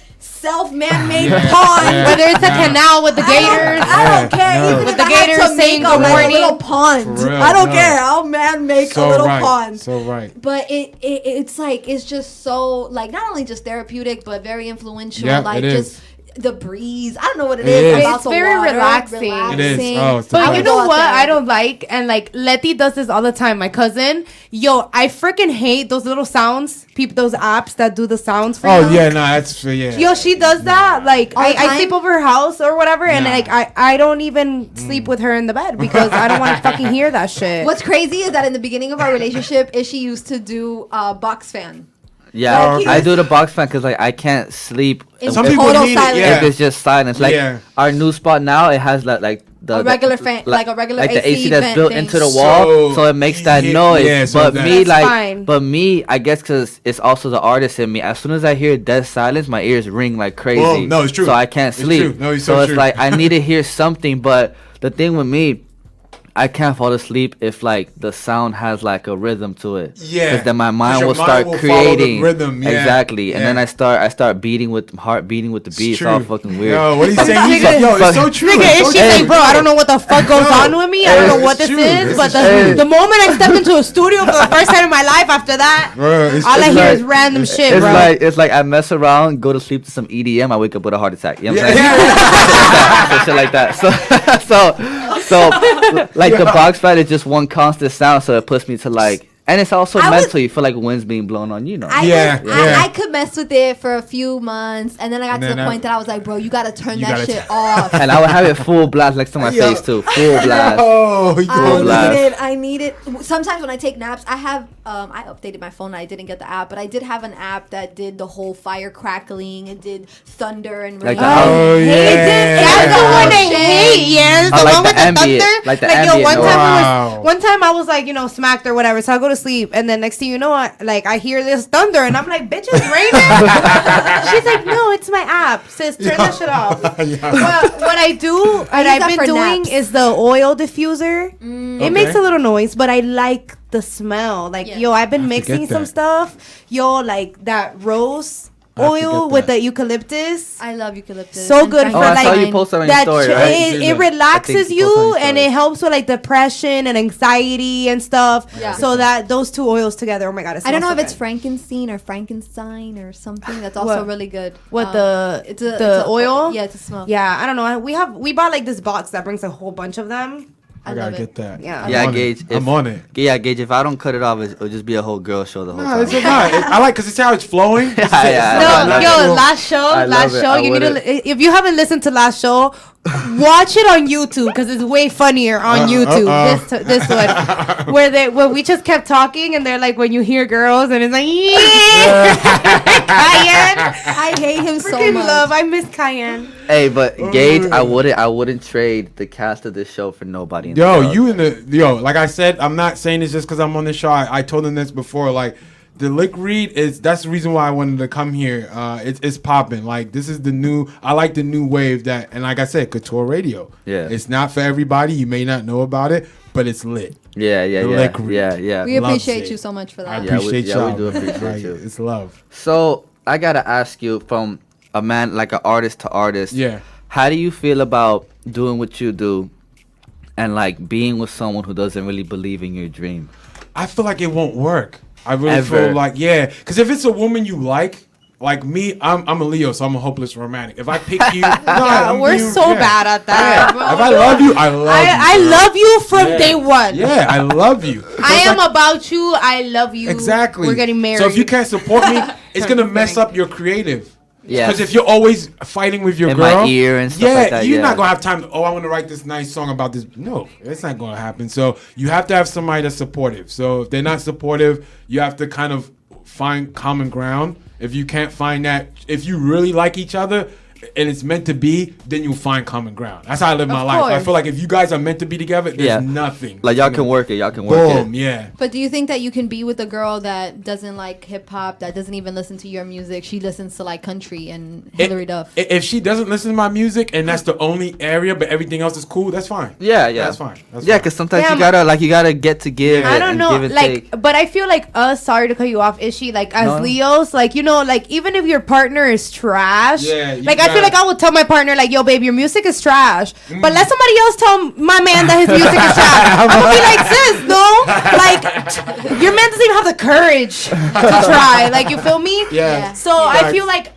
self-man-made pond, Yeah. Whether it's a canal with the gators. I don't care. no. Even With if the I had gators to saying make good a morning. little pond. For real, I don't no. care. I'll make So a little right, pond. so right. But it's like it's just so like not only just therapeutic but very influential. Yeah, like it just is. the breeze. I don't know what it It is is. about It's the very water. relaxing. It is. Oh, it's the But best. you know Go out what there. I don't like? And like Letty does this all the time. My cousin, yo, I freaking hate those little sounds. People, those apps that do the sounds for you. Oh yeah, no, that's for yeah. Yo, she does that. Like All the I time? sleep over her house or whatever, and Nah. like I don't even sleep with her in the bed because I don't want to fucking hear that shit. What's crazy is that in the beginning of our relationship, Ishy used to do box fan. Yeah, Like, I do the box fan because like I can't sleep In Some if, people total need silence. it. Yeah. if it's just silence. Like Yeah. our new spot now, it has like the A regular fan- like a regular like the AC AC that's vent built thing. into the wall, So, so it makes that yeah, noise. yeah, so but that- me That's like, fine. but me, I guess because it's also the artist in me. As soon as I hear dead silence, my ears ring like crazy. Well, no, it's true. So I can't It's sleep. true. No, it's so so it's true. like I need to hear something. But the thing with me, I can't fall asleep if like the sound has like a rhythm to it. Yeah. Because then my 'Cause mind your will mind start will follow the creating rhythm, yeah. exactly, and Yeah. then I start beating with heart beating with the beat. It's all fucking weird. Yo, what he's saying? He's Nigga, yo, it's so fuck- true. Nigga, It's and so she's true. like, bro, I don't know what the fuck goes No. on with me. I don't know It's what this true. is, This but is the true. moment I stepped into a studio for the first time in my life after that, Bro, it's all I true. hear like- is random shit, It's bro. it's like I mess around, go to sleep to some EDM, I wake up with a heart attack. You know what I'm Yeah. saying? So shit like that. So like the box fight is just one constant sound, so it puts me to like, and it's also I was- mental. You feel like wind's being blown on you, know. Yeah, yeah. I could mess with it for a few months, and then I got And to then the I- point that I was like, bro, you gotta turn You that gotta shit t- off. And I would have it full blast next to my Yo. face too, full blast. Oh, Full blast. I need it. Sometimes when I take naps, I have I updated my phone. I didn't get the app, but I did have an app that did the whole fire crackling. It did thunder and rain. Like the- Oh, Hey, yeah. that's the one I Shit. hate, Yanz. The I like one with the the ambient, thunder. like the yo, ambient one noise. time Wow. one time I was like, smacked or whatever. So I go to sleep, and then next thing you know, I hear this thunder, and I'm like, bitch, it's raining. She's like, no, it's my app. Sis, turn that shit off. But what I do, what use I've that been for doing naps. is the oil diffuser. It makes Okay. a little noise, but I like the smell. Like, Yeah. yo, I've been I have to mixing get some that. stuff. Yo, like that rose I have to oil get with that. the eucalyptus. I love eucalyptus. So and good Frankenstein. for, Oh, I saw like, you post that on your that story, ch- right? it I relaxes think you posted on you your and story. it helps with like depression and anxiety and stuff. Yeah. So that those two oils together, oh my god, it I don't know smells if so it's good. Frankenstein or Frankenstein or something. That's also What? really good. What, the oil? Yeah, it's a smell. Yeah, I don't know. We bought like this box that brings a whole bunch of them. I I love gotta it. get that. Yeah. I'm Yeah, on it. Gage. I'm on it. Yeah, Gage. If I don't cut it off, it'll just be a whole girl show the whole No, time. it's not. I like because it's how it's flowing. It's yeah. No, love yo, it. last show, I love it. I you need wouldn't- to. If you haven't listened to last show, watch it on YouTube because it's way funnier on YouTube. This one, where we just kept talking and they're like when you hear girls and it's like Kayan. I hate him so Freaking much. love. I miss Kayan. Hey, but Gage, I wouldn't trade the cast of this show for nobody. In the Yo, world. like I said, I'm not saying this just because I'm on the show. I told them this before. Like, The lick read that's the reason why I wanted to come here. It's popping. Like this is I like the new wave that, and like I said, couture radio. Yeah. It's not for everybody. You may not know about it, but it's lit. Yeah. The lick read. Yeah. We Loves appreciate it. you so much for I that. appreciate we y'all. do man. appreciate Like, you. It's love. So I gotta ask you, from a man, like an artist to artist. Yeah. How do you feel about doing what you do, and like being with someone who doesn't really believe in your dream? I feel like it won't work. I really Ever. feel like, because if it's a woman you like me, I'm a Leo, so I'm a hopeless romantic. If I pick you, We're so bad at that. Yeah. If I love you, I love you. I bro. love you from Yeah. day one. Yeah, I love you. I It's am like- about you. I love you. Exactly. We're getting married. So if you can't support me, it's gonna mess up your creative. Yeah. Because if you're always fighting with your In girl, my ear and stuff like that, you're yeah. not gonna have time. I want to write this nice song about this. No, it's not gonna happen. So you have to have somebody that's supportive. So if they're not supportive, you have to kind of find common ground. If you can't find that, if you really like each other and it's meant to be, then you'll find common ground. That's how I live my life. I course. feel like if you guys are meant to be together, there's Yeah. nothing. Like y'all can work it. Y'all can work Boom, it. yeah. But do you think that you can be with a girl that doesn't like hip hop, that doesn't even listen to your music? She listens to like country and Hillary Duff. If she doesn't listen to my music and that's the only area, but everything else is cool, that's fine. Yeah. That's fine. That's Yeah, fine. because sometimes Yeah, you gotta get to give. I it don't and know, give and like, take. but I feel like us. Sorry to cut you off, Ishy. Like as No. Leos, like like even if your partner is trash, Yeah, you like I feel gotta- like I would tell my partner, like, yo, babe, your music is trash. Mm. But let somebody else tell my man that his music is trash. I'm gonna be like, sis, no, like your man doesn't even have the courage to try. Like, you feel me? Yeah. So I feel like,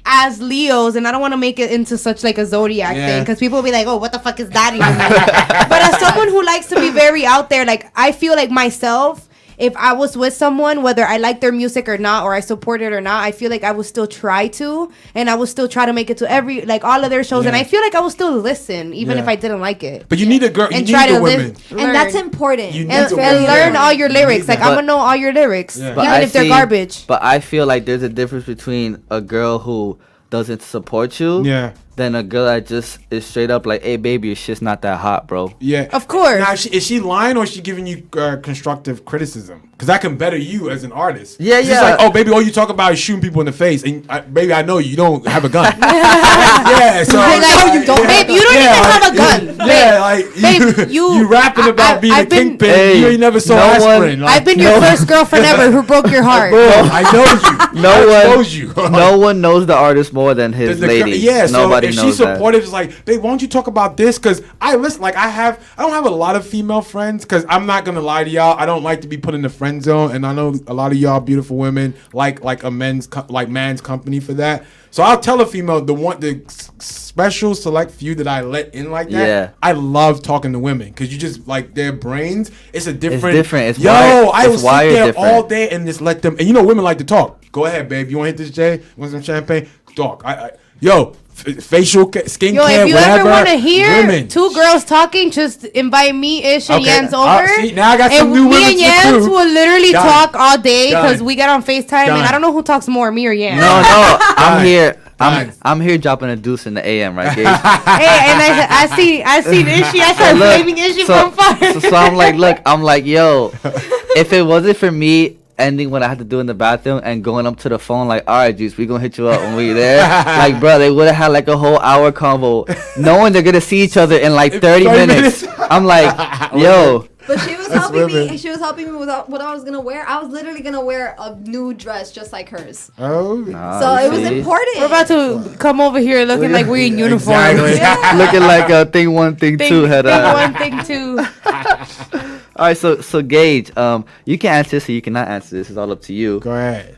as Leos, and I don't want to make it into such like a zodiac Yeah. thing, because people will be like, oh, what the fuck is that even mean? But as someone who likes to be very out there, like I feel like myself, if I was with someone, whether I like their music or not, or I support it or not, I feel like I would still try to, and I would still try to make it to like all of their shows, and Yeah. I feel like I would still listen, even Yeah. if I didn't like it. But you need a girl. You And need try the to women. learn. And that's important. You need And, to and win. learn Yeah. all your lyrics. Like, that. I'm gonna know all your lyrics, Yeah. even I if they're see- garbage. But I feel like there's a difference between a girl who doesn't support you, Yeah. than a girl that just is straight up like, hey, baby, your shit's not that hot, bro. Yeah. Of course. Now, is she lying or is she giving you constructive criticism? Because I can better you as an artist. Yeah, She's yeah. like, oh, baby, all you talk about is shooting people in the face. And baby, I know you don't have a gun. Yeah, so. Like, no, you don't. Babe, you don't even have a gun. Yeah, like, Babe, you rapping about being I've a been- kingpin. Hey, you ain't never saw no one- aspirin. Like, I've been your first girlfriend ever who broke your heart. Bro, I know you. No I one- expose you. No one knows the artist more than his The lady. yeah, Nobody so if knows she's that. supportive, it's like, babe, why don't you talk about this? Because I listen, like I don't have a lot of female friends. Because I'm not gonna lie to y'all, I don't like to be put in the friend zone, and I know a lot of y'all beautiful women like a man's company for that. So I'll tell a female the special select few that I let in like that. Yeah. I love talking to women because you just like their brains. It's a different. different. It's yo, wired- I will it's sit wired there different. all day and just let them. And you know, women like to talk. Go ahead, babe. You want to hit this, Jay? Want some champagne? Talk. Yo, facial skincare. Yo, if you whatever, ever want to hear women. two girls talking, just invite me, Ish, and Okay. Yanz over. See, now I got some and new me women and to Yanz recruit. will literally Done. talk all day because Done. we get on FaceTime, Done. and I don't know who talks more, me or Yanz. No, I'm Done. here. Done. I'm here dropping a deuce in the AM, right, Gage? Hey, and I seen Ishi. I started Look, blaming Ishi so, from far. so I'm like, look, yo, if it wasn't for me ending what I had to do in the bathroom and going up to the phone like, all right, Juice, we gonna hit you up when we there. Like, bro, they would have had like a whole hour convo, knowing they're gonna see each other in like 30 minutes. I'm like, yo. But she was helping women. me. She was helping me with what I was gonna wear. I was literally gonna wear a new dress just like hers. Oh, So it was see? important. We're about to come over here looking like we're in uniform. Exactly. Yeah. Looking like a thing one, thing two head Thing up. one, thing two. All right, so Gage, you can answer this or you cannot answer this. It's all up to you. Go ahead.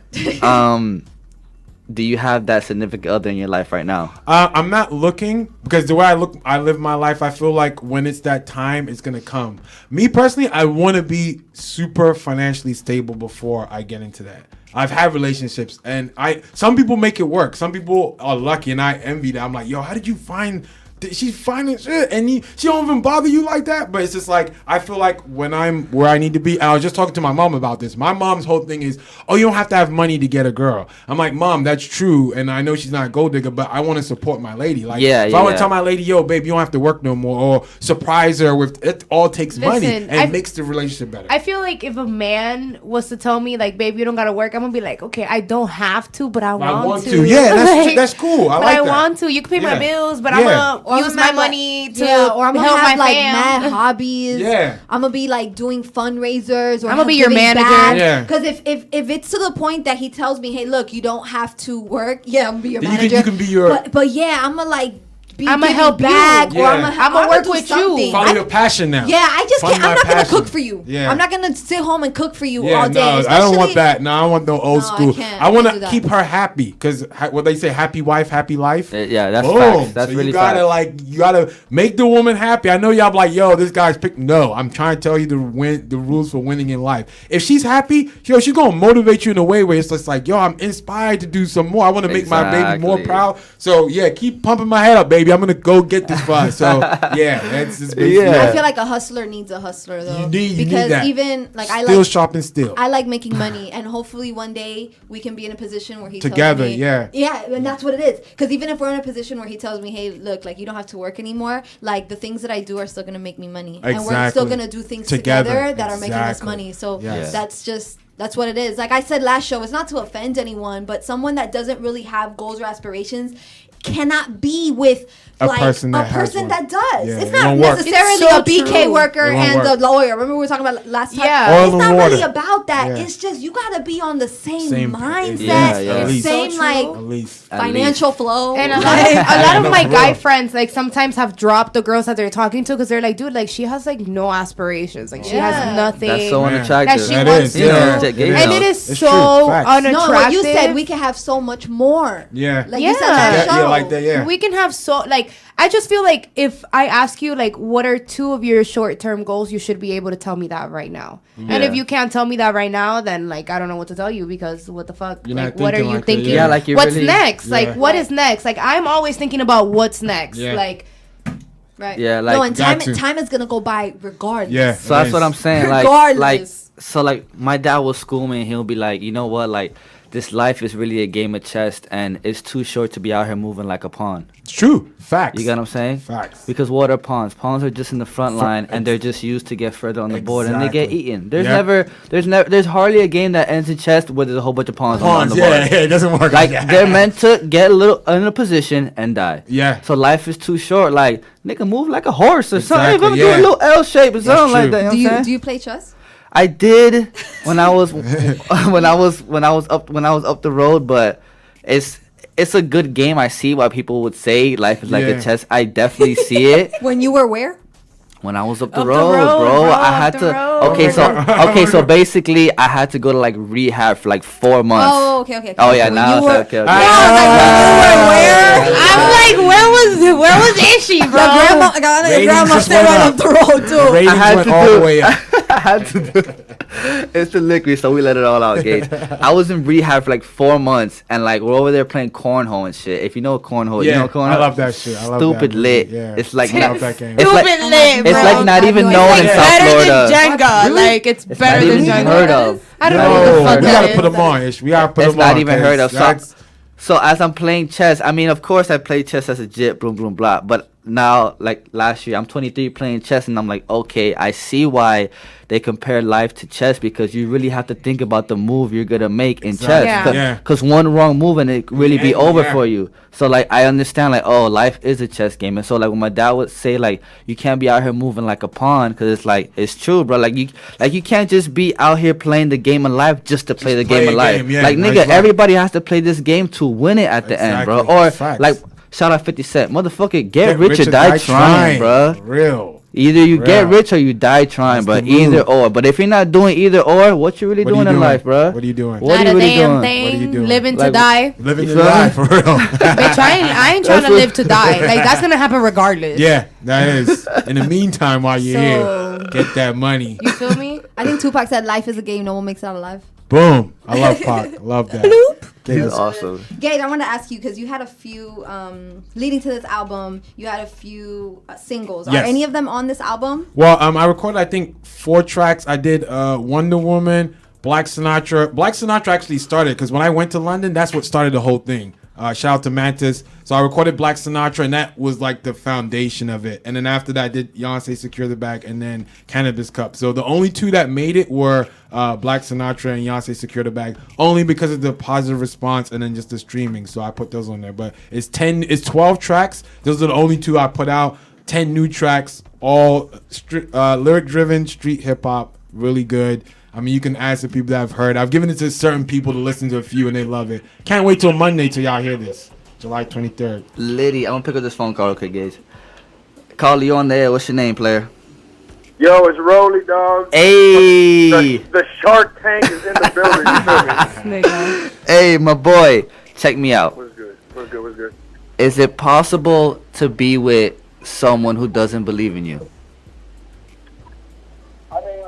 Do you have that significant other in your life right now? I'm not looking because the way I live my life, I feel like when it's that time, it's gonna come. Me personally, I want to be super financially stable before I get into that. I've had relationships, and some people make it work. Some people are lucky, and I envy that. I'm like, yo, how did you find she's fine and shit, and she don't even bother you like that. But it's just like I feel like when I'm where I need to be. And I was just talking to my mom about this. My mom's whole thing is, oh, you don't have to have money to get a girl. I'm like, Mom, that's true, and I know she's not a gold digger, but I want to support my lady. Like, if I want to tell my lady, yo, babe, you don't have to work no more, or surprise her with it. All takes money and makes the relationship better. I feel like if a man was to tell me, like, babe, you don't gotta work, I'm gonna be like, okay, I don't have to, but I want to. Yeah, that's cool. I like that. I want to. You can pay my bills, but I'm gonna use my money to or I'm gonna help have my like fam. mad hobbies. Yeah. I'm gonna be like doing fundraisers, or I'm gonna be your manager. Yeah. Because if it's to the point that he tells me, hey, look, you don't have to work. Yeah, I'm gonna be your manager. You can be your. But yeah, I'm gonna like. I'm gonna help back, you. or Yeah. I'm gonna work do with something. you. Follow your passion now. Yeah, I just Find can't. I'm my not gonna passion. cook for you. Yeah. I'm not gonna sit home and cook for you Yeah, all day. no, I don't want especially- that. No, I want no old No, I school. can't. I want I can't to do that. keep her happy because what they say, happy wife, happy life. Yeah, that's Boom. facts. That's so really you gotta facts. you gotta make the woman happy. I know y'all be like, yo, this guy's picked. No, I'm trying to tell you the rules for winning in life. If she's happy, yo, she's gonna motivate you in a way where it's just like, yo, I'm inspired to do some more. I want to make my baby more Exactly. proud. So yeah, keep pumping my head up, baby. I'm gonna go get this for her. So yeah, that's just basically. Yeah. I feel like a hustler needs a hustler though. You need because that. even like I Still like sharp and still. I like making money, and hopefully one day we can be in a position where he Together, tells me, yeah, and that's what it is. Because even if we're in a position where he tells me, hey, look, like you don't have to work anymore, like the things that I do are still gonna make me money, and we're still Exactly. gonna do things Together. together that are making us Exactly. money. So Yes. that's what it is. Like I said last show, it's not to offend anyone, but someone that doesn't really have goals or aspirations cannot be with A like person that a has person one. that does. Yeah, it's it not won't work. necessarily It's so a BK true. worker It won't and work. the lawyer. Remember we were talking about last time? Yeah. Oil It's and not water. really about that. Yeah. It's just you gotta be on the same Same- mindset, Yeah, at least. same So like true. At least. financial flow. And a Like- lot of No, my for guy real. friends like sometimes have dropped the girls that they're talking to because they're like, dude, like she has like no aspirations, like she Yeah. has nothing. That's so Man. unattractive. That she That wants is, to yeah. do. It is. And it is It's so true. Facts. unattractive. no, what you said, we can have so much more. Yeah. Like you said that Yeah. show. Yeah, like that. Yeah. We can have so like I just feel like if I ask you like what are two of your short term goals, you should be able to tell me that right now. And Yeah. if you can't tell me that right now, then like I don't know what to tell you because what the fuck? You're Like not what are thinking you like that, thinking? yeah, like you what's really- next? Yeah. Like what is next? Like I'm always thinking about what's next. Yeah. Like Right. Yeah, like- no, and Got to. time is gonna go by regardless. Yeah. So that's what I'm saying. Like, Regardless. my dad will school me and he'll be like, you know what, like this life is really a game of chess and it's too short to be out here moving like a pawn. It's true. Facts. You get what I'm saying? Facts. Because what are pawns? Pawns are just in the front line and they're just used to get further on the board and they get Exactly. eaten. There's Yeah. there's hardly a game that ends in chess where there's a whole bunch of pawns, on Pawns, the board. yeah, it doesn't work Like that. they're meant to get a little in a position and die. Yeah. So life is too short. Like nigga, move like a horse or something. Exactly, If I'm yeah. doing a little L shape or something like true. that. You know Do what I'm you saying? do you play chess? I did when I was when I was up the road, but it's a good game. I see why people would say life is like Yeah. a chess. I definitely see it. When you were where? When I was up the Up the road, road, bro, bro, I up had the to. road. Okay, so basically, I had to go to like rehab for like 4 months. Oh, okay. Oh yeah, When now you it's were- okay. Yeah, I was like, when you were where? I'm like, where was Ishy, bro? Your grandma, I got your Ratings grandma just stay went right up. up the road too. Ratings had went to all do- the way up. I had to do. It's the liquid, so we let it all out, Gage. I was in rehab for like 4 months, and like we're over there playing cornhole and shit. If you know cornhole, you know cornhole. I love that shit. I love Stupid that lit. movie. Yeah. It's like I not, love that game. it's like, Stupid lit, bro. it's like not even I known know in it's South better Florida. than Jenga. Really? Like it's It's better not than even Jenga. heard of. I don't know what No, the fuck we that gotta is. put them on, Ish. We gotta put It's them on. not even heard of. 'cause that's- So as I'm playing chess, I mean, of course I play chess as a jit, boom, boom, blah. But now, like last year, I'm 23 playing chess, and I'm like, okay, I see why they compare life to chess because you really have to think about the move you're gonna make in Exactly. chess. Yeah. Because one wrong move and it really be Yeah, over yeah. for you. So like I understand like, oh, life is a chess game, and so like when my dad would say like you can't be out here moving like a pawn because it's like it's true, bro. Like you can't just be out here playing the game of life just to play the play game a of life. game, yeah, like nice nigga, life. everybody has to play this game to win it at the end, bro. Exactly. Or Facts. like shout out 50 Cent, motherfucker, get rich or die trying, bro. Real. Either you get Real. rich or you die trying, That's but the move. either or. But if you're not doing either or, what you really What are doing you in doing? life, bro? What are you doing? What Not are you a really damn doing? thing. What are you doing? Living to Like, die. Living You your feel me? life for real. Bitch, I ain't trying to live to die. Like that's gonna happen regardless. Yeah, that is. In the meantime, while you're So- here, get that money. You feel me? I think Tupac said life is a game, no one makes it out alive. Boom. I love Pac. I love that. He's awesome. Gage, I want to ask you because you had a few leading to this album. You had a few singles. Are Yes. any of them on this album? Well, I recorded, I think, 4 tracks. I did Wonder Woman, Black Sinatra. Black Sinatra actually started because when I went to London, that's what started the whole thing. Shout out to Mantis. So I recorded Black Sinatra, and that was like the foundation of it. And then after that, I did Yonce, Secure the Bag, and then Cannabis Cup. So the only 2 that made it were Black Sinatra and Yonce, Secure the Bag, only because of the positive response and then just the streaming. So I put those on there. But it's 12 tracks. Those are the only 2 I put out. 10 new tracks, all lyric-driven, street hip-hop, really good. I mean, you can ask the people that I've heard. I've given it to certain people to listen to a few, and they love it. Can't wait till Monday till y'all hear this. July 23rd. Liddy, I'm gonna pick up this phone call, okay, Gage. Carl, you on there? What's your name, player? Yo, it's Rolly, dog. Hey, The Shark Tank is in the building. You feel me? hey, my boy. Check me out. What's good? What's good? What's good? Is it possible to be with someone who doesn't believe in you? I mean,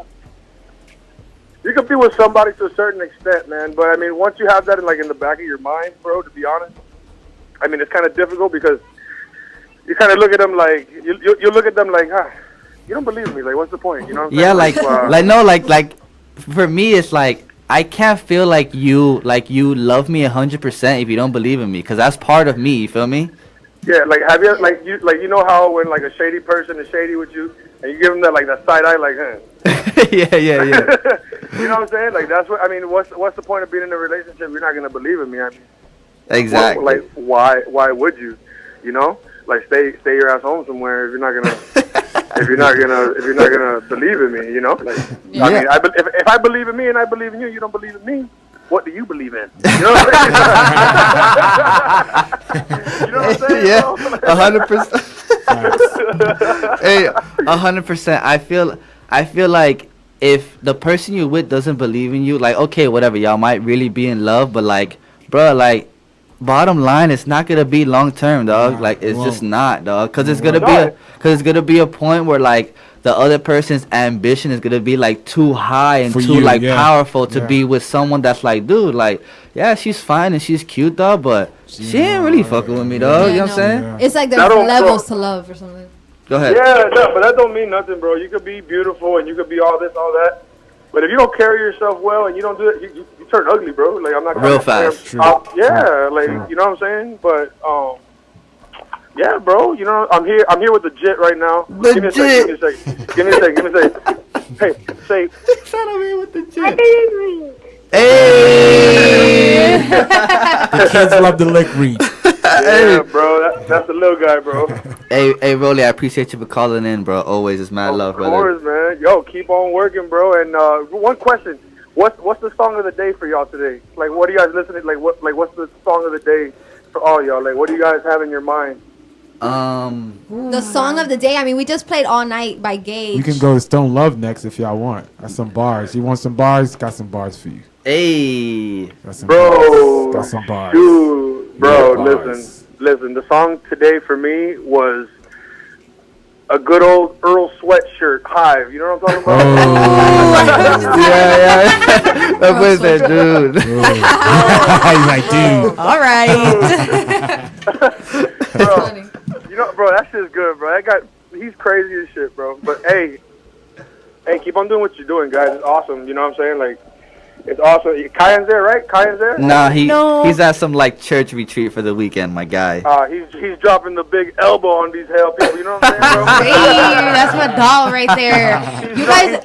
you can be with somebody to a certain extent, man. But I mean, once you have that in the back of your mind, bro, to be honest, I mean, it's kind of difficult because you kind of look at them like you look at them like, you don't believe me. Like, what's the point? You know? What I'm Yeah, like for me, it's like I can't feel like you love me 100% if you don't believe in me, because that's part of me. You feel me? Yeah, like have you you know how when like a shady person is shady with you and you give them that side eye yeah. You know what I'm saying? Like that's what I mean. What's the point of being in a relationship? You're not gonna believe in me. I mean, Exactly. Why would you? You know, like stay your ass home somewhere if you're not gonna if you're not gonna believe in me. You know, like I mean, if I believe in me and I believe in you, you don't believe in me. What do you believe in? You know what I'm saying? You know what I'm saying? Yeah, 100%. Hey, 100%. I feel like if the person you're with doesn't believe in you, like, okay, whatever, y'all might really be in love, but like, bro, like, bottom line, it's not gonna be long term, dog. Like, it's just not, dog, because it's gonna be a point where like the other person's ambition is gonna be like too high and too powerful to be with someone that's like, dude, like, yeah, she's fine and she's cute, dog, but she ain't really fucking with me, dog. You know what I'm saying? Yeah. It's like there's levels to love or something. Go ahead. Yeah, no, but that don't mean nothing, bro. You could be beautiful and you could be all this, all that. But if you don't carry yourself well and you don't do it, you turn ugly, bro. Like I'm not real fast. You know what I'm saying? But yeah, bro. You know, I'm here with the Jit right now. Give me a second. Hey, say. I'm here with the Jit. Hey! The kids love the lick read. Yeah, bro. That's the little guy, bro. Hey, Rolly, I appreciate you for calling in, bro. Always, it's mad love, brother. Of course, man. Yo, keep on working, bro. And one question: what's the song of the day for y'all today? Like, what do you guys listening? What's the song of the day for all y'all? Like, what do you guys have in your mind? The song of the day. I mean, we just played All Night by Gage. You can go to Stone Love next if y'all want. That's some bars. You want some bars? Got some bars for you. Hey, got some bro, bars. Got some bars. Dude, bro, listen. The song today for me was a good old Earl Sweatshirt, Hive. You know what I'm talking about? yeah. That was that dude. He's like, dude. All right. Bro, you know, bro, that shit's good, bro. He's crazy as shit, bro. But hey, keep on doing what you're doing, guys. It's awesome. You know what I'm saying? Like, it's awesome. Kayan's there, right? Kayan's there? Nah, he's at some like church retreat for the weekend, my guy. He's dropping the big elbow on these hell people. You know what I'm saying, bro? Hey, that's my doll right there. You guys,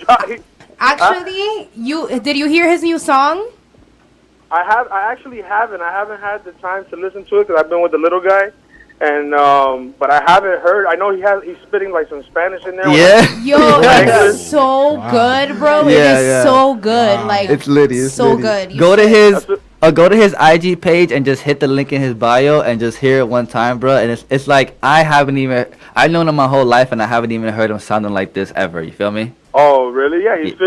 actually, did you hear his new song? I actually haven't. I haven't had the time to listen to it because I've been with the little guy. And but I haven't heard. I know he's spitting like some Spanish in there. Yeah. Yo, it's so good, bro. It is so good. Wow. Like it's lit. It's so litty. good. Go to his IG page and just hit the link in his bio and just hear it one time, bro. And it's like I've known him my whole life and I haven't even heard him sounding like this ever. You feel me? Oh really? Yeah. He's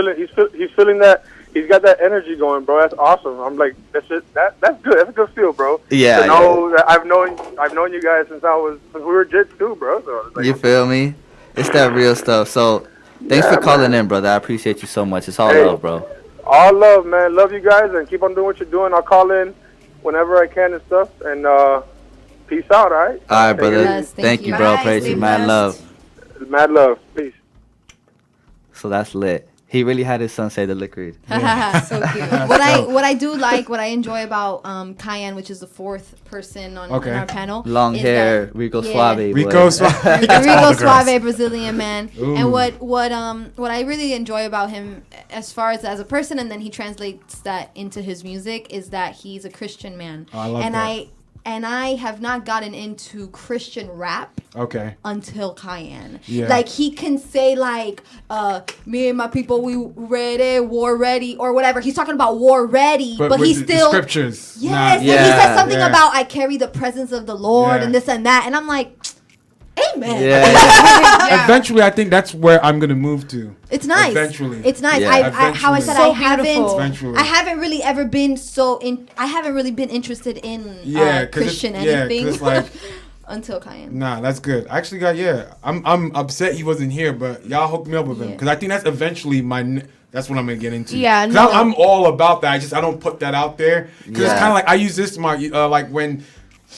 feeling that. He's got that energy going, bro. That's awesome. I'm like, that's good. That's a good feel, bro. Yeah. To know that I've known you guys since we were Jits too, bro. So like, you feel me? It's that real stuff. So thanks for calling in, brother. I appreciate you so much. It's all love, bro. All love, man. Love you guys, and keep on doing what you're doing. I'll call in whenever I can and stuff. And peace out, all right? All right, brother. Yes, thank thank you, you. bro. Bye, Praise stay you, mad blessed. love. Mad love. Peace. So that's lit. He really had his son say the lick read. So cute. What I do like, what I enjoy about Kayan, which is the fourth person on in our panel, Long is hair, that- Rico yeah. Suave. boy. Rico Suave. He gets all Rico the girls. Suave, Brazilian man. Ooh. And what I really enjoy about him, as far as a person, and then he translates that into his music, is that he's a Christian man. Oh, I love and that. I have not gotten into Christian rap Okay. until Kayan. Yeah. Like, he can say, like, me and my people, we ready, war ready, or whatever. He's talking about war ready, but with he's the still... scriptures. Yes, Not- and he Yeah, says something yeah. about, I carry the presence of the Lord, Yeah. and this and that. And I'm like, amen. Yeah. Eventually, I think that's where I'm gonna move to. It's nice. Eventually. It's nice. Yeah. How I said So I haven't. beautiful. Eventually. I haven't really ever been so in. I haven't really been interested in Yeah, 'cause it's- Christian yeah, 'cause anything it's like- until Kayan. Nah, that's good. I actually got I'm upset he wasn't here, but y'all hooked me up with him Yeah. because I think that's eventually that's what I'm gonna get into. Yeah, 'Cause no. I'm all about that. I don't put that out there because it's Yeah. kind of like I use this to my like when.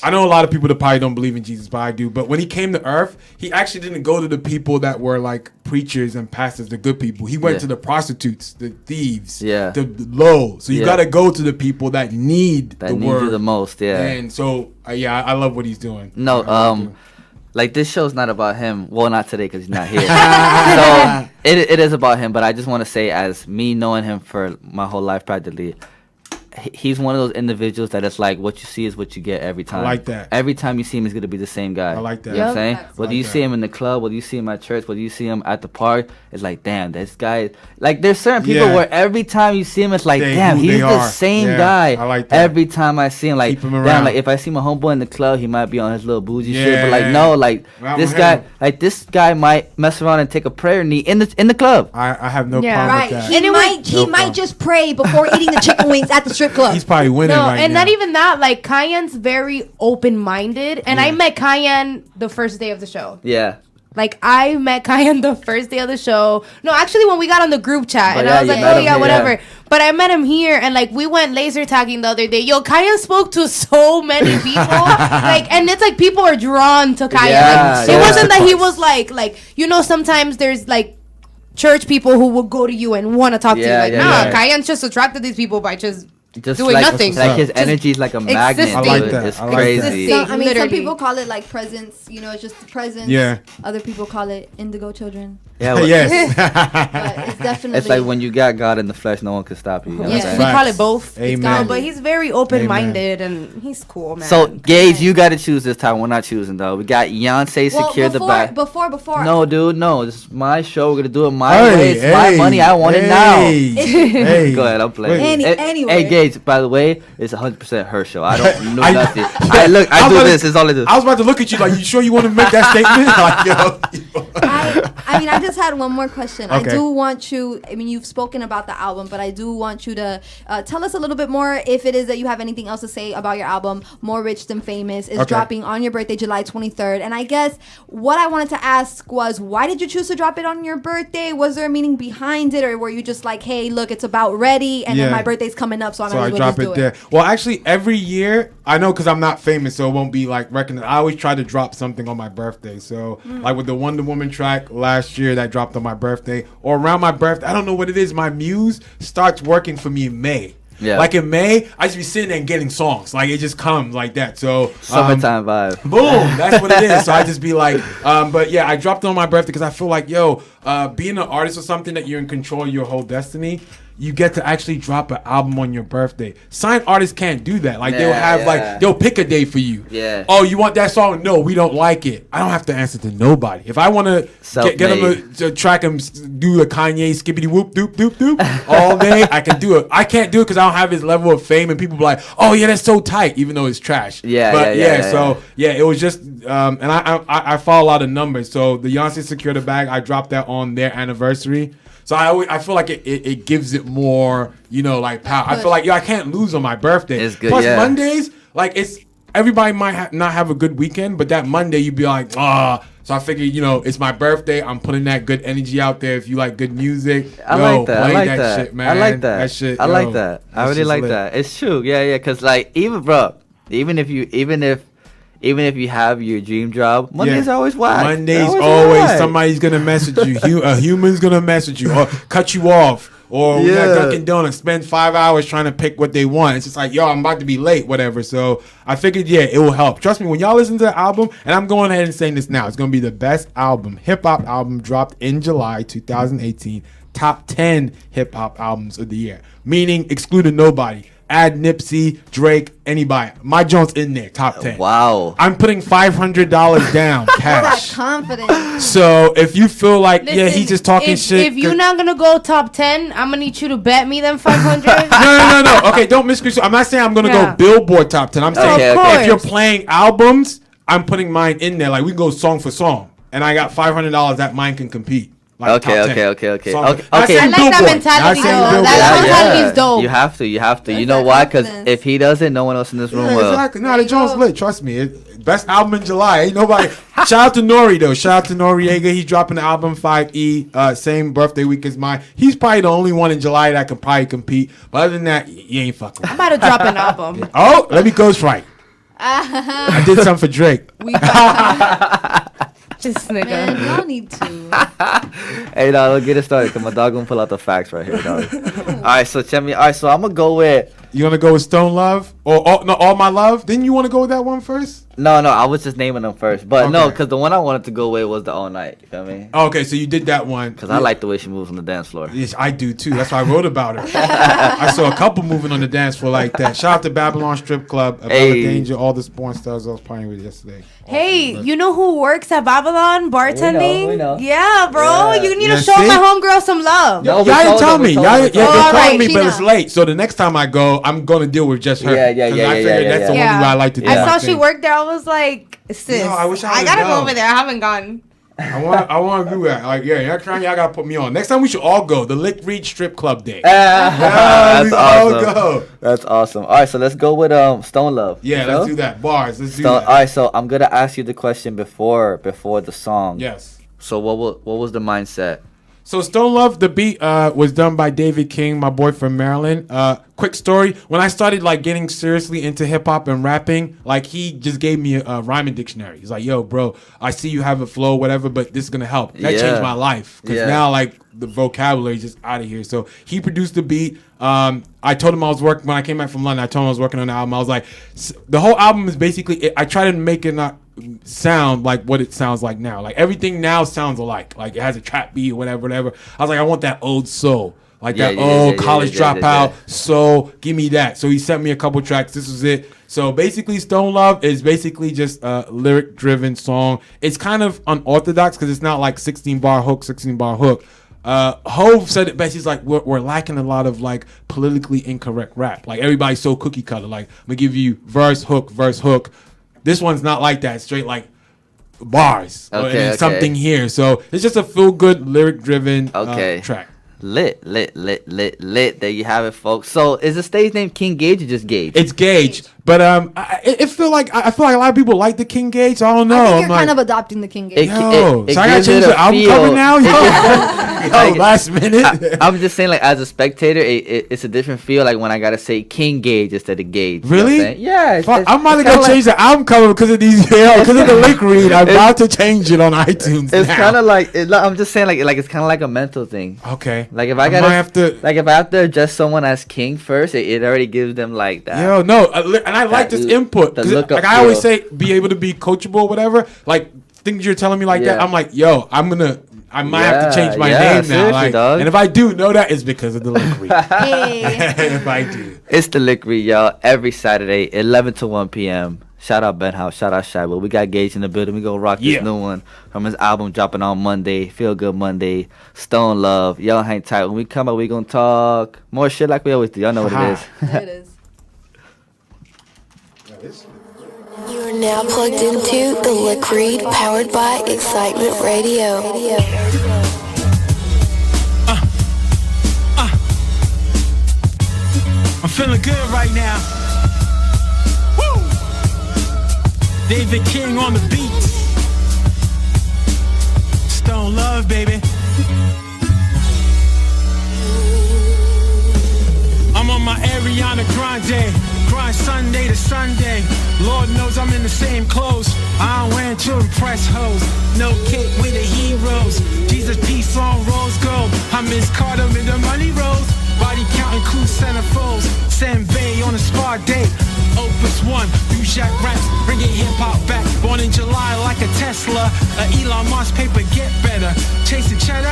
I know a lot of people that probably don't believe in Jesus, but I do. But when he came to earth, he actually didn't go to the people that were like preachers and pastors, the good people. He went Yeah. to the prostitutes, the thieves, Yeah. the low. So you Yeah. got to go to the people that need That the need word you the most, yeah. And so, I love what he's doing. No, I really do. like this show's not about him. Well, not today because he's not here. So it is about him. But I just want to say, as me knowing him for my whole life practically, he's one of those individuals that it's like what you see is what you get every time. like that. Every time you see him, he's gonna be the same guy. I like that. You know what I'm saying? Facts. Whether like you that. see him in the club, whether you see him at church, whether you see him at the park, it's like, damn, this guy. Like, there's certain people Yeah. where every time you see him, it's like, They- damn, who he's they the are. same Yeah, guy. I like that. Every time I see him, like, Keep him damn, around. like if I see my homeboy in the club, he might be on his little bougie shit, but like, Yeah. no, like I'm this with guy, him. like this guy might mess around and take a prayer knee in the club. I have no Yeah. problem Right. with that. He Anyway, might No problem. just pray before eating the chicken wings at the strip club. He's probably winning No, right and now. not even that. Like, Kayan's very open-minded, and I met Kayan the first day of the show. Yeah. Like, I met Kayan the first day of the show. No, actually, when we got on the group chat, But and yeah, I was you like, met oh him yeah, here, whatever. yeah. But I met him here, and like, we went laser tagging the other day. Yo, Kayan spoke to so many people, like, and it's like people are drawn to Kayan. Yeah, Like, yeah. it wasn't that he was like, you know, sometimes there's like church people who will go to you and want to talk to you. Yeah, Like, yeah, nah, yeah. Kayan's just attracted these people by just Just doing like, nothing. Like his Just energy is like a magnet. existing. dude. I like that. It's I like crazy. that. Existing. Some Literally. people call it like presence. You know, it's just the presence. Yeah. Other people call it indigo children. Yeah, well, But yes. it's definitely. it's like when you got God in the flesh, no one can stop you. You know what I'm Yeah. saying? we call Facts. it both. Amen. No, but he's very open-minded and he's cool, man. So Gage, you got to choose this time. We're not choosing though. We got Yonce well, secure the before, back. before. No, dude, no. This is my show. We're gonna do it my Hey, way. It's my hey, money. I want it now. Hey. Go ahead, I'm playing. Anyway. Hey, Gage. By the way, it's 100% her show. I don't know I- nothing. I I was do about to- this. Is all I do. I was about to look at you like, you sure you want to make that statement? Like, yo. I mean, I just had one more question. I Okay. do want you. I mean, you've spoken about the album, but I do want you to tell us a little bit more. If it is that you have anything else to say about your album, "More Rich Than Famous" is Okay. dropping on your birthday, July 23rd. And I guess what I wanted to ask was, why did you choose to drop it on your birthday? Was there a meaning behind it, or were you just like, "Hey, look, it's about ready, and then Yeah. my birthday's coming up, so I'm So I gonna drop just do it there. Well, actually, every year, I know because I'm not famous, so it won't be like recognized. I always try to drop something on my birthday. So, like with the Wonder Woman track last year that dropped on my birthday, or around my birthday, I don't know what it is. My muse starts working for me in May. Yeah. Like in May, I just be sitting there and getting songs. Like it just comes like that. So Summertime vibe. Boom, that's what it is. So I just be like, but yeah, I dropped it on my birthday because I feel like, yo, being an artist or something that you're in control of your whole destiny, you get to actually drop an album on your birthday. Signed artists can't do that. Like they'll Yeah, have yeah. like they'll pick a day for you. Yeah. Oh, you want that song? No, we don't like it. I don't have to answer to nobody. If I want to get them a track and do the Kanye skibbity whoop doop doop doop all day, I can do it. I can't do it because I don't have his level of fame, and people be like, oh yeah, that's so tight, even though it's trash. Yeah, but yeah. So yeah, it was just, and I follow a lot of numbers. So the Yonce Secure the Bag, I dropped that on their anniversary. So I feel like it gives it more, you know, like power. I feel like, yo, I can't lose on my birthday. It's good, Plus yeah. Mondays, like it's everybody might not have a good weekend, but that Monday you'd be like, So I figured, it's my birthday. I'm putting that good energy out there. If you like good music, I like that. play I like that that shit, man. I like that. That shit. I like that. I really just like lit. that. It's true. Yeah. Cause like even if you have your dream job, Mondays are always whack. Mondays They're always whack. somebody's gonna message you. A human's gonna message you or cut you off. Or we're at Dunkin' Donuts, spend 5 hours trying to pick what they want. It's just like, yo, I'm about to be late, whatever. So I figured, it will help. Trust me, when y'all listen to the album, and I'm going ahead and saying this now, it's going to be the best hip hop album dropped in July 2018. Top 10 hip hop albums of the year, meaning excluding nobody. Add Nipsey, Drake, anybody. My joint's in there, top 10. Wow. I'm putting $500 down That cash. confidence. So if you feel like, Listen, he's just talking shit. If you're not gonna go top 10, I'm gonna need you to bet me them 500. No. Okay, don't misconstrue. I'm not saying I'm gonna Yeah. go Billboard top 10. I'm saying Okay, of course. if you're playing albums, I'm putting mine in there. Like we can go song for song, and I got $500 that mine can compete. Like top 10. Okay. Song- Okay. Not saying I like that Billboard. mentality, Not saying though. Billboard. That mentality is dope. You have to. You There's know that why? Because confidence. if he doesn't, no one else in this room Yeah, will. exactly. No, the joint's lit. Trust me. Best album in July. Ain't nobody. Shout out to Nori though. Shout out to Noriega. He's dropping the album 5E. Same birthday week as mine. He's probably the only one in July that can probably compete. But other than that, you ain't fucking. With I'm about to drop an album. Oh, let me ghostwrite. I did something for Drake. We got This man, nigga. y'all need to. Hey, dog, let's get it started. Cause my dog gonna pull out the facts right here, dog. All right, so tell me. All right, so I'm gonna go with. You want to go with Stone Love or All My Love? Didn't you want to go with that one first? No, I was just naming them first, but no, Okay. because the one I wanted to go with was the All Night. You feel me? Oh, okay, so you did that one. Because I like the way she moves on the dance floor. Yes, I do too. That's why I wrote about her. I saw a couple moving on the dance floor like that. Shout out to Babylon Strip Club, Abella Hey. Danger, all the porn stars I was partying with yesterday. Hey, you know who works at Babylon bartending? We know. Yeah, bro. Yeah. You need Yeah, to show see? my homegirl some love. No, Y'all we didn't told tell her, we me. told Y'all, her, we yeah, told you're her. All calling right, me, she but it's know. late. So the next time I go, I'm gonna deal with just her. Yeah, 'Cause I figured yeah, that's the yeah. only way I like to do I my saw she thing. worked there. I was like, sis, Yo, I wish I I would've gotta go known. over there. I haven't gone. I want to do that. Like, yeah, y'all trying, y'all gotta put me on. Next time we should all go. The Lick Read Strip Club Day. That's we all awesome. go. That's awesome. All right, so let's go with Stone Love. Yeah, You know? let's do that. Bars. Let's do All that. right, so I'm gonna ask you the question before the song. Yes. So what was the mindset? So Stone Love, the beat was done by David King, my boy from Maryland. Quick story: when I started like getting seriously into hip hop and rapping, like he just gave me a rhyming dictionary. He's like, "Yo, bro, I see you have a flow, whatever, but this is gonna help." That Yeah. changed my life because Yeah. now like the vocabulary is just out of here. So he produced the beat. I told him I was working when I came back from London. I told him I was working on the album. I was like, the whole album is basically. I try to make it not sound like what it sounds like now. Like everything now sounds alike. Like it has a trap beat or whatever. I was like, I want that old soul. Like that old college dropout soul. Give me that. So he sent me a couple tracks. This was it. So basically Stone Love is basically just a lyric driven song. It's kind of unorthodox because it's not like 16 bar hook. Hove said it best. He's like, we're lacking a lot of like politically incorrect rap. Like everybody's so cookie cutter. Like I'm gonna give you verse hook. This one's not like that. It's straight like bars and Okay. something here. So it's just a feel good lyric driven track. Lit. There you have it, folks. So is the stage name King Gage or just Gage? It's Gage, but I feel like a lot of people like the King Gage. I don't know. I think I'm you're kind like, of adopting the King Gage. It- yo, so I gotta gives change it the a album feel. cover now. Yo, Like, last minute. I'm just saying, like, as a spectator, it's a different feel. Like when I gotta say King Gage instead of Gage. You know what I'm Really? saying? Yeah. Fuck, I'm about to kinda go change the album cover because of these. Because of the lick read. I'm about to change it on iTunes. It's now. kind of like I'm just saying, like it's kind of like a mental thing. Okay. Like if I might gotta have to. like if I have to address someone as King first, it already gives them like that. Yo, no, and I like that this l- input. the 'Cause look up like I always feel. say, be able to be coachable or whatever. Like things you're telling me like that, Yeah. I'm like, yo, I might have to change my Yeah, name now. seriously, Like, dog. and if I do, know that is because of the lick read. Hey. If I do. It's the Lick Read, y'all. Every Saturday, 11 to 1 p.m. Shout out Ben House. Shout out Shy. But we got Gage in the building. We gonna rock Yeah. this new one from his album dropping on Monday. Feel Good Monday. Stone Love. Y'all hang tight. When we come up, we gonna talk more shit like we always do. Y'all know what it is. It is. You are now plugged into the Lick Read powered by Excitement Radio. I'm feeling good right now. Woo! David King on the beat. Stone love, baby. I'm on my Ariana Grande, grind Sunday to Sunday. Lord knows I'm in the same clothes. I don't wear to impress hoes. No kit with the heroes. Jesus peace on rose gold. I miss Carter with the money rolls. Body counting crew centerfolds. Sam Bay on a spa date. Opus 1, do Jack raps, bringing hip hop back. Born in July like a Tesla. Elon Musk paper, get better. Chasing cheddar.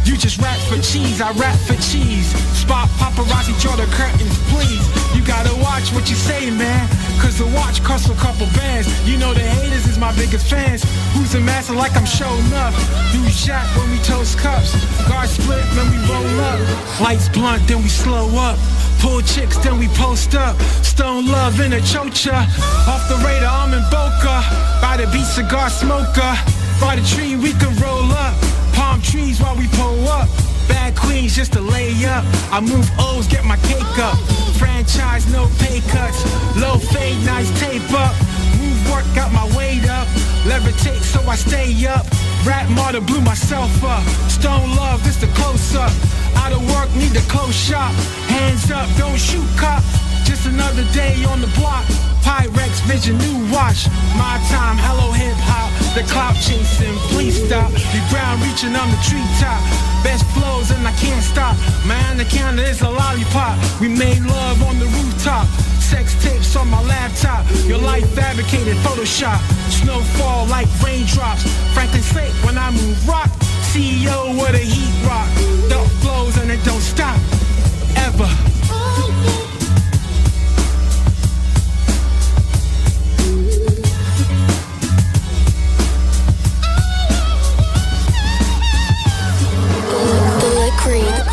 You just rap for cheese, I rap for cheese. Spot paparazzi, draw the curtains, please. You gotta watch what you say, man. Cause the watch costs a couple bands. You know the haters is my biggest fans. Who's the master like I'm showing up? Do Jack when we toast cups. Guard split when we roll up. Lights blunt, then we slow up. Pull chicks, then we post up. Stone love in a chocha. Off the radar, I'm in Boca. By the beach, cigar smoker. By the tree, we can roll up. Palm trees while we pull up. Bad queens just to lay up. I move O's, get my cake up. Franchise, no pay cuts. Low fade, nice tape up. Move work, got my weight up. Levitate, so I stay up. Rap martyr, blew myself up. Stone love, this the close up. Out of work, need the close shop. Hands up, don't shoot cop. Just another day on the block. Pyrex vision, new watch. My time, hello hip hop. The clout chasing, please stop. The ground reaching, I'm the treetop. Best flows and I can't stop. Man, the counter is a lollipop. We made love on the rooftop. Sex tapes on my laptop. Your life fabricated Photoshop. Snowfall like raindrops. Franklin Slate when I move rock. CEO with a heat rock. Dope flows and it don't stop. Ever.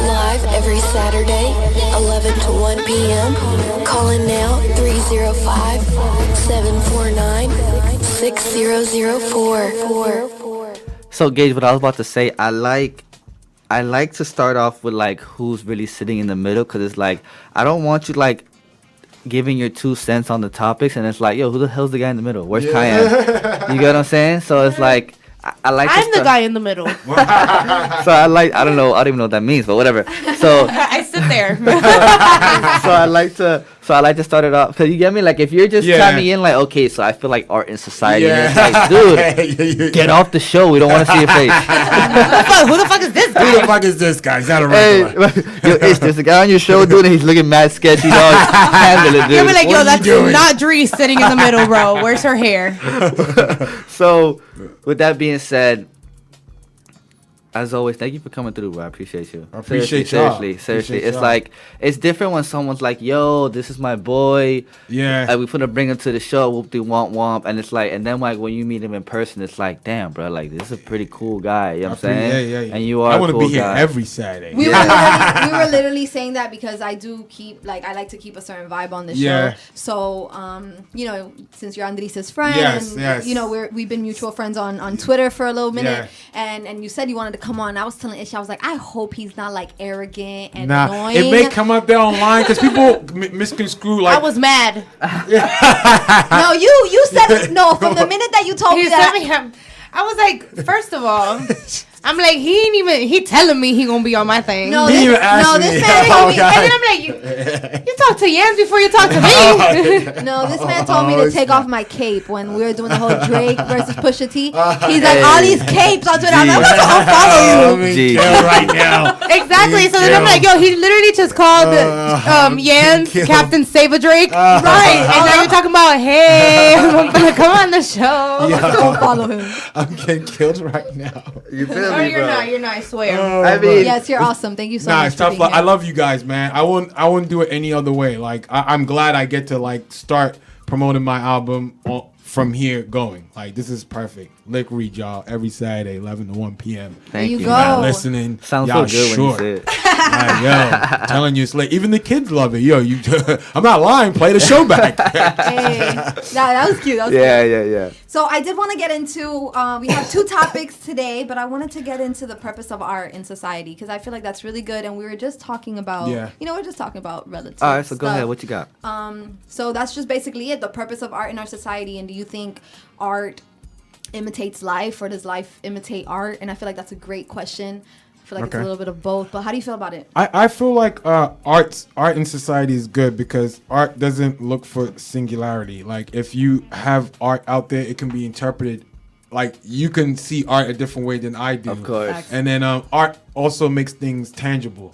Live every Saturday, 11 to 1 p.m. Call in now, 305-749-6004. So Gage, what I was about to say, I like to start off with like who's really sitting in the middle, because it's like I don't want you like giving your 2 cents on the topics and it's like, yo, who the hell's the guy in the middle? Where's Kayan? You get what I'm saying? So it's like I like. I'm the guy in the middle. So I don't even know what that means, but whatever. So I sit there. so I like to start it off, because you get me, like if you're just chiming in like, okay, so I feel like art in society, and it's like, dude, get off the show, we don't want to see your face. Who the fuck is this guy? Who the fuck is this guy? He's not a regular. Yo, it's just a guy on your show, dude, and he's looking mad sketchy, dog. Handle it, dude. You'll be like, yo, What are you that's doing? not Dree sitting in the middle, bro. Where's her hair? So with that being said, as always, thank you for coming through, bro. I appreciate you. I appreciate y'all. Seriously. Appreciate It's y'all. like, it's different when someone's like, yo, this is my boy. Yeah. Like, we finna bring him to the show, whoop-de-womp womp. And it's like, and then like when you meet him in person, it's like, damn, bro, like this is a pretty cool guy. You know what I'm saying? Yeah. And you are I want to be here guy. every Saturday. We were literally saying that because I do keep, like, I like to keep a certain vibe on the Yeah. show. So, you know, since you're Andrys' friend, Yes, and, yes. you know, we've been mutual friends on Twitter for a little minute, Yeah. and you said you wanted to come on. I was telling Ishy, I was like, I hope he's not, like, arrogant and Nah, annoying. it may come up there online because people misconstrue like. I was mad. No, you said it. No, from the minute that you told me He that. sent me him. I was like, first of all, I'm like, he telling me he gonna be on my thing. No, He this, even asked no, me. this man Oh, told me. God. And then I'm like, you talk to Yanz before you talk to me. No, this man told me to Oh, take off my cape when we were doing the whole Drake versus Pusha T. He's like, Hey. all these capes on Twitter. I'm like, I'm about to unfollow you. I'm in Gee. jail right now. Exactly. So then I'm like, yo, he literally just called Yanz Captain Save a Drake. Right. And now you're talking about, hey, I'm gonna come on the show. Don't follow him. I'm getting killed right now. You feel Oh, me, you're bro? not, I swear. I mean, Yes, you're awesome. Thank you so Nah, much it's for tough. being Love. I here. love you guys, man. I wouldn't do it any other way. Like I'm glad I get to like start promoting my album from here going. Like this is perfect. Lick Read, y'all, every Saturday, 11 to 1 p.m. thank you you. go. man. Oh. Listening. Sounds y'all so good short. when you say it. Like, yo, I'm telling you, it's like even the kids love it. Yo, you, I'm not lying. Play the show back. Hey, that was cute. That was Yeah, cute. yeah. So I did want to get into, we have 2 topics today, but I wanted to get into the purpose of art in society because I feel like that's really good. And we were just talking about, Yeah. you know, we're just talking about relative All right, so go stuff. ahead. What you got? So that's just basically it, the purpose of art in our society. And do you think art imitates life, or does life imitate art? And I feel like that's a great question. I feel like it's a Okay. little bit of both. But how do you feel about it? I feel like art in society is good because art doesn't look for singularity. Like if you have art out there, it can be interpreted. Like you can see art a different way than I do. Of course. Facts. And then art also makes things tangible.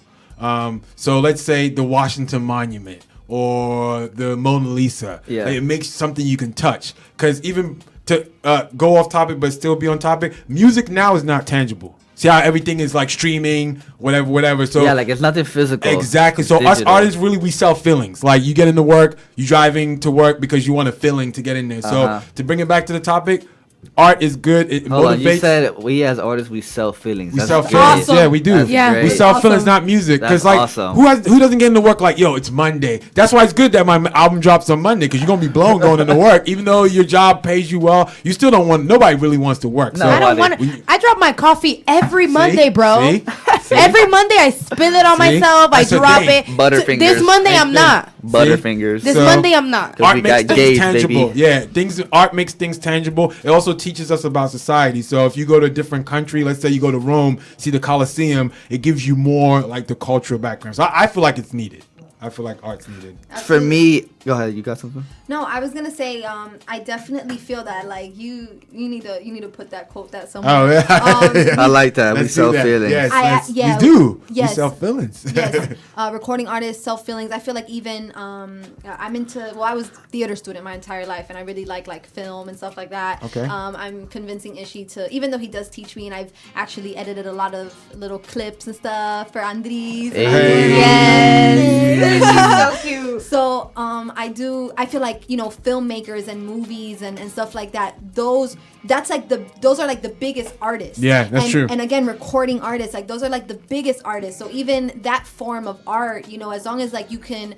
So let's say the Washington Monument or the Mona Lisa. Yeah. Like, it makes something you can touch. Because even to go off topic but still be on topic, music now is not tangible. See how everything is like streaming, whatever. So Yeah, like it's nothing physical. exactly. It's So us digital. artists really we sell feelings. Like you get into work, you driving to work because you want a feeling to get in there. So to bring it back to the topic, art is good. It Hold on, you motivates. said we as artists we sell feelings. We That's sell great. feelings. Awesome. Yeah, we do. That's Yeah. great. We sell Awesome. feelings, not music. Because That's like, awesome. who doesn't get into work like, yo, it's Monday. That's why it's good that my album drops on Monday because you're gonna be blown going into work. Even though your job pays you well, you still don't want. Nobody really wants to work. No, So I don't want we- to. I drop my coffee every Monday, bro. See? See? Every Monday I spill it on See? myself. I That's a drop thing. it. Butterfingers. This Monday Same I'm thing. not. Butterfingers. This So- Monday I'm not. Art Art we makes got things Gage, tangible. baby. Yeah, art makes things tangible. It also teaches us about society. So if you go to a different country, let's say you go to Rome, see the Colosseum, it gives you more like the cultural background. So I feel like it's needed. I feel like art's needed. For me, go ahead. You got something? No, I was gonna say, I definitely feel that like you need to put that quote that somewhere. Oh, yeah. I like that. We Let's do sell that. feelings. Yes, Yeah, we do. yes. We sell feelings. Yes, recording artists, self feelings. I feel like even I'm into. Well, I was theater student my entire life, and I really like film and stuff like that. Okay. I'm convincing Ishy to, even though he does teach me, and I've actually edited a lot of little clips and stuff for Andrys. So cute. So I feel like, filmmakers and movies and stuff like that, those are like the biggest artists. Yeah, that's true. And again, recording artists, like those are like the biggest artists. So even that form of art, as long as like you can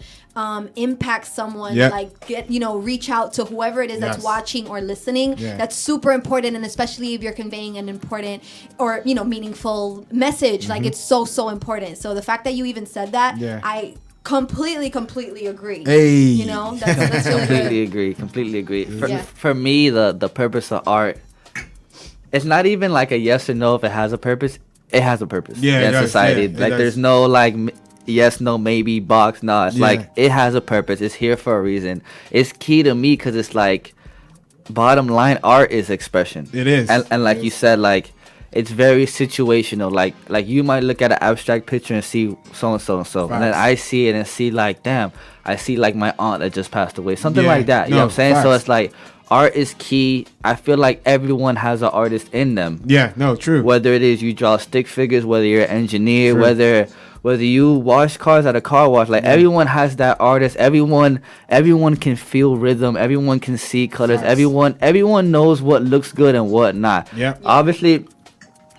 impact someone, Yep. like get, reach out to whoever it is that's Yes. watching or listening, Yeah. that's super important. And especially if you're conveying an important or, meaningful message, like it's so important. So the fact that you even said that, Mm-hmm. Yeah. I completely agree. Hey. That's really good. Completely agree. For, Yeah. for me, the purpose of art, it's not even like a yes or no if it has a purpose. It has a purpose Yeah, it in does. society. Yeah, it Like does. there's no like yes, no, maybe box. No, it's Yeah. like it has a purpose. It's here for a reason. It's key to me because it's like bottom line, art is expression. It is. And like It you is. said, like it's very situational. Like you might look at an abstract picture and see so and so and so, and then Facts. I see it and see like, damn, I see like my aunt that just passed away, something Yeah. like that. You know No, what I'm saying? So facts. it's like art is key. I feel like everyone has an artist in them. Yeah, no, true. Whether it is you draw stick figures, whether you're an engineer, True. whether you wash cars at a car wash, like everyone has that artist. Everyone can feel rhythm. Everyone can see colors. Facts. Everyone knows what looks good and what not. Yeah. Obviously,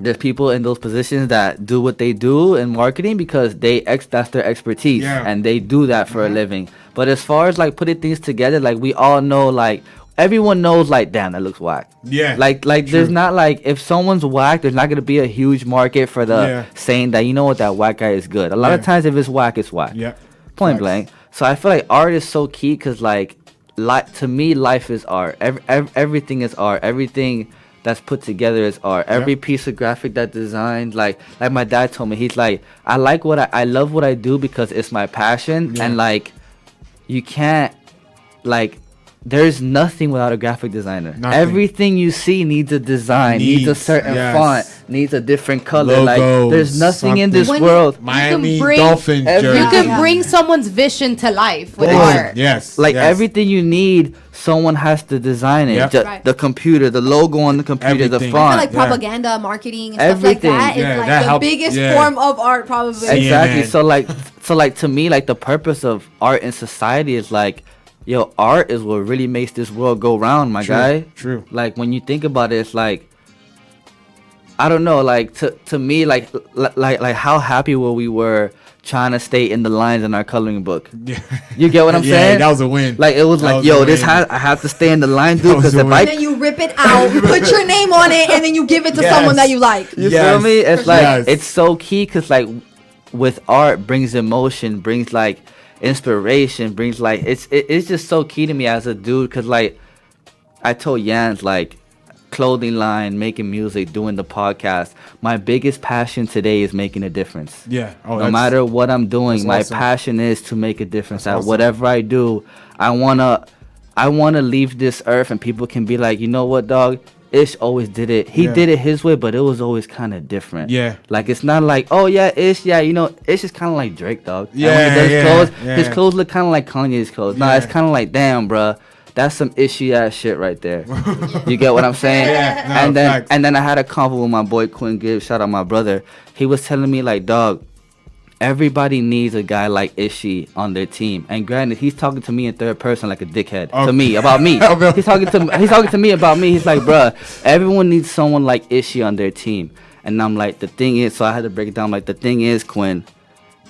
there's people in those positions that do what they do in marketing because that's their expertise Yeah. and they do that for a living. But as far as like putting things together, like we all know, like everyone knows, like damn, that looks whack. Yeah, Like true. there's not like if someone's whack, there's not gonna be a huge market for the Yeah. saying that that whack guy is good. A lot of Yeah. times if it's whack, it's whack. Yeah. Point Facts. blank. So I feel like art is so key because like to me, life is art. Everything is art. Everything that's put together is art. Every piece of graphic that designed, like my dad told me, he's like, I love what I do because it's my passion, Yeah. and like you can't like. There's nothing without a graphic designer. Nothing. Everything you see needs a design, needs a certain yes. font, needs a different color. Like Logos, there's nothing in this something. When- world. Miami bring- Dolphins Every- You jersey. can Yeah. bring someone's vision to life with Boom. art. Yes. Like yes. everything you need, someone has to design it. Yep. Right. The computer, the logo on the computer, the Everything. I font. feel like Yeah. propaganda, marketing, and stuff like Everything. that is Yeah, like that the helps- biggest yeah. form of art, probably. Exactly. CNN. So like to me, like the purpose of art in society is like, yo, art is what really makes this world go round, my True, guy. true. Like when you think about it, it's like, I don't know, like to me, like how happy we were trying to stay in the lines in our coloring book. Yeah. You get what I'm Yeah, saying? that was a win. Like it was That like, was yo, a this win. I have to stay in the line, dude, That was because a if win. I And then you rip it out, put your name on it, and then you give it to Yes. someone that you like. You Yes. feel me? It's For like sure. Yes. it's so key because like with art brings emotion, brings like inspiration, brings like it's just so key to me as a dude because like I told Yanz like clothing line, making music, doing the podcast. My biggest passion today is making a difference. Yeah. Oh, No matter what I'm doing, that's my awesome. passion is to make a difference That's at awesome. whatever I do. I wanna leave this earth and people can be like, you know what, dog? Ish always did it. He Yeah. did it his way, but it was always kind of different. Yeah. Like it's not like, oh yeah, Ish, yeah, you know, Ish is kind of like Drake, dog. And when Yeah, he does yeah, clothes, yeah. his clothes look kind of like Kanye's clothes. Nah, it's Yeah. kind of like, damn, bruh. That's some Ishy ass shit right there. You get what I'm saying? Yeah, no, facts. and then I had a convo with my boy King Gage. Shout out my brother. He was telling me like, dog, everybody needs a guy like Ishy on their team. And granted, he's talking to me in third person like a dickhead to me about me. Okay. He's talking to me about me. He's like, bruh, everyone needs someone like Ishy on their team. And I'm like, the thing is, so I had to break it down. Like the thing is, Quinn,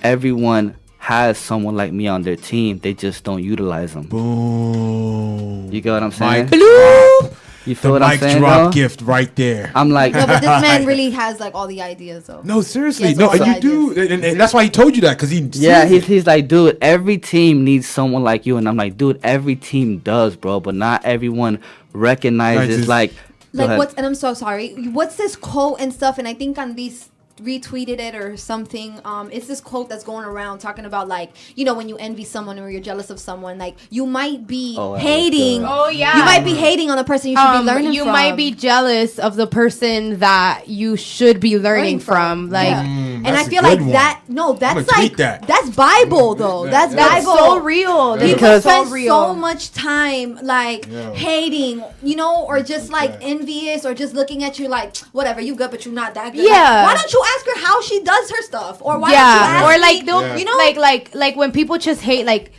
everyone has someone like me on their team. They just don't utilize them. Boom. You get what I'm saying? Mic drop. You feel The what I'm mic saying? drop though? gift right there. I'm like, No, but this man really has like all the ideas though. No, seriously. He has No, all and the you do. And that's why he told you that, because he. yeah, sees it. he's like, dude, every team needs someone like you. And I'm like, dude, every team does, bro. But not everyone recognizes, like, go ahead. What's, and I'm so sorry, what's this quote and stuff, and I think Andrys retweeted it or something. It's this quote that's going around talking about, like, you know, when you envy someone or you're jealous of someone, like, you might be hating. Oh, yeah. You might be hating on the person you should be learning you from. might be jealous of the person that you should be learning from. Like, Yeah. And that's I a feel good like one. that. No, that's gonna tweet like that. that's Bible though. That's that's Bible. so real. People Because- spend so real. so much time like Yeah. hating, you know, or just like that. envious, or just looking at you like, whatever, you good, but you're not that good. Yeah. Like, why don't you ask her how she does her stuff, or why Yeah, don't you ask or me, like they'll, Yeah. you know, like when people just hate. Like,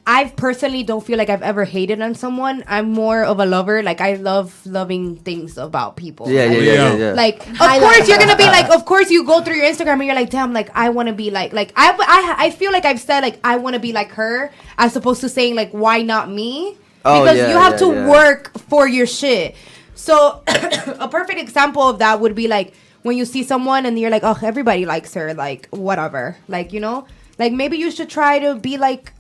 I personally don't feel like I've ever hated on someone. I'm more of a lover. Like, I love loving things about people. yeah, yeah, yeah, yeah, yeah. Like, of I course like you're that. gonna be like, of course you go through your Instagram and you're like, damn, like I want to be like I feel like I've said like I want to be like her, as opposed to saying like why not me? Oh, Because yeah, you have yeah, to yeah. work for your shit. So a perfect example of that would be like when you see someone and you're like, oh, everybody likes her, like whatever, like, you know, like maybe you should try to be like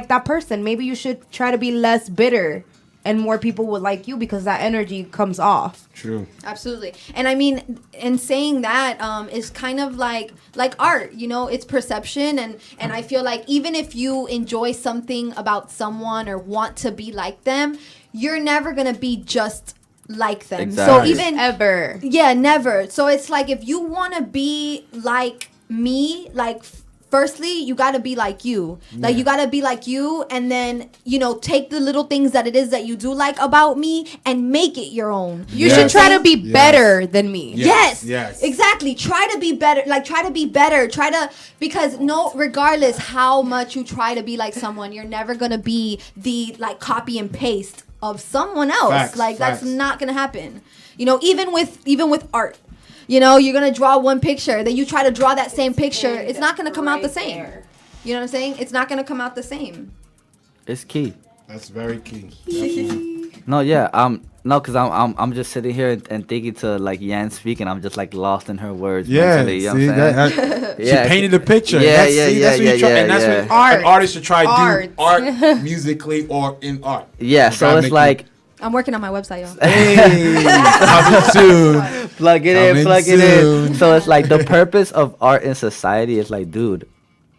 that person. Maybe you should try to be less bitter, and more people would like you because that energy comes off. True. Absolutely. And I mean, in saying that, is kind of like art, you know, it's perception. And I feel like even if you enjoy something about someone or want to be like them, you're never going to be just like them. Exactly. So even Ever. yeah, never. So it's like, if you want to be like me, like, firstly, you got to be like you. Like, you got to be like you, and then, you know, take the little things that it is that you do like about me and make it your own. You Yes. should try to be Yes. better than me. Yes. Yes. Exactly. Try to be better. Like, try to be better. Try to, because no, regardless how much you try to be like someone, you're never going to be the, like, copy and paste of someone else. Facts, Like, that's facts. not going to happen. You know, even with art. You know, you're going to draw one picture, then you try to draw that same picture. It's not going to come out the same. You know what I'm saying? It's not going to come out the same. It's key. That's very key. No, yeah, no, cause I'm just sitting here and thinking to like Yanz speaking. I'm just like lost in her words. Yeah, mentally, you know see what I'm saying? that? Yeah, She painted a picture. Yeah, that's, yeah, see, yeah, that's what yeah, you try, yeah, and that's yeah. what Art. an artist should try to do. Art. Art musically or in art. Yeah, You so gotta it's make like I'm working on my website, y'all. Hey, coming soon. plug it Coming in, plug it soon. in. So it's like the purpose of art in society is like, dude,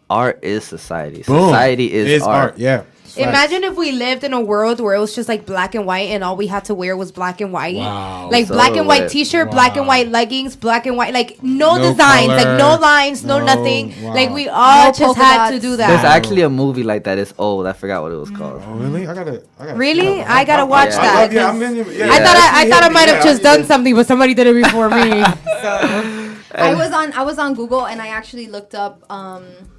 art is society. Boom. Society is art. Yeah. Imagine if we lived in a world where it was just like black and white and all we had to wear was black and white. Wow. Like So black and white lit. t-shirt, black and Wow. white leggings, black and white, like no No designs, color. like no lines, no No, nothing. wow. Like we all No just polka had dots. to do There's that. actually a movie like that. It's old. I forgot what it was called. Oh really? I gotta. Really? yeah, I gotta watch Yeah. that. love- yeah, I'm in, yeah, I thought I might have just done something. something, but somebody did it before me. I was on Google, and I actually looked up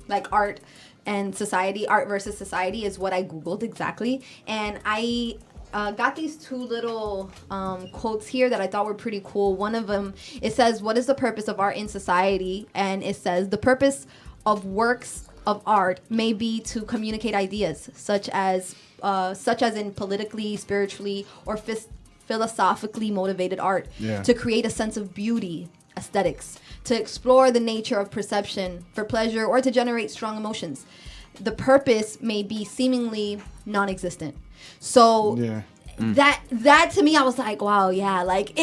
like art and society. Art versus society is what I Googled exactly, and I got these two little quotes here that I thought were pretty cool. One of them, it says, "What is the purpose of art in society?" And it says, "The purpose of works of art may be to communicate ideas, such as in politically, spiritually, or philosophically motivated art, Yeah. to create a sense of beauty, aesthetics, to explore the nature of perception for pleasure, or to generate strong emotions. The purpose may be seemingly non-existent." So Yeah. that to me, I was like, wow, yeah, like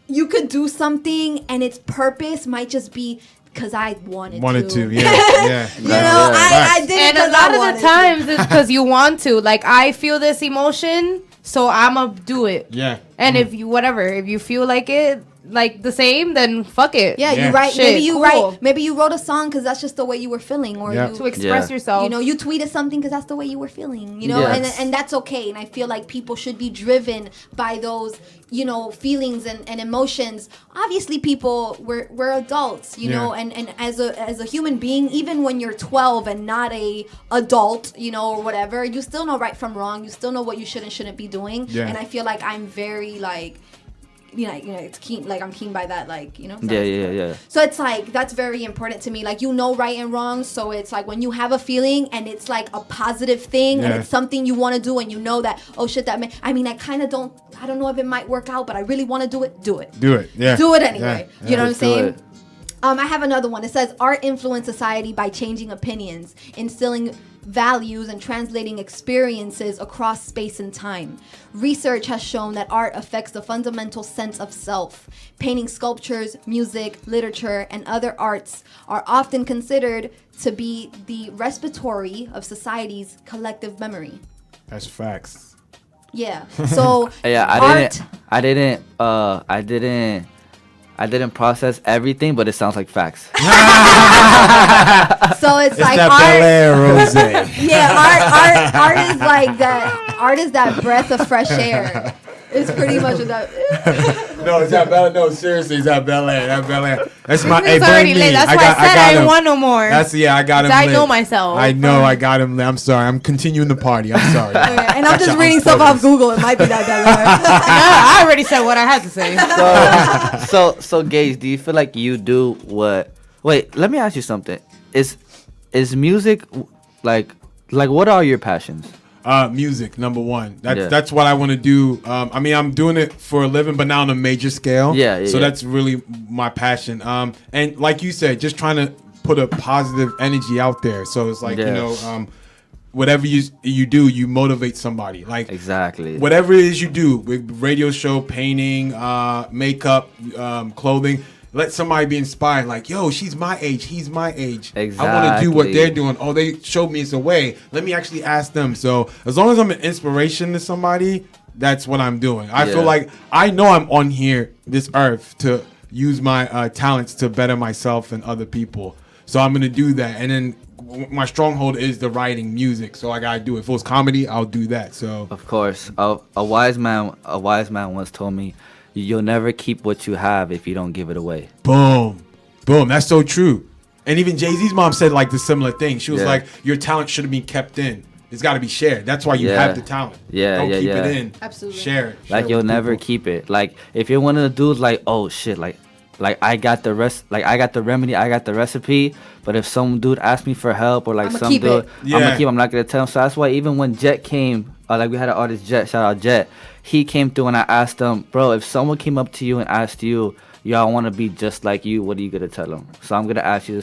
you could do something and its purpose might just be because I wanted to. Yeah, yeah. You know, I did it And a 'cause lot I of wanted the times it's because you want to. Like, I feel this emotion, so I'ma do it. Yeah. And if you feel like it, like the same, then fuck it. Yeah, Yeah. you write. Shit, Maybe you cool. write. Maybe you wrote a song because that's just the way you were feeling, or Yeah. you To express Yeah. yourself. you know, you tweeted something because that's the way you were feeling, you know, Yes. and that's okay. And I feel like people should be driven by those, you know, feelings and emotions. Obviously, people, we're adults, you know, and as a human being, even when you're 12 and not a adult, you know, or whatever, you still know right from wrong. You still know what you should and shouldn't be doing. Yeah. And I feel like I'm very like, you know, it's keen. Like I'm keen by that, like, you know. Yeah. So it's like that's very important to me. Like, you know, right and wrong. So it's like when you have a feeling and it's like a positive thing and Yeah. it's something you want to do and you know that, oh shit, I don't know if it might work out, but I really want to do it. Do it. Do it. Yeah. Do it anyway. Yeah. You know what I'm Let's do saying? it. I have another one. It says art influences society by changing opinions, instilling values, and translating experiences across space and time. Research has shown that art affects the fundamental sense of self. Painting, sculptures, music, literature, and other arts are often considered to be the respiratory of society's collective memory. That's facts. Yeah. So Yeah, art. I didn't process everything, but it sounds like facts. So it's It's like that art. Bel Air rose. Yeah, art is like that. Art is that breath of fresh air. It's pretty much what that. No, it's that Bel Air. No, seriously, it's that Bel Air. That Bel Air. That's my. It's already lit. That's why I said I didn't want no more. That's I got him. I lit. know myself. I know I got him lit. I'm sorry. I'm continuing the party. I'm sorry. And I'm just reading stuff off Google. It might be that Bel Air. I already said what I had to say. So Gage, do you feel like you do what? Wait, let me ask you something. Is music like what are your passions? Music, number one. Yeah. That's what I want to do. I mean, I'm doing it for a living, but now on a major scale. Yeah. So that's really my passion. And like you said, just trying to put a positive energy out there. So it's like, you know, whatever you do, you motivate somebody. Like Exactly. whatever it is you do, with radio show, painting, makeup, clothing. Let somebody be inspired. Like, yo, she's my age. He's my age. I want to do what Exactly. they're doing. Oh, they showed me it's a way. Let me actually ask them. So as long as I'm an inspiration to somebody, that's what I'm doing. I feel like I know I'm on here, this earth, to use my talents to better myself and other people. So I'm going to do that. And then my stronghold is the writing, music. So I got to do it. If it was comedy, I'll do that. So Of course. A wise man once told me, you'll never keep what you have if you don't give it away. boom. That's so true. And even Jay-Z's mom said like the similar thing. She was Yeah. like, your talent shouldn't be kept in. It's got to be shared. That's why you Yeah. have the talent. Yeah, Don't keep yeah. it in. Absolutely. Share it. Like Share you'll with never people. keep it. Like if you're one of the dudes like, oh shit, like I got the I got the remedy, I got the recipe, but if some dude asks me for help or like I'ma some keep dude, it. I'm not gonna tell him. So that's why even when Jet came, like we had an artist Jet, shout out Jet, he came through and I asked him, bro, if someone came up to you and asked you, yo, I want to be just like you, what are you gonna tell them? So I'm gonna ask you the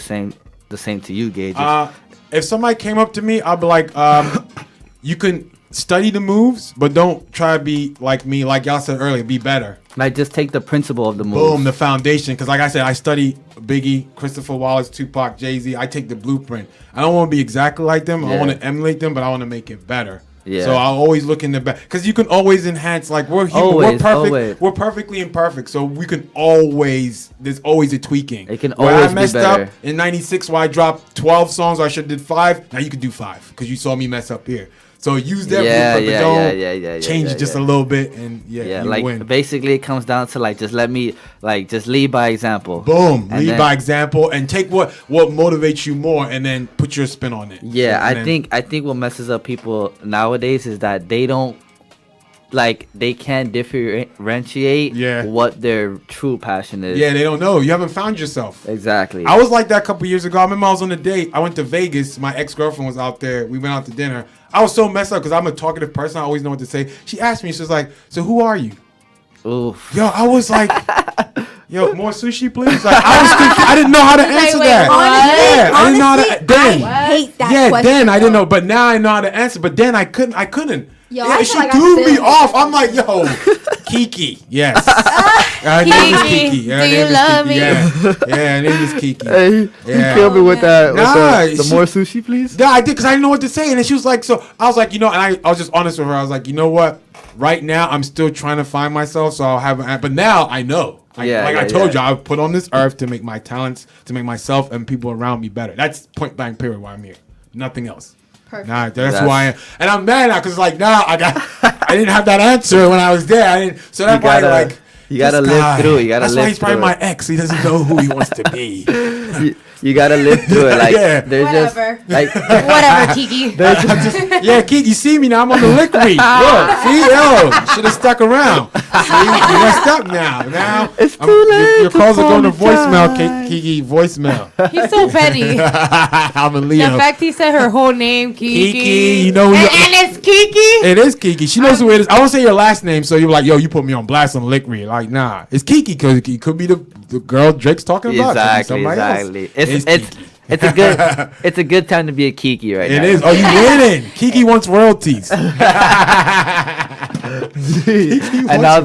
same to you, Gage. If somebody came up to me, I'd be like, you can study the moves, but don't try to be like me. Like y'all said earlier, be better. Like just take the principle of the move. Boom, the foundation. Because like I said, I study Biggie, Christopher Wallace, Tupac, Jay-Z. I take the blueprint. I don't want to be exactly like them. I Yeah. want to emulate them, but I want to make it better. Yeah. So I'll always look in the back. Because you can always enhance. Like we're human. We're Always, perfect. always. We're perfectly imperfect. So we can always, there's always a tweaking. It can Where always I be messed better. up in 96 where I dropped 12 songs, I should have did 5. Now you can do 5 because you saw me mess up here. So use that Yeah, blueprint, yeah, but don't yeah, change yeah, it just yeah. a little bit, and Yeah, you like win. basically it comes down to like just let me like just lead by example. Boom, And lead then- by example, and take what motivates you more, and then put your spin on it. Yeah, And then- I think what messes up people nowadays is that they don't like they can't differentiate what their true passion is. Yeah, they don't know. You haven't found yourself. Exactly. I was like that a couple years ago. I remember I was on a date. I went to Vegas. My ex-girlfriend was out there. We went out to dinner. I was so messed up because I'm a talkative person. I always know what to say. She asked me, she was like, so who are you? Oof. Yo, I was like, yo, more sushi, please? Like, I was confused. I didn't know how to answer that. Yeah, I didn't know how to. Then, I hate that yeah, question. then I didn't know. But now I know how to answer. But then I couldn't. Yo, Yeah, I she feel like I threw still me off. hate I'm like, yo, Kiki. Yes. Her name is Kiki, Kiki. Her do name you is love Kiki. me? Yeah, her name is Kiki. Hey, you Yeah. killed me with that. Nah, With the she- more sushi, please. Yeah, I did because I didn't know what to say. And then she was like, so I was like, and I was just honest with her. I was like, you know what? Right now, I'm still trying to find myself. So I'll have, but now I know. I told you, I put on this earth to make my talents, to make myself and people around me better. That's point blank period why I'm here. Nothing else. Perfect. Nah, that's who I am. And I'm mad now because like now I didn't have that answer when I was there. I didn't. So that's why like. You gotta this live guy, through it. You gotta that's live why he's probably through my it. ex. He doesn't know who he wants to be. You gotta live through it. Like Yeah. there's Whatever. just like Whatever, Kiki. Yeah, Keith, you see me now? I'm on the lick read. Look, see, should have stuck around. See, you messed up now. Now It's too late your calls to are going to voicemail, apologize. Kiki. Voicemail. He's so petty. I'm a The Leo. fact he said her whole name, Kiki. Kiki, you know who and it's Kiki. it is Kiki. She knows who it is. I won't say your last name, so you're like, yo, you put me on blast on the lick read. Like, nah, it's Kiki because it could be the girl Drake's talking about. exactly, Somebody else. exactly. Kiki. It's a good time to be a Kiki right now. It is. Oh, you winning. Kiki wants royalties. and now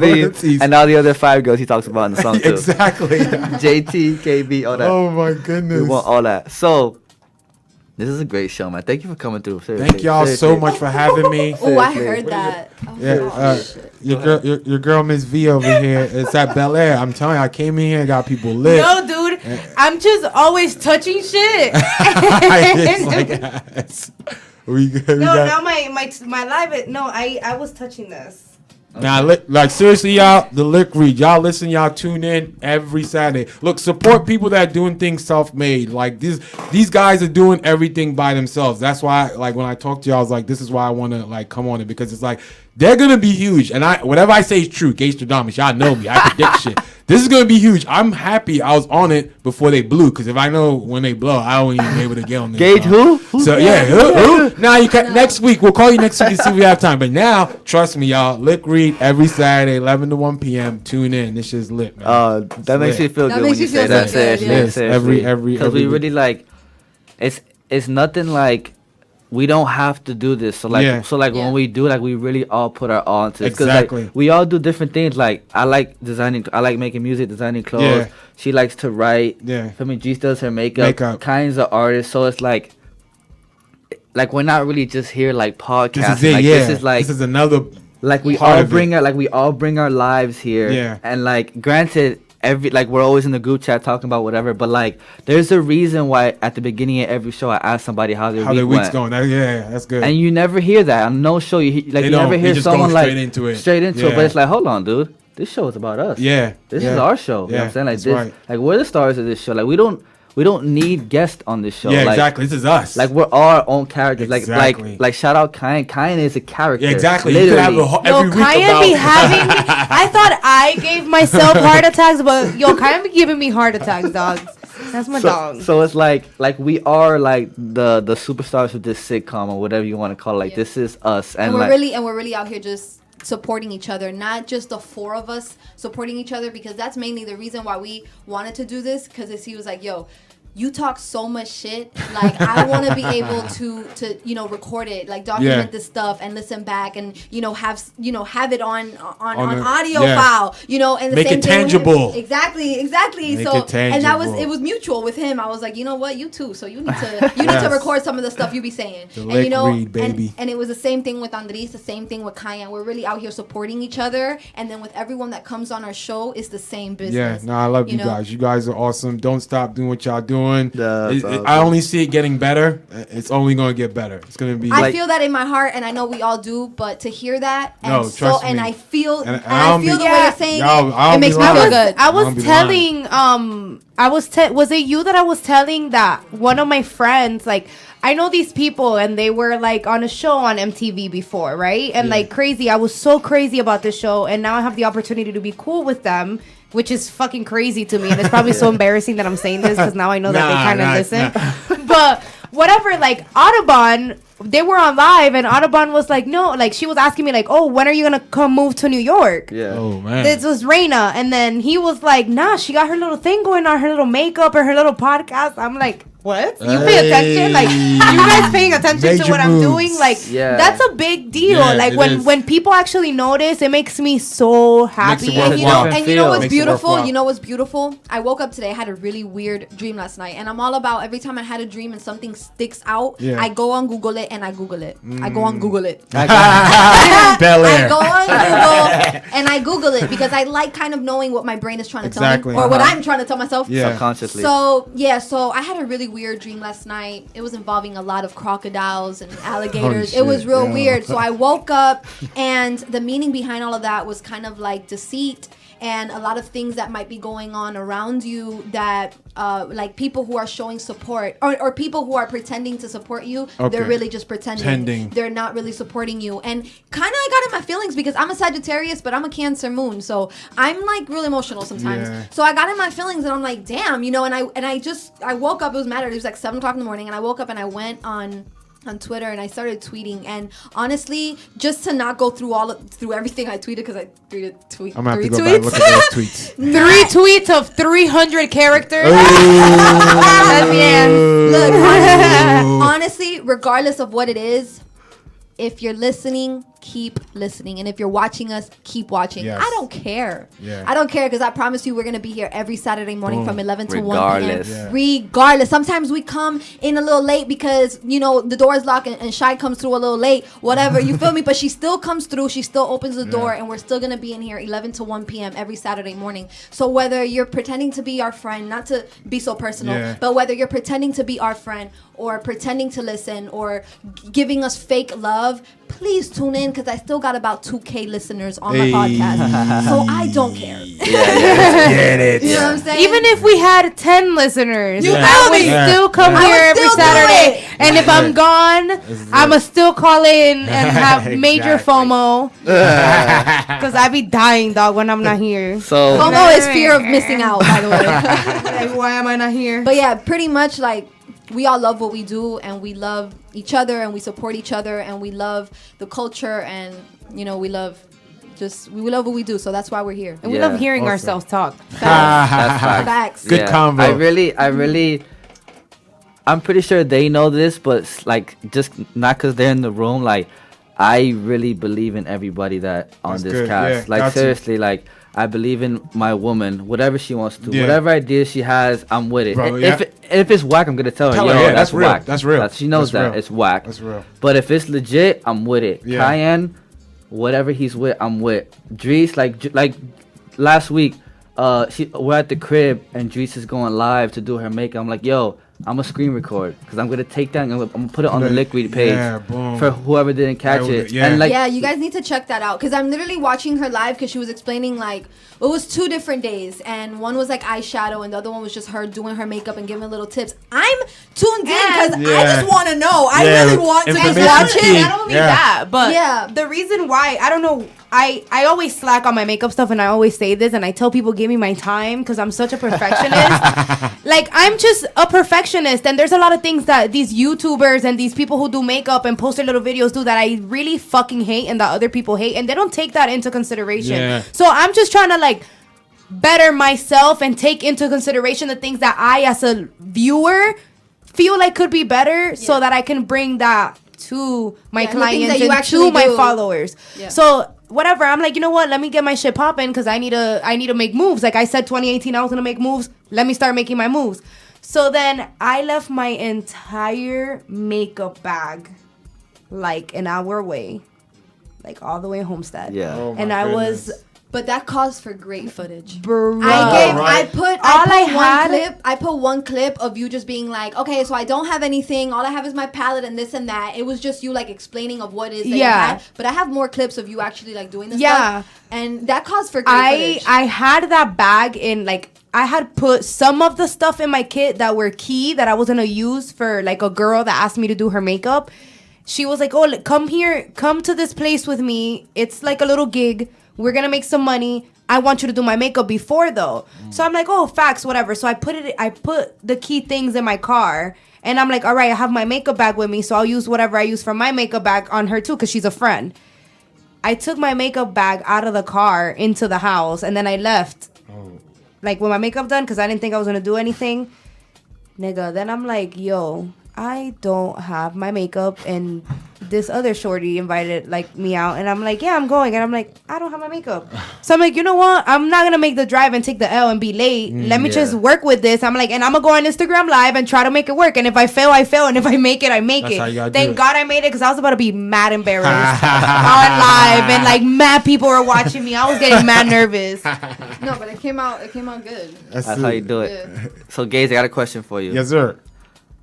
the other 5 girls he talks about in the song too. Exactly. JT, KB, all that. Oh my We goodness. want all that. So this is a great show, man. Thank you for coming through. Seriously. Thank y'all so Seriously. much for having me. Oh, I Seriously. heard that. Oh, Yeah, shit. your girl Miss V over here. It's at Bel Air. I'm telling you, I came in here and got people lit. No, dude. I'm just always touching shit. It's like, we No, got. now my live. No, I was touching this. Now, like seriously, y'all, the Lick Read, y'all listen, y'all tune in every Saturday. Look, support people that are doing things self-made. Like these guys are doing everything by themselves. That's why, like, when I talk to y'all, I was like, this is why I want to like come on it because it's like they're gonna be huge, and whatever I say is true. Gage Stradamus, y'all know me. I predict shit. This is gonna be huge. I'm happy I was on it before they blew, because if I know when they blow, I won't even be able to get on this. Gage who? So yeah, who? Now you can next week. We'll call you next week and see if we have time. But now, trust me, y'all. Lick Read every Saturday, 11 to 1 p.m. Tune in. This shit's lit, man. That makes me feel That good when makes you you say feel that. so good, Seriously, yeah. Yes, seriously. every Because we week. really like, it's nothing like. We don't have to do this. So like Yeah. Yeah. when we do, like, we really all put our all into this. 'Cause, Exactly. like, we all do different things. Like I like designing, I like making music, designing clothes. Yeah. She likes to write. Yeah. I mean, G does her makeup. Makeup. Kayan's an artist, so it's like we're not really just here like podcasting. This is it. Like, Yeah. this is like this is another. like we part all of bring it. our lives here. Yeah. And like granted, we're always in the group chat talking about whatever, but like there's a reason why at the beginning of every show I ask somebody how their How week their week's went. going. That's good. And you never hear that on no show. You They you don't. never They hear just go someone straight like into it. straight into it. Yeah. But it's like, hold on, dude, this show is about us. Yeah. This yeah. is our show. You know what Yeah, I'm saying? Like that's this, right. like we're the stars of this show. Like we don't need guests on this show. Yeah, like, exactly. This is us. Like we're our own characters. Exactly. Like shout out Kayan. Kayan is a character. Yeah, exactly. Literally. You could have a whole, Yo, every week Kayan about. be having me. I thought I gave myself heart attacks, but yo, Kayan be giving me heart attacks, dogs. That's my dog. So it's like we are like the superstars of this sitcom or whatever you want to call it. Like this is us, And and we're like really out here just supporting each other, not just the 4 of us supporting each other, because that's mainly the reason why we wanted to do this, because he was like, yo, you talk so much shit, like I want to be able to record it, like document Yeah. this stuff and listen back and have it on a- audio yeah. file, and the Make same it thing with him. tangible. exactly Make so it and that was tangible. it was mutual with him. I was like, you know what, you too, so you need to record some of the stuff you be saying. The And Lick Read, and, baby. and it was the same thing with Andrys, the same thing with Kayan. We're really out here supporting each other, and then with everyone that comes on our show, it's the same Yeah, business. no, I love you know? guys. You guys are awesome. Don't stop doing what y'all doing. That's I awesome. only see it getting better. It's only going to get better. It's going to be. I feel that in my heart, and I know we all do. But to hear that, and No, trust and me. I feel, And and I I don't feel be- the way Yeah. you're saying Y'all- I it don't makes be me feel lying. good. I was Don't be telling was it you that I was telling that one of my friends, like, I know these people and they were like on a show on MTV before, right? And like crazy. I was so crazy about this show, and now I have the opportunity to be cool with them, which is fucking crazy to me. And it's probably so embarrassing that I'm saying this because now I know that they kind of listen. But whatever, like Audubon, they were on live, and Audubon was like, no, like she was asking me like, oh, when are you gonna come move to New York? yeah. Oh man. This was Reina, and then he was like, nah, she got her little thing going on, her little makeup or her little podcast. I'm like, what? You pay attention? Like, you guys paying attention Major to what I'm moves. doing? Like, Yeah. that's a big deal. Yeah, like, it when is. when people actually notice, it makes me so happy. it worthwhile. And you know, Different and you know feel. what's Makes it beautiful? worthwhile. You know what's beautiful? I woke up today. I had a really weird dream last night, and I'm all about every time I had a dream and something sticks out. Yeah. I go on Google it and I Google it. I go on Google it. Bel I Air. go on Google and I Google it because I like kind of knowing what my brain is trying to Exactly. tell me or what Uh-huh. I'm trying to tell myself. Yeah. Subconsciously. So I had a really weird dream last night. It was involving a lot of crocodiles and alligators. Holy It was shit, real yeah. weird. So I woke up, and the meaning behind all of that was kind of like deceit and a lot of things that might be going on around you that like people who are showing support or people who are pretending to support you, they're Okay. really just pretending. Pretending. They're not really supporting you. And kind of I got in my feelings because I'm a Sagittarius, but I'm a Cancer moon. So I'm like real emotional sometimes. Yeah. So I got in my feelings and I'm like, damn, you know, and I woke up, it was mad. It was like 7 o'clock in the morning, and I woke up and I went on Twitter and I started tweeting, and honestly, just to not go through everything I tweeted, because I tweeted I'm gonna have three to go back and tweets. look at those tweets. 3 tweets of 300 characters. Look, honestly, regardless of what it is, if you're listening, keep listening. And if you're watching us, keep watching. Yes. I don't care. Yeah. I don't care, because I promise you we're going to be here every Saturday morning from 11 to 1 Regardless. p.m. Yeah. Regardless. Sometimes we come in a little late because, you know, the door is locked and Shy comes through a little late. Whatever. You feel me? But she still comes through. She still opens the door. And we're still going to be in here 11 to 1 p.m. every Saturday morning. So whether you're pretending to be our friend, not to be so personal, Yeah. but whether you're pretending to be our friend or pretending to listen or giving us fake love, please tune in, because I still got about 2K listeners on my Hey. podcast. So I don't care. Get it. You know what I'm saying? Even if we had 10 listeners, Yeah. I would Yeah. still come I here would every still do Saturday. it. And if I'm gone, I'ma still call in and have major Exactly. FOMO. Because I be dying, dog, when I'm not here. So FOMO is fear of missing out, by the way. Like, why am I not here? But yeah, pretty much like we all love what we do, and we love each other, and we support each other, and we love the culture, and you know, we love what we do. So that's why we're here. And we Yeah. love hearing Awesome. ourselves talk. Facts. that's facts. Facts. Good combo. I really, I'm pretty sure they know this, but like, just not because they're in the room. Like, I really believe in everybody that on That's this good. cast. Yeah, Like, got you. seriously, like, I believe in my woman. Whatever she wants to do, Yeah. whatever idea she has, I'm with it. Bro, If yeah. if it's whack, I'm gonna tell her, Tell yo, her, yeah, that's that's real. whack. That's real. She knows That's that real. it's whack. That's real. But if it's legit, I'm with it. Yeah. Cayenne, whatever he's with, I'm with. Drees, like last week, we're at the crib and Drees is going live to do her makeup. I'm like, yo, I'm gonna screen record because I'm gonna take that and I'm gonna put it on the Liquid page Yeah, boom. for whoever didn't catch it. Yeah. And like, Yeah, you guys need to check that out, because I'm literally watching her live, because she was explaining like it was 2 different days, and one was like eyeshadow and the other one was just her doing her makeup and giving little tips. I'm tuned in because I Yeah. just want to know. I Yeah, really want to just information watch key. it. Not only Yeah. that, but Yeah. the reason why, I don't know, I always slack on my makeup stuff, and I always say this, and I tell people, give me my time, because I'm such a perfectionist. Like, I'm just a perfectionist, and there's a lot of things that these YouTubers and these people who do makeup and post their little videos do that I really fucking hate and that other people hate, and they don't take that into consideration. Yeah. So I'm just trying to, like, better myself and take into consideration the things that I, as a viewer, feel like could be better, so that I can bring that to my Yeah, and the things clients that you and actually to my do. followers. Yeah. So whatever, I'm like, you know what? Let me get my shit popping, because I need to make moves. Like I said, 2018, I was gonna make moves. Let me start making my moves. So then I left my entire makeup bag like an hour away, like all the way in Homestead. yeah. Oh, my and I goodness. was. But that calls for great footage. Bro. I put had- one clip of you just being like, okay, so I don't have anything. All I have is my palette and this and that. It was just you like explaining of what it is that you Yeah. had. But I have more clips of you actually like doing this Yeah. stuff. And that calls for great footage. I had that bag in, like, I had put some of the stuff in my kit that were key that I was gonna use for like a girl that asked me to do her makeup. She was like, oh, come here, come to this place with me. It's like a little gig. We're gonna make some money. I want you to do my makeup before though. So I'm like, oh, facts, whatever. So I put the key things in my car, and I'm like, all right, I have my makeup bag with me, so I'll use whatever I use from my makeup bag on her too, because she's a friend. I took my makeup bag out of the car into the house, and then I left. Like, with my makeup done, because I didn't think I was going to do anything. nigga. Then I'm like, yo, I don't have my makeup, and this other shorty invited like me out, and I'm like, yeah, I'm going, and I'm like, I don't have my makeup, so I'm like, you know what? I'm not gonna make the drive and take the L and be late. Let me just work with this. I'm like, and I'm gonna go on Instagram Live and try to make it work. And if I fail, I fail, and if I make it, I make That's it. how you gotta do Thank it. God I made it, because I was about to be mad embarrassed on live, and like mad people were watching me. I was getting mad nervous. No, but it came out good. That's how you do it. Yeah. So, Gage, I got a question for you. Yes, sir.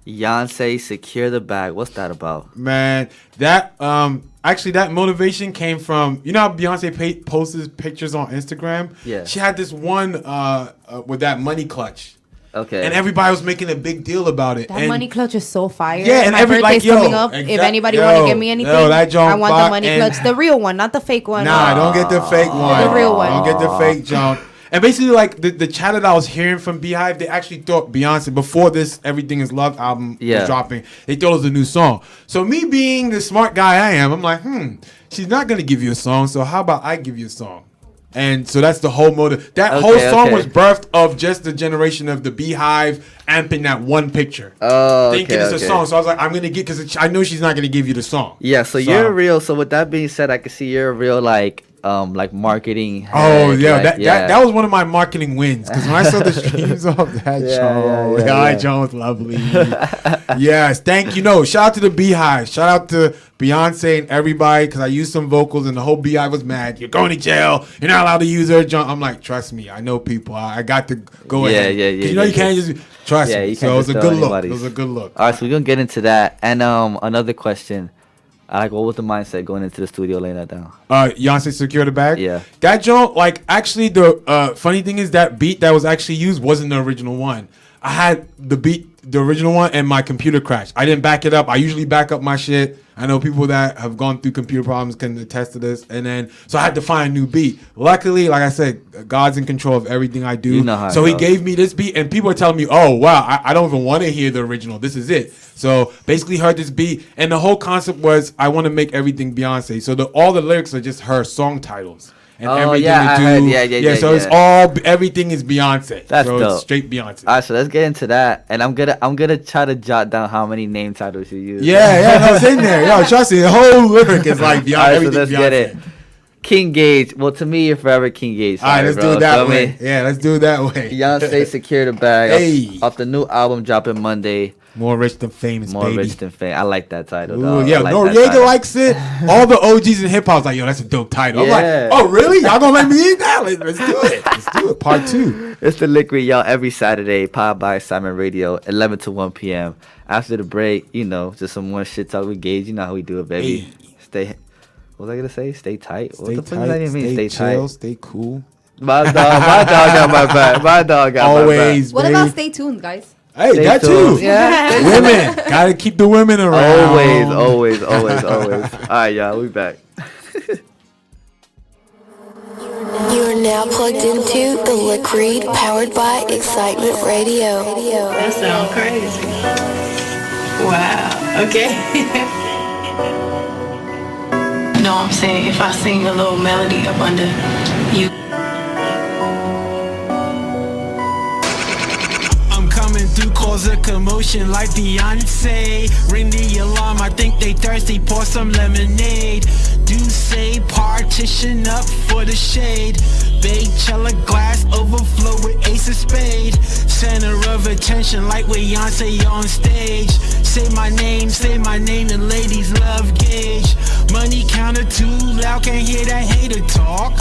Yonce, Secure the Bag. What's that about? Man, that actually that motivation came from, you know how Beyonce posts pictures on Instagram? Yeah. She had this one with that money clutch. Okay. And everybody was making a big deal about it. That and money clutch is so fire. Yeah, and my every- birthday's like, yo, coming up. If anybody want to give me anything, that joint I want the fire, money and- clutch, the real one, not the fake one. Nah, don't get the fake one. The real one. Don't get the fake junk. And basically, like, the chatter that I was hearing from Beehive, they actually thought Beyonce, before this Everything Is Love album was dropping, they thought it was a new song. So me being the smart guy I am, I'm like, she's not going to give you a song, so how about I give you a song? And so that's the whole motive. That whole song was birthed of just the generation of the Beehive amping that one picture. Oh, thinking it's a song. So I was like, I'm going to get, because I know she's not going to give you the song. Yeah, so you're a real, so with that being said, I can see you're a real, like marketing head, Oh yeah, like, that was one of my marketing wins, because when I saw the streams of that that John was lovely. Yes, thank you. No, shout out to the Beehive, shout out to Beyonce and everybody, because I used some vocals and the whole Beehive was mad. You're going to jail. You're not allowed to use her junk. I'm like, trust me, I know people. I got to go ahead. Yeah. You know you can't just trust me. So it was a good look. It was a good look. All right, so we're gonna get into that. And another question. Like, what was the mindset going into the studio laying that down? Yonce, Secure the Bag? Yeah. That joint, like, actually, the funny thing is that beat that was actually used wasn't the original one. I had the beat, the original one, and my computer crashed. I didn't back it up. I usually back up my shit. I know people that have gone through computer problems can attest to this. And then, so I had to find a new beat. Luckily, like I said, God's in control of everything I do. You know how so it he goes. gave me this beat, and people are telling me, oh, wow, I don't even want to hear the original. This is it. So basically heard this beat, and the whole concept was I want to make everything Beyonce. So all the lyrics are just her song titles. And everything yeah, to I do. heard, So it's all, everything is Beyonce. That's so dope. It's straight Beyonce. All right, so let's get into that. And I'm gonna try to jot down how many name titles you use. No, it's in there. Yo, trust me, the whole lyric is like Beyonce. All right, so Everything let's Beyonce. get it. King Gage. Well, to me, you're forever King Gage. All right, let's do it that way. Me, Yeah, let's do it that way. Beyonce Secure the Bag. Hey. Off the new album dropping Monday. More rich than famous, More baby. rich than fame. I like that title. Ooh, Dog. yeah, I like that Noriega title. likes it. All the OGs in hip hop was like, yo, that's a dope title. Yeah. I'm like, oh, really? Y'all gonna let me in now? Let's do it. Let's do it. Part 2. It's the Liquid, y'all, every Saturday, powered by Simon Radio, 11 to 1 p.m. After the break, you know, just some more shit talk with Gage. You know how we do it, baby. Hey. Stay, what was I gonna say? Stay tight. Stay What the fuck tight, does that even mean? stay chill, tight. stay cool. My dog got my back. My dog got my Always, What baby. about stay tuned, guys? Hey, Stay that tuned. too. Yeah. Women. Gotta keep the women around. Always. All right, y'all, we back. You are now plugged into the Lick Read, powered by Excitement Radio. That sounds crazy. Wow. Okay. No, I'm saying if I sing a little melody up under you. I'm coming through, cause a commotion like Beyonce. Ring the alarm, I think they thirsty, pour some lemonade. Do say partition up for the shade. Beychella glass overflow with ace of spade. Center of attention like with Yonce on stage. Say my name, the ladies love Gage. Money counter too loud, can't hear that hater talk.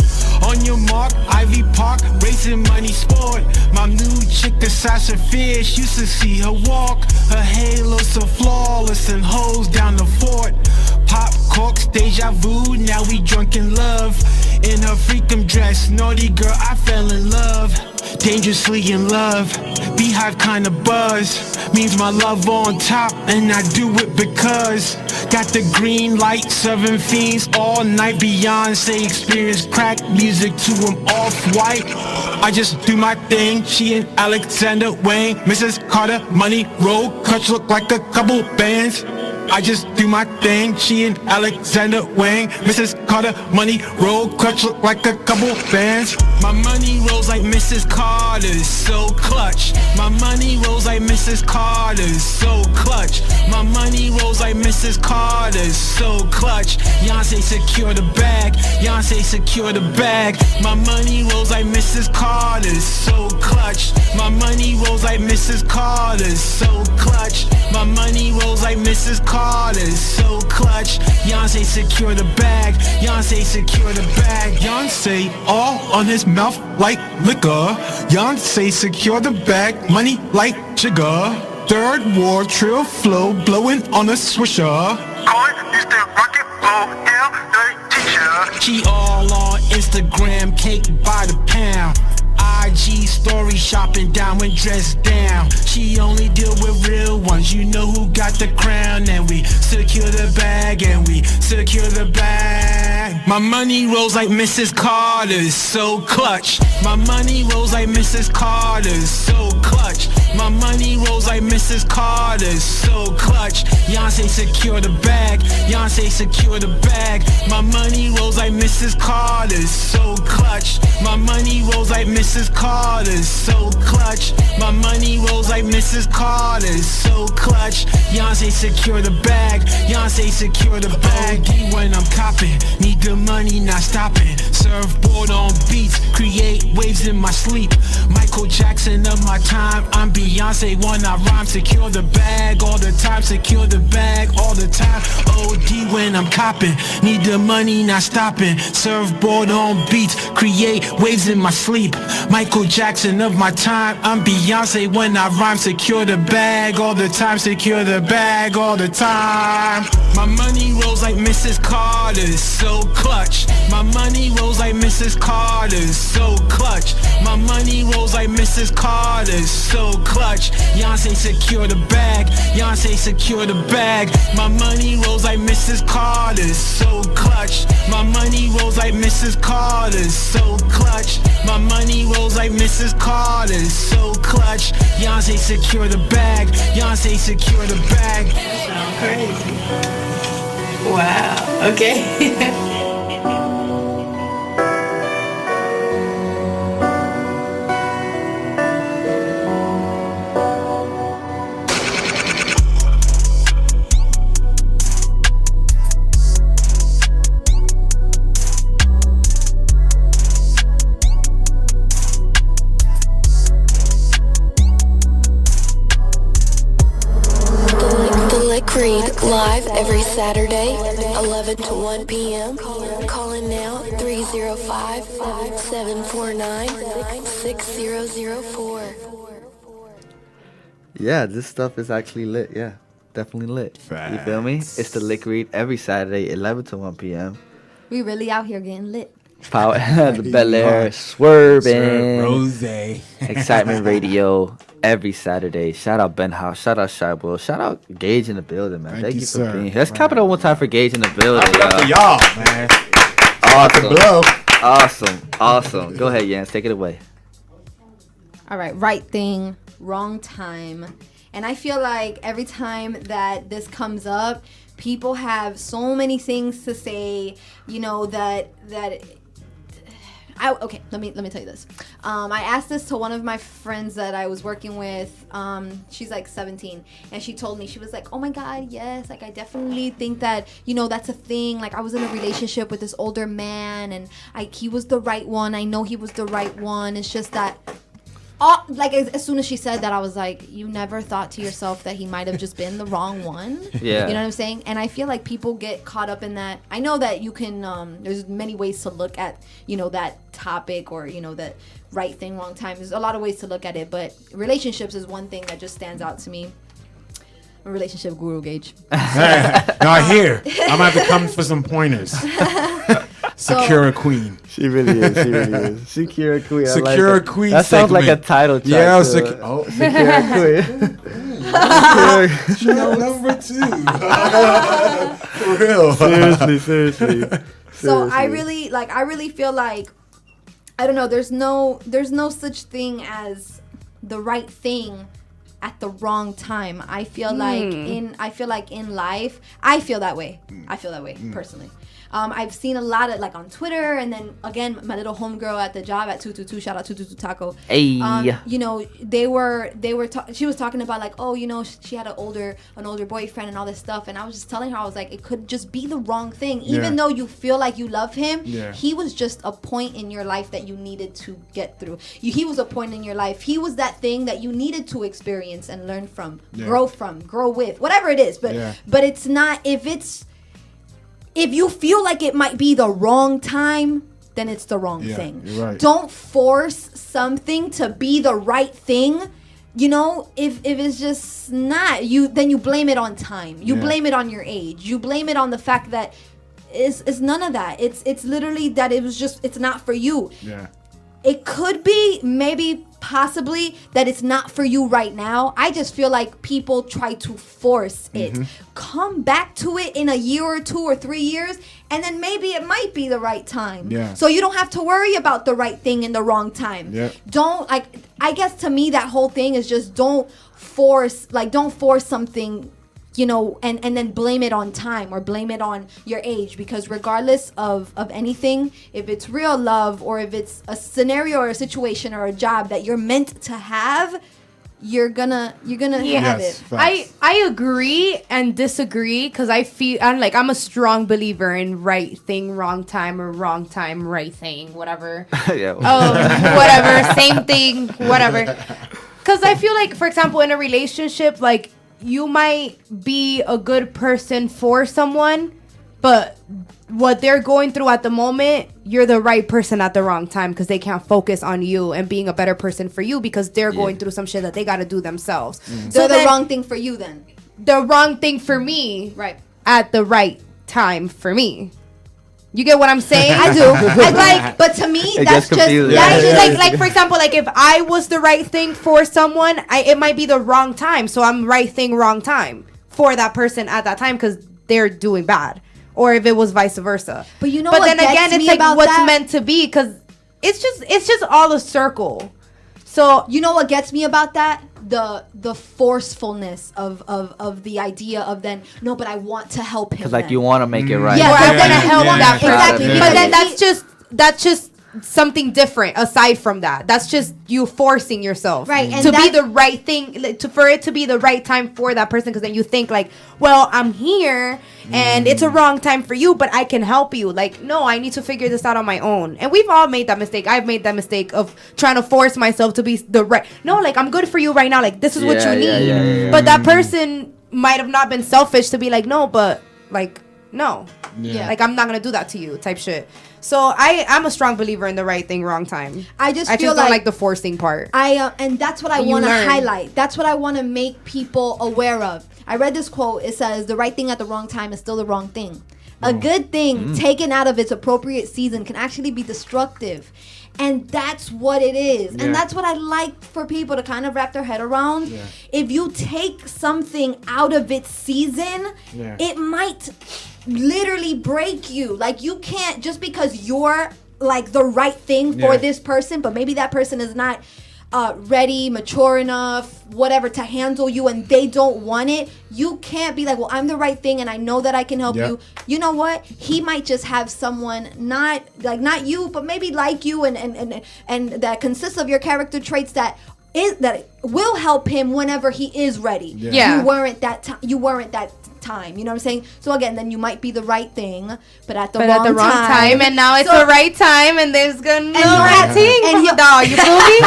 On your mark, Ivy Park, racing money sport. My new chick, the Sasha Fierce, used to see her walk. Her halo so flawless and hoes down the fort. Pop corks, deja vu, now we drunk in love. In her freakum dress, naughty girl, I fell in love. Dangerously in love, beehive kinda buzz. Means my love on top, and I do it because got the green light, serving fiends all night. Beyonce experience crack music to him off-white. I just do my thing, she and Alexander Wang. Mrs. Carter, money roll, cuts look like a couple bands. I just do my thing. She and Alexander Wang, Mrs. Carter, money roll, clutch look like a couple bands. My money rolls like Mrs. Carter's, so clutch. My money rolls like Mrs. Carter's, so clutch. My money rolls like Mrs. Carter's, so clutch. Yonce secure the bag, Yonce secure the bag. My money rolls like Mrs. Carter's, so clutch. My money rolls like Mrs. Carter's, so clutch. My money rolls like Mrs. Carter's, so clutch. Yonce secure the bag, Yonce secure the bag. Yonce all on his mouth like liquor. Yonce secure the bag, money like sugar. Third war trill flow, blowing on a swisher. Used to rock it, blow, hell, the teacher. She all on Instagram, cake by the pound. IG story shopping down when dressed down. She only deal with real ones. You know who got the crown. And we secure the bag, and we secure the bag. My money rolls like Mrs. Carter's, so clutch. My money rolls like Mrs. Carter's, so clutch. My money rolls like Mrs. Carter's, so clutch. Yonce secure the bag, Yonce secure the bag. My money rolls like Mrs. Carter's, so clutch. My money rolls like Mrs. Carter's, so clutch. My money rolls like Mrs. Carter's, so clutch. Yonce secure the bag, Yonce secure the bag. OD when I'm copping, need the money, not stopping. Surfboard on beats, create waves in my sleep. Michael Jackson of my time, I'm Beyonce when I rhyme. Secure the bag all the time, secure the bag all the time. OD when I'm copping, need the money, not stopping. Surfboard on beats, create waves in my sleep. Michael Jackson of my time, I'm Beyonce when I rhyme. Secure the bag all the time, secure the bag all the time. My money rolls like Mrs. Carter's, so clutch. My money rolls like Mrs. Carter's, so clutch. My money rolls like Mrs. Carter's, so clutch. Yonce secure the bag, Yonce secure the bag. My money rolls like Mrs. Carter's, so clutch. My money rolls like Mrs. Carter's, so clutch. My money rolls like Mrs. Carter's, so clutch. Yonce secure the bag, Yonce secure the bag. Sound crazy. Wow. Okay. Read live every Saturday, 11 to 1 p.m. Call in now, 305-749-6004. Yeah, this stuff is actually lit. Yeah, definitely lit. Facts. You feel me? It's the Lick Read every Saturday, 11 to 1 p.m. We really out here getting lit. Power, the Bel Air, swerving, Rose. Excitement Radio every Saturday. Shout out Ben House, shout out Shy Will, shout out Gage in the building, man. Thank you for sir. being here. Let's clap it up one time for Gage in the building, For y'all. y'all, man. Awesome. Go ahead, Yanz, take it away. All right, right thing, wrong time. And I feel like every time that this comes up, people have so many things to say, you know, okay, let me tell you this. I asked this to one of my friends that I was working with. She's like 17, and she told me, she was like, oh my God, yes, like I definitely think that, you know, that's a thing. Like I was in a relationship with this older man, and he was the right one. I know he was the right one. It's just that, like as soon as she said that, I was like, you never thought to yourself that he might have just been the wrong one? Yeah. You know what I'm saying? And I feel like people get caught up in that. I know that you can, there's many ways to look at, you know, that topic, or, you know, that right thing, wrong time. There's a lot of ways to look at it, but relationships is one thing that just stands out to me. I'm a relationship guru, Gage. Now here, I'm gonna have to come for some pointers. Secure a queen. She really is. Secure a queen. Secure a queen. That sounds like a segment. title track. Yeah, Secure a queen. Number 2. For real. Seriously. So I really feel like, I don't know, there's no such thing as the right thing at the wrong time. I feel like in life, I feel that way. Personally. I've seen a lot of, like, on Twitter, and then again, my little homegirl at the job at 222, shout out 222 Taco. Hey. You know, she was talking about, like, oh, you know, she had an older boyfriend and all this stuff, and I was just telling her, I was like, it could just be the wrong thing. Even though you feel like you love him, he was just a point in your life that you needed to get through. He was a point in your life. He was that thing that you needed to experience and learn from, grow with, whatever it is. But it's not, if you feel like it might be the wrong time, then it's the wrong thing. Right. Don't force something to be the right thing. You know, if it's just not, then you blame it on time. You blame it on your age. You blame it on the fact that it's none of that. It's literally that it's not for you. Yeah. It could be, maybe, possibly, that it's not for you right now. I just feel like people try to force it. Come back to it in a year or 2 or 3 years, and then maybe it might be the right time. Yeah. So you don't have to worry about the right thing in the wrong time. Yeah. Don't, like, I guess to me that whole thing is just don't force something, you know, and then blame it on time or blame it on your age, because regardless of anything, if it's real love or if it's a scenario or a situation or a job that you're meant to have, you're gonna have it. I agree and disagree, because I'm a strong believer in right thing, wrong time, or wrong time, right thing, whatever. Whatever, same thing, whatever. Because I feel like, for example, in a relationship, like, you might be a good person for someone, but what they're going through at the moment, you're the right person at the wrong time, because they can't focus on you and being a better person for you, because they're going through some shit that they got to do themselves. So the wrong thing for you then. The wrong thing for me, right, at the right time for me. You get what I'm saying? I do. But to me, that's just like for example, like, if I was the right thing for someone, it might be the wrong time. So I'm right thing, wrong time for that person at that time, because they're doing bad. Or if it was vice versa. But you know, but then again, it's like what's meant to be, because it's just all a circle. So you know what gets me about that? The forcefulness of the idea of then, no, but I want to help him. Because, like, you want to make it right. Yeah, I want to help that person. Exactly. But then that's just something different aside from that. That's just you forcing yourself, right, and to be the right thing, for it to be the right time for that person, because then you think, like, well, I'm here and it's a wrong time for you, but I can help you. Like, no, I need to figure this out on my own. And we've all made that mistake. I've made that mistake of trying to force myself to be the right. No, like, I'm good for you right now. Like, this is what you need. But that person might have not been selfish to be like, no, but, like, no. Like, I'm not going to do that to you type shit. So I'm a strong believer in the right thing, wrong time. I just don't like the forcing part. And that's what I want to highlight. That's what I want to make people aware of. I read this quote. It says, the right thing at the wrong time is still the wrong thing. A good thing taken out of its appropriate season can actually be destructive. And that's what it is. And that's what I like for people to kind of wrap their head around. If you take something out of its season, it might literally break you. Like, you can't, just because you're, like, the right thing for this person, but maybe that person is not ready, mature enough, whatever, to handle you, and they don't want it. You can't be like, well, I'm the right thing and I know that I can help you. You know what? He might just have someone not you, but maybe like you, and that consists of your character traits that will help him whenever he is ready. You weren't that time, you know what I'm saying? So again, then you might be the right thing, but at the wrong time, and now it's the right time, and there's gonna be that thing. And you feel me?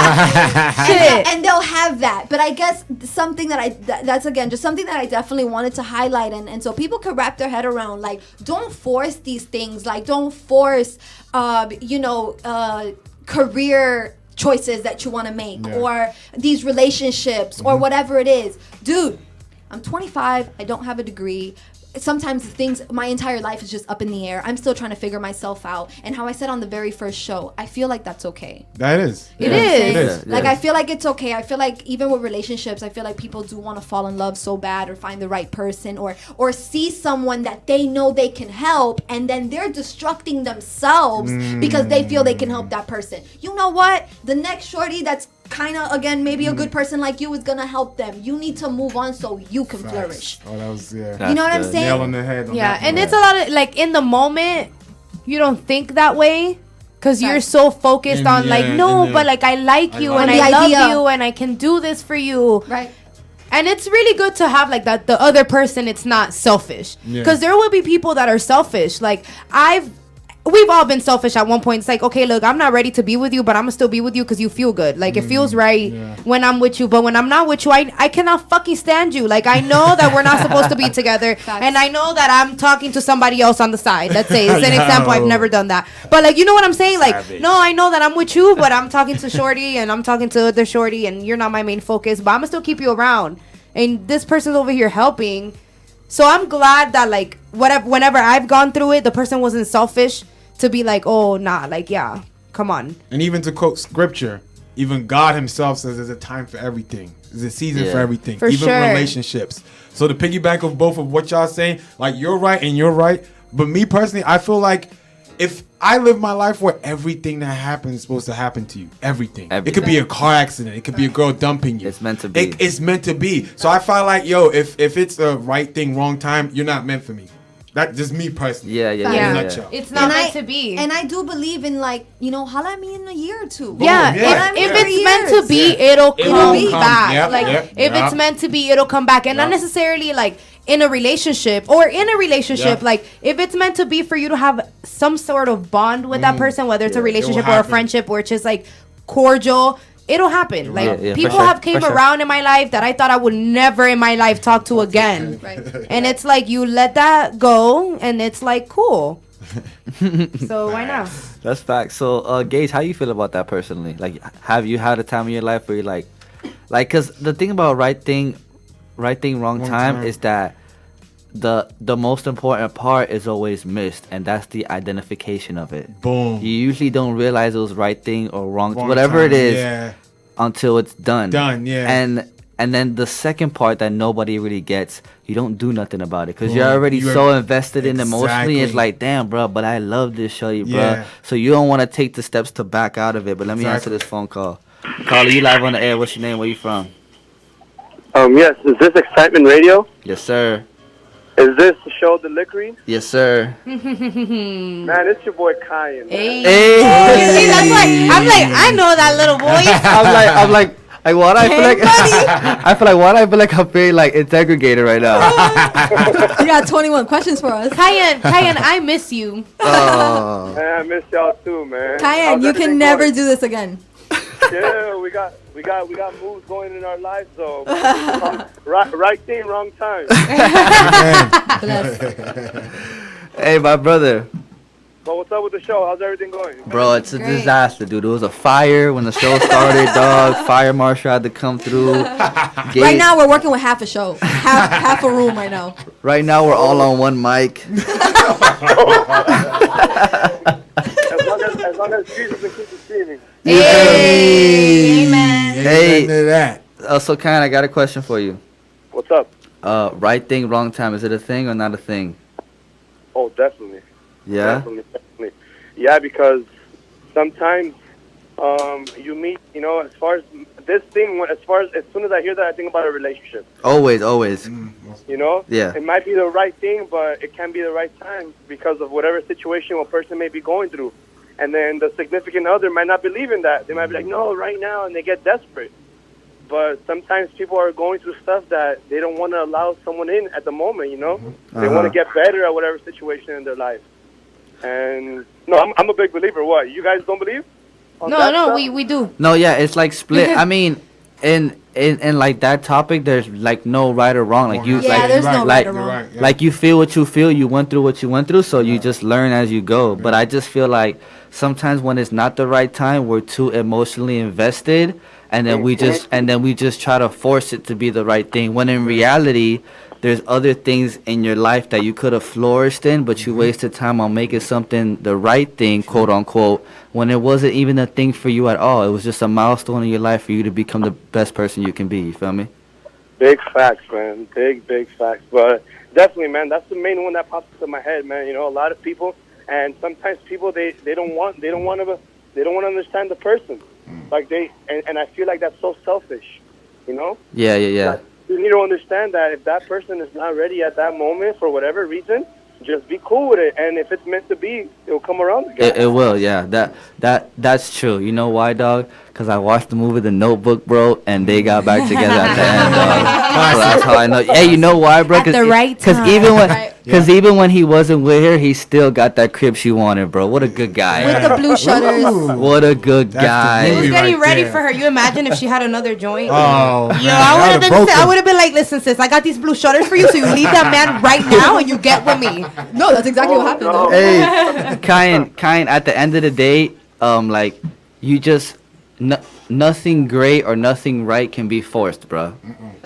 Shit. And they'll have that. But I guess something that's again just something that I definitely wanted to highlight, and so people could wrap their head around, like, don't force these things, like, don't force career choices that you want to make, or these relationships, or whatever it is. Dude, I'm 25. I don't have a degree. Sometimes my entire life is just up in the air. I'm still trying to figure myself out. And how I said on the very first show, I feel like that's okay. That is. It is. Like, I feel like it's okay. I feel like even with relationships, I feel like people do want to fall in love so bad, or find the right person, or see someone that they know they can help, and then they're destructing themselves because they feel they can help that person. You know what? The next shorty that's kind of, again, maybe a good person like you is gonna help them. You need to move on so you can flourish. Oh, that was, yeah. You know what I'm saying? Nail on the head. On Yeah, that and one. it's a lot of like in the moment, you don't think that way because you're so focused on like, no, but like I like you and I love you and I can do this for you. Right. And it's really good to have like that. The other person, it's not selfish because there will be people that are selfish. Like we've all been selfish at one point. It's like, okay, look, I'm not ready to be with you, but I'm gonna still be with you because you feel good. Like it feels right when I'm with you, but when I'm not with you, I cannot fucking stand you. Like I know that we're not supposed to be together, and I know that I'm talking to somebody else on the side. Let's say it's an example. I've never done that, but like you know what I'm saying? Like no, I know that I'm with you, but I'm talking to Shorty and I'm talking to other Shorty, and you're not my main focus. But I'm gonna still keep you around, and this person's over here helping. So I'm glad that like whenever I've gone through it, the person wasn't selfish to be like, oh nah, like yeah, come on. And even to quote scripture, even God himself says there's a time for everything. There's a season for everything. For even sure. relationships. So to piggyback of both of what y'all saying, like you're right and you're right. But me personally, I feel like if I live my life where everything that happens is supposed to happen to you, everything. It could be a car accident. It could be a girl dumping you. It's meant to be. It's meant to be. So I feel like, yo, if it's a right thing, wrong time, you're not meant for me. That's just me personally. Yeah. In a nutshell. It's not meant to be. And I do believe in like, holla at me in a year or two. Yeah, if it's meant to be, it'll come back. Yep, like if it's meant to be, it'll come back, and not necessarily like in a relationship like if it's meant to be for you to have some sort of bond with that person, whether it's a relationship or a friendship or it's just like cordial, it'll happen. Like people have came around in my life that I thought I would never in my life talk to again. Right. And it's like you let that go and it's like cool. So why not? That's facts. So Gage, how you feel about that personally? Like have you had a time in your life where you're like cause the thing about right thing, wrong time is that the most important part is always missed, and that's the identification of it. Boom. You usually don't realize it was right thing or wrong whatever time, it is until it's done. And then the second part that nobody really gets, you don't do nothing about it because you're already so invested in emotionally. It's like, damn, bro, but I love this shorty, bro. So you don't want to take the steps to back out of it. But let me answer this phone call. Caller, you live on the air. What's your name? Where you from? Yes, is this Excitement Radio? Yes, sir. Is this the show, The Lick Read? Yes, sir. Man, it's your boy Kayan. Hey. Hey. See, that's why I'm like, I know that little voice. I'm like, what I feel like, I feel like I'm very like integrated right now. You got 21 questions for us. Kayan, I miss you. Oh. Man, I miss y'all too, man. Kayan, How's you everything can never going? do this again. Yeah, we got moves going in our lives, though. Right thing, wrong time. Hey, my brother. But what's up with the show? How's everything going? Bro, it's a disaster, dude. It was a fire when the show started, dog. Fire marshal had to come through. Right now, we're working with half a show. Half a room right now. Right now, we're all on one mic. As long as Jesus can keep it streaming. Hey, amen. Hey, so Kayan, I got a question for you. What's up? Right thing, wrong time. Is it a thing or not a thing? Oh, definitely. Yeah? Definitely. Yeah, because sometimes you meet, as far as this thing, as soon as I hear that, I think about a relationship. Always. Yeah. It might be the right thing, but it can't be the right time because of whatever situation a person may be going through. And then the significant other might not believe in that. They might be like, no, right now, and they get desperate. But sometimes people are going through stuff that they don't want to allow someone in at the moment, They want to get better at whatever situation in their life. And, no, I'm a big believer. What, you guys don't believe? No, we do. No, yeah, it's like split. I mean, in like that topic, there's like no right or wrong. Like there's no right or wrong. Right, yeah. Like you feel what you feel. You went through what you went through, so you just learn as you go. But I just feel like sometimes when it's not the right time, we're too emotionally invested, and then we just try to force it to be the right thing. When in reality, there's other things in your life that you could have flourished in, but you wasted time on making something the right thing, quote unquote, when it wasn't even a thing for you at all. It was just a milestone in your life for you to become the best person you can be. You feel me? Big facts, man. Big facts. But definitely, man, that's the main one that pops into my head, man. A lot of people, and sometimes people they don't want to understand the person. Like and I feel like that's so selfish, you know? Yeah. Like, you need to understand that if that person is not ready at that moment for whatever reason, just be cool with it. And if it's meant to be, it'll come around again. It will, yeah. That's true. You know why, dog? Because I watched the movie The Notebook, bro, and they got back together at the end, dog. So that's how I know. Hey, you know why, bro? At the right time. Because even when he wasn't with her, he still got that crib she wanted, bro. What a good guy. With the blue shutters. What a good That's the guy. He was movie getting right ready there. for her. You imagine if she had another joint? Oh, man, Yo, I would have been like, listen, sis, I got these blue shutters for you, so you leave that man right now and you get with me. No, that's exactly what happened. no. Though. Hey, Kayan, at the end of the day, like, you just, nothing great or nothing right can be forced, bro.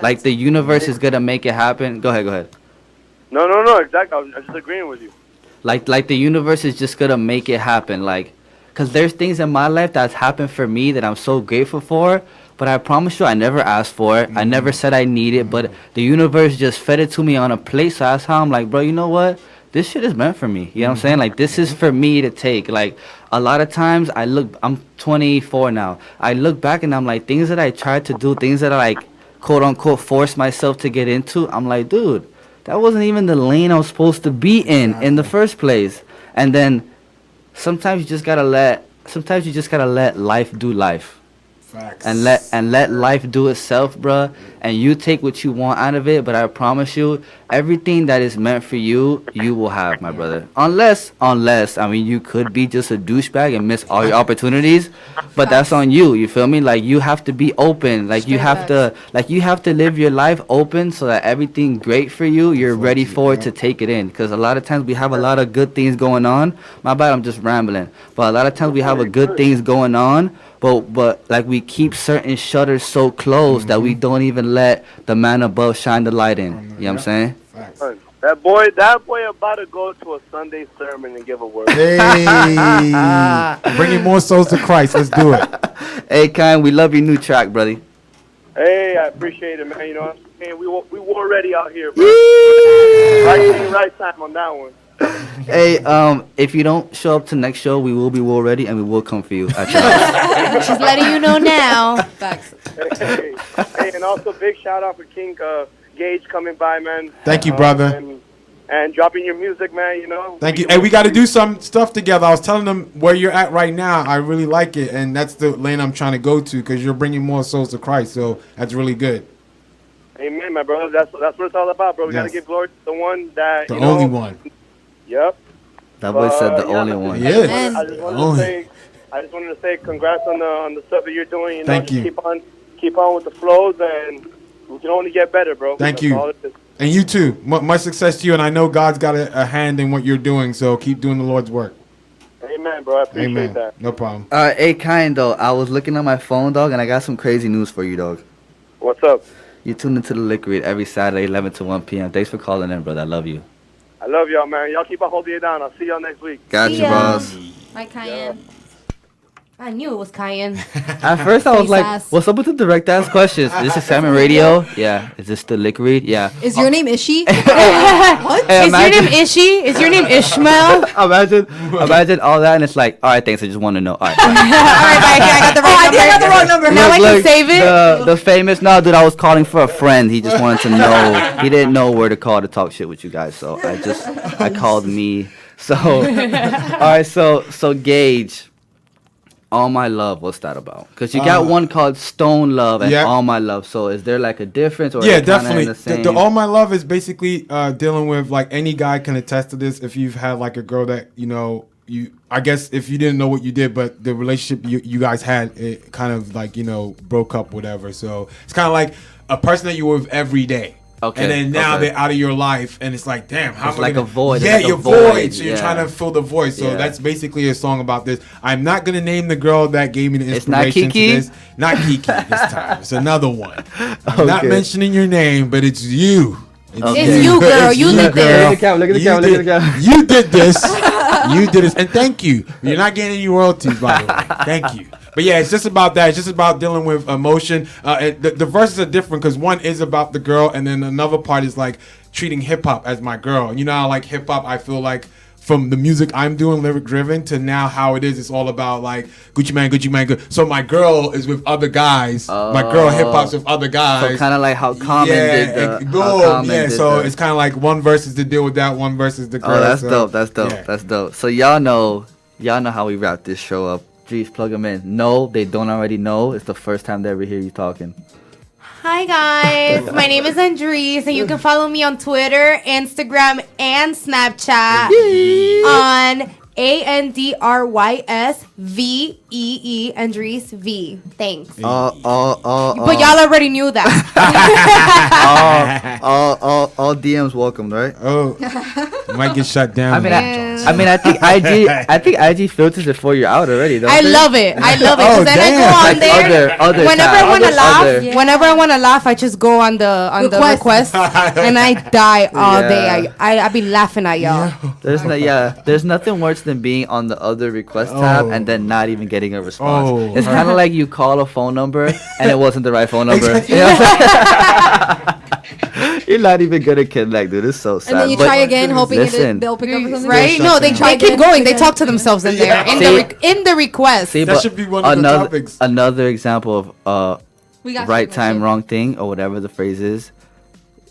Like, the universe is gonna make it happen. Go ahead. No, exactly. I'm just agreeing with you. Like the universe is just gonna make it happen. Like, cause there's things in my life that's happened for me that I'm so grateful for. But I promise you, I never asked for it. I never said I need it. But the universe just fed it to me on a plate. So that's how I'm like, bro, you know what? This shit is meant for me. You know what I'm saying? Like, this is for me to take. Like, a lot of times I'm 24 now. I look back and I'm like, things that I tried to do, things that I like, quote unquote, forced myself to get into. I'm like, dude, that wasn't even the lane I was supposed to be in the first place. And then sometimes you just gotta let life do life. Facts. And let life do itself, bruh. And you take what you want out of it. But I promise you, everything that is meant for you, you will have, my brother. Unless, I mean, you could be just a douchebag and miss all your opportunities. But that's on you. You feel me? Like, you have to be open. Like, you have to live your life open so that everything great for you, you're ready for it to take it in. Because a lot of times we have a lot of good things going on. My bad, I'm just rambling. But a lot of times we have a good things going on. But like, we keep certain shutters so closed that we don't even let the man above shine the light in. You know what I'm saying? Facts. That boy about to go to a Sunday sermon and give a word. Hey, bringing more souls to Christ. Let's do it. Hey, Kayan, we love your new track, brother. Hey, I appreciate it, man. You know what I'm saying? We war ready out here, bro. Right thing, right time on that one. Hey, if you don't show up to next show, we will be war ready and we will come for you at your house. She's letting you know now. Facts. Hey, and also big shout out for King Gage coming by, man. Thank you, brother. And dropping your music, man. You know. Thank you. Hey, we got to do some stuff together. I was telling them where you're at right now. I really like it, and that's the lane I'm trying to go to because you're bringing more souls to Christ. So that's really good. Amen, my brother. That's what it's all about, bro. We got to give glory to the one that The only one. Yep. That boy said the only one. Yes. I just wanted to say congrats on the stuff that you're doing. You know, Thank just you. Keep on with the flows, and we can only get better, bro. Thank That's you. all it is. And you too. Much success to you. And I know God's got a hand in what you're doing. So keep doing the Lord's work. Amen, bro. I appreciate Amen. that. No problem. Hey, Kayan, though, I was looking at my phone, dog, and I got some crazy news for you, dog. What's up? You tune into The Lick Read every Saturday, 11 to 1 p.m. Thanks for calling in, brother. I love you. I love y'all, man. Y'all keep on holding it down. I'll see y'all next week. Got See you, ya. boss. Bye, Kayan. I knew it was Kayan. At first, I was Face like, ass. what's up with the direct ass questions? This is Salmon Radio? Yeah. Is this The Lick Read? Yeah. Is your name Ishy? What? Hey, Is your name Ishy? Is your name Ishmael? Imagine all that, and it's like, all right, thanks. I just want to know. All right. All right, bye. I got the right number. I got the wrong number. Now I can Look, save it. The famous, no, dude, I was calling for a friend. He just wanted to know. He didn't know where to call to talk shit with you guys. So I called me. So, all right, so Gage. All My Love, what's that about? Because you got one called Stone Love and Yeah. All My Love. So is there like a difference? Or Yeah, are they kinda definitely. in the same? The All My Love is basically dealing with, like, any guy can attest to this. If you've had like a girl that I guess if you didn't know what you did, but the relationship you guys had, it kind of like broke up, whatever. So it's kind of like a person that you were with every day. Okay, And then now okay. they're out of your life, and it's like, damn, how It's am I like gonna- a void. Yeah, It's like a your void, void. So you're yeah. trying to fill the void. So Yeah. that's basically a song about this. I'm not gonna name the girl that gave me the It's not inspiration Kiki? to this. Not Kiki this time. It's another one. I'm not Okay. mentioning your name, but it's you. It's you, girl. You It's did this. Look at the camera, look at the You camera, look at did- the camera. You did this. You did this. And thank you. You're not getting any royalties, by the way. Thank you. But yeah, it's just about that. It's just about dealing with emotion. The verses are different because one is about the girl, and then another part is like treating hip hop as my girl. You know how like hip hop, I feel like from the music I'm doing, lyric driven, to now how it is. It's all about like Gucci man, good. So my girl is with other guys. My girl hip hop's with other guys. So kind of like how Common did the. So it's kind of like one verse is to deal with that, one verse is the girl. Oh, that's so, dope. That's dope. yeah. That's dope. So y'all know how we wrap this show up. Jeez, plug them in. No, they don't already know. It's the first time they ever hear you talking. Hi guys, my name is Andrys, and you can follow me on Twitter, Instagram, and Snapchat on AndrysVee, Andrys V. Thanks. But y'all already knew that. all DMs welcomed, right? Oh, might get shut down. I think IG filters it for you out already. Don't I they? love it. Because then I go on there. Whenever I want to laugh, I just go on the request and I die all day. I be laughing at y'all. There's nothing worse than being on the other request tab and then not even getting a response. It's kind of like you call a phone number and it wasn't the right phone number. You know what I'm saying? You're not even gonna connect, dude. It's so sad. And then you try again, hoping they'll pick up or something. Right? No, they keep going. They talk to themselves in there in the request. See, that should be one of the topics. Another example of right time, wrong thing, or whatever the phrase is.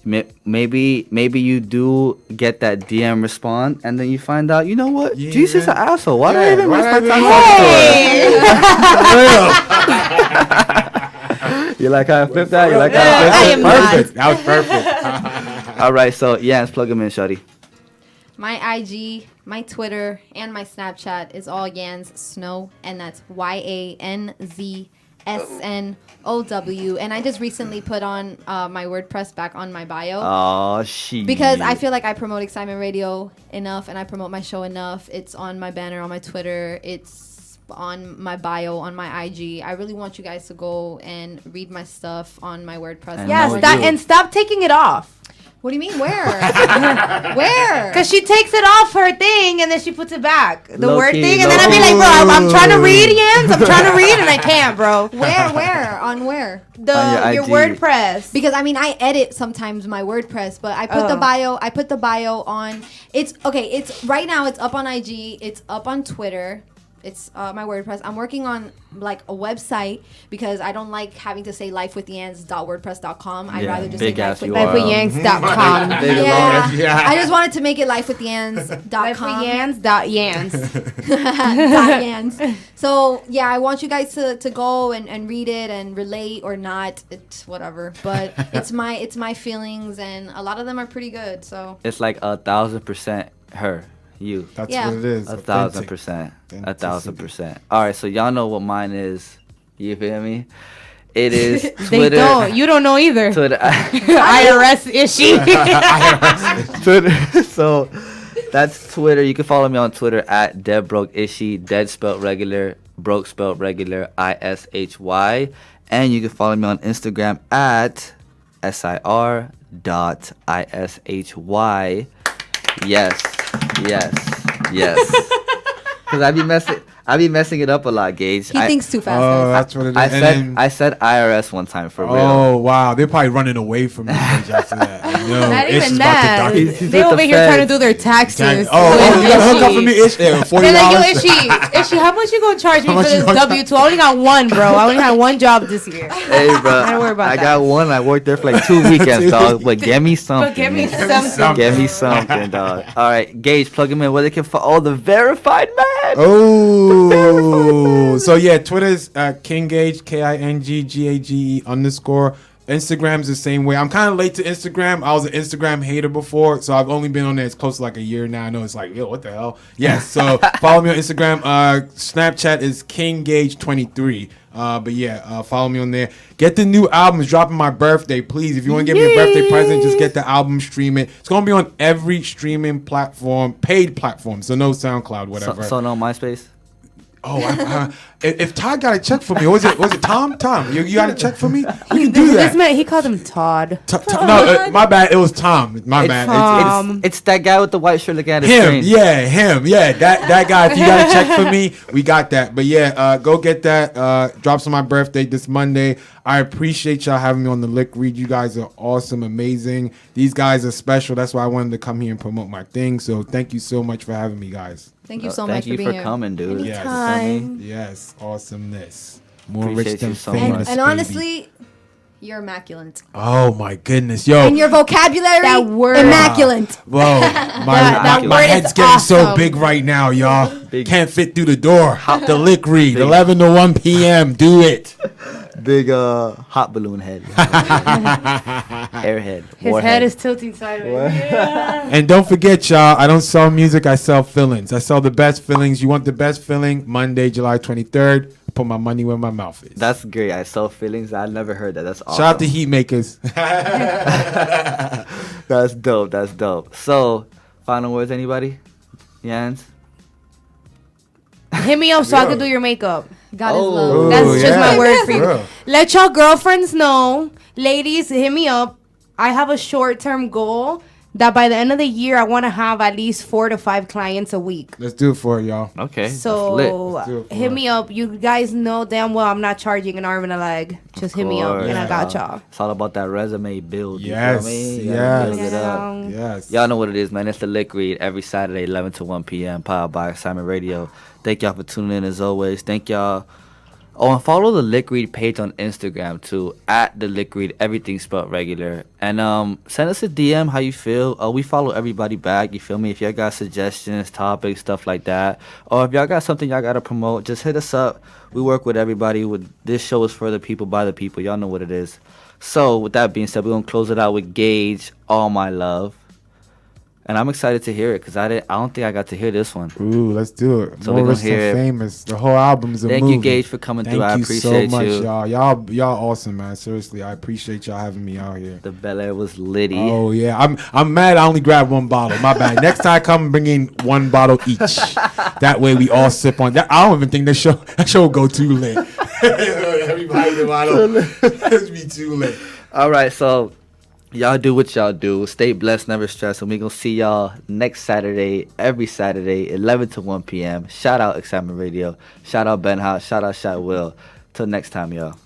Maybe you do get that DM respond, and then you find out, you know what? Jesus is an asshole. Why did I even waste my time talking to her? You like how I flipped that? You like how I flipped that? Perfect. That was perfect. All right, so Yanz, plug them in, shawty. My IG, my Twitter, and my Snapchat is all Yanz Snow, and that's YANZSNOW. And I just recently put on my WordPress back on my bio. Oh, shit. Because I feel like I promote Excitement Radio enough, and I promote my show enough. It's on my banner on my Twitter. It's on my bio on my IG. I really want you guys to go and read my stuff on my WordPress. And stop taking it off. What do you mean? Where? Where? Because she takes it off her thing and then she puts it back. The Low word key, thing. And then I'll be like, bro, I'm trying to read, Yanz. I'm trying to read and I can't, bro. Where? On where? Your WordPress. Because I edit sometimes my WordPress, but I put the bio on. It's right now it's up on IG, it's up on Twitter. It's my WordPress. I'm working on like a website because I don't like having to say lifewithyanz.wordpress.com. I'd rather just say lifewithyanz.com. I just wanted to make it lifewithyanz.com. Lifewithyanz.yanz. So yeah, I want you guys to go and read it and relate or not. It's whatever. But it's my feelings, and a lot of them are pretty good. So it's like 1,000% her. You. That's what it is. 1,000%. 1,000%. All right, so y'all know what mine is. You feel me? It is Twitter. They don't. You don't know either. Twitter. IRS Ishy. Twitter. So that's Twitter. You can follow me on Twitter at deadbrokeishy. Dead spelled regular. Broke spelled regular. ISHY. And you can follow me on Instagram at SIR.ISHY. Yes. Because I be messing it up a lot, Gage. He thinks too fast. Oh, that's what it is. I said IRS one time for real. Oh wow, they're probably running away from me after that. No, Not even that. He's They with over the here trying to feds. do their taxes. You gotta hook up for me, Ish. They're like, yo, Ishy, how much you gonna charge me for this W-2? I only got one, bro. I only had one job this year. Hey, bro. Don't worry about I that. got one. I worked there for like 2 weekends, dog. But give me something. But give me man. something. Give me something, dog. All right, Gage, plug him in where they can follow the verified man. Oh, so yeah, Twitter's King Gage, KINGGAGE _ Instagram's the same way. I'm kind of late to Instagram. I was an Instagram hater before, so I've only been on there. It's close to like a year now. I know it's like, yo, what the hell? Yes, so follow me on Instagram. Snapchat is King Gage 23. But yeah, follow me on there. Get the new album. It's dropping my birthday. Please, if you want to give me a birthday present, just get the album, stream it. It's going to be on every streaming platform, paid platform. So no SoundCloud, whatever. So no MySpace? Oh, if Todd got a check for me, was it Tom? Tom, you got a check for me? We can do that. This man, he called him Todd. No, my bad. It was Tom. My bad. It's that guy with the white shirt looking at his Him, screen. him. That guy. If you got a check for me, we got that. But yeah, go get that. Drops on my birthday this Monday. I appreciate y'all having me on the Lick Read. You guys are awesome, amazing. These guys are special. That's why I wanted to come here and promote my thing. So thank you so much for having me, guys. Thank you so much for being here. Thank you for coming, dude. Anytime. Yes, awesomeness. More Appreciate rich than you so famous. much. And baby. honestly, you're immaculate. Oh my goodness, yo. And your vocabulary, That word. immaculate. Whoa, that my word head's is getting so awesome. big right now, y'all. Big. Can't fit through the door. The Lick Read, 11 to 1 p.m. Do it. Big hot balloon head. Airhead. His Warhead. head is tilting sideways. Yeah. And don't forget, y'all, I don't sell music, I sell feelings. I sell the best feelings. You want the best feeling? Monday, July 23rd. Put my money where my mouth is. That's great. I sell feelings. I never heard that. That's awesome. Shout out to Heat Makers. That's dope. That's dope. So, final words, anybody? Yanz? Hit me up so I can do your makeup. God is Oh. love. That's just my word for you. Bro. Let y'all girlfriends know. Ladies, hit me up. I have a short-term goal that by the end of the year, I want to have at least 4 to 5 clients a week. Let's do it for it, y'all. Okay. So Let's do it for hit us. me up. You guys know damn well I'm not charging an arm and a leg. Just hit me up and I got y'all. It's all about that resume build. You Yes, feel me? You yes. gotta build it up. Yes. Y'all know what it is, man. It's the Lick Read every Saturday, 11 to 1 p.m. Powered by Excitement Radio. Thank y'all for tuning in as always. Thank y'all. Oh, and follow the Lick Read page on Instagram too, at the Lick Read, everything spelled regular. And send us a DM how you feel. We follow everybody back. You feel me? If y'all got suggestions, topics, stuff like that, or if y'all got something y'all gotta promote, just hit us up. We work with everybody. This show is for the people, by the people. Y'all know what it is. So with that being said, we're gonna close it out with Gage, All My Love. And I'm excited to hear it because I don't think I got to hear this one. Ooh, let's do it. So More we gonna Rich than hear it. Famous. The whole album's a Thank movie. you, Gage, for coming through. I Thank you appreciate so much, you. Y'all awesome, man. Seriously, I appreciate y'all having me out here. The Bel Air was litty. Oh yeah, I'm mad. I only grabbed one bottle. My bad. Next time I come, bring in one bottle each. That way we all sip on that. I don't even think that show will go too lit. Everybody the bottle. It'll be too lit. All right, so y'all do what y'all do. Stay blessed, never stress. And we gonna see y'all next Saturday, every Saturday, 11 to 1 p.m. Shout out Excitement Radio. Shout out Ben House. Shout out Shot Will. Till next time, y'all.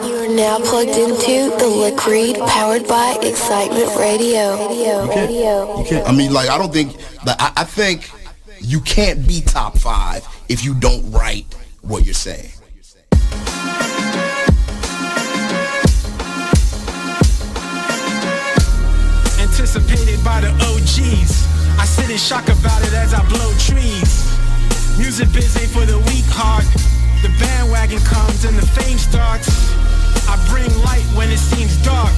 You are now plugged into the Lick Read powered by Excitement Radio. I mean, like, I don't think that I think you can't be top 5 if you don't write what you're saying. Anticipated by the OGs. I sit in shock about it as I blow trees. Music biz ain't for the weak heart. The bandwagon comes and the fame starts. I bring light when it seems dark.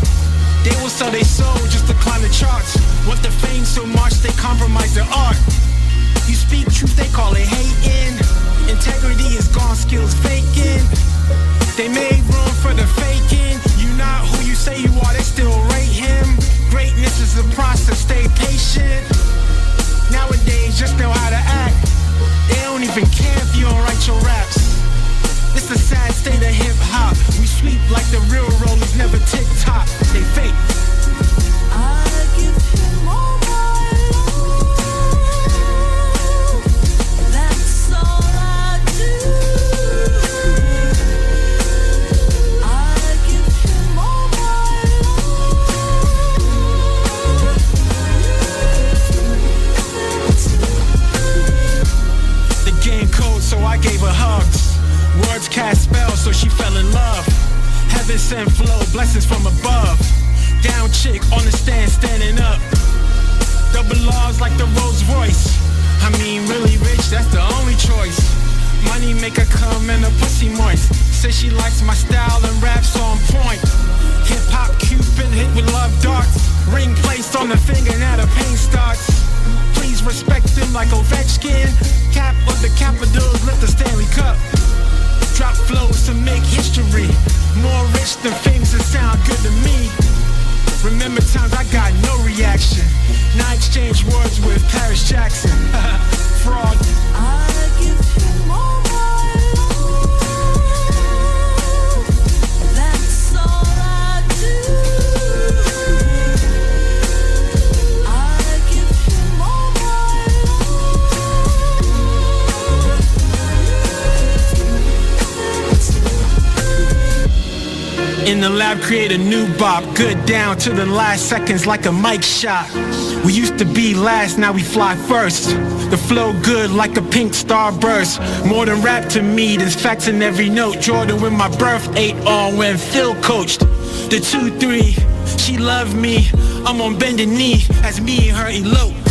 They will sell their soul just to climb the charts. Want the fame so much they compromise their art. You speak truth, they call it hating. Integrity is gone, skills faking. They made room for the faking. You not who you say you are, they still rate him. Greatness is a process, stay patient. Nowadays, just know how to act. They don't even care if you don't write your raps. It's the sad state of hip-hop. We sweep like the real rollers, never tick-tock. They fake. I give him all my love. That's all I do. I give him all my love. The game cold, so I gave her hugs. Words cast spells, so she fell in love. Heaven sent flow, blessings from above. Down chick on the stand, standing up. Double R's like the Rolls Royce. I mean, really rich, that's the only choice. Money make her come and her pussy moist. Says she likes my style and raps on point. Hip hop Cupid hit with love darts. Ring placed on the finger, now the pain starts. Please respect them like Ovechkin. Cap of the Capitals, lift the Stanley Cup. Drop flows to make history. More rich than famous that sound good to me. Remember times I got no reaction. Now I exchange words with Paris Jackson. Fraud. In the lab, create a new bop, good down to the last seconds like a mic shot. We used to be last, now we fly first. The flow good like a pink starburst. More than rap to me, there's facts in every note. Jordan with my birth, 8 on when Phil coached. The 2-3, she loved me. I'm on bended knee as me and her elope.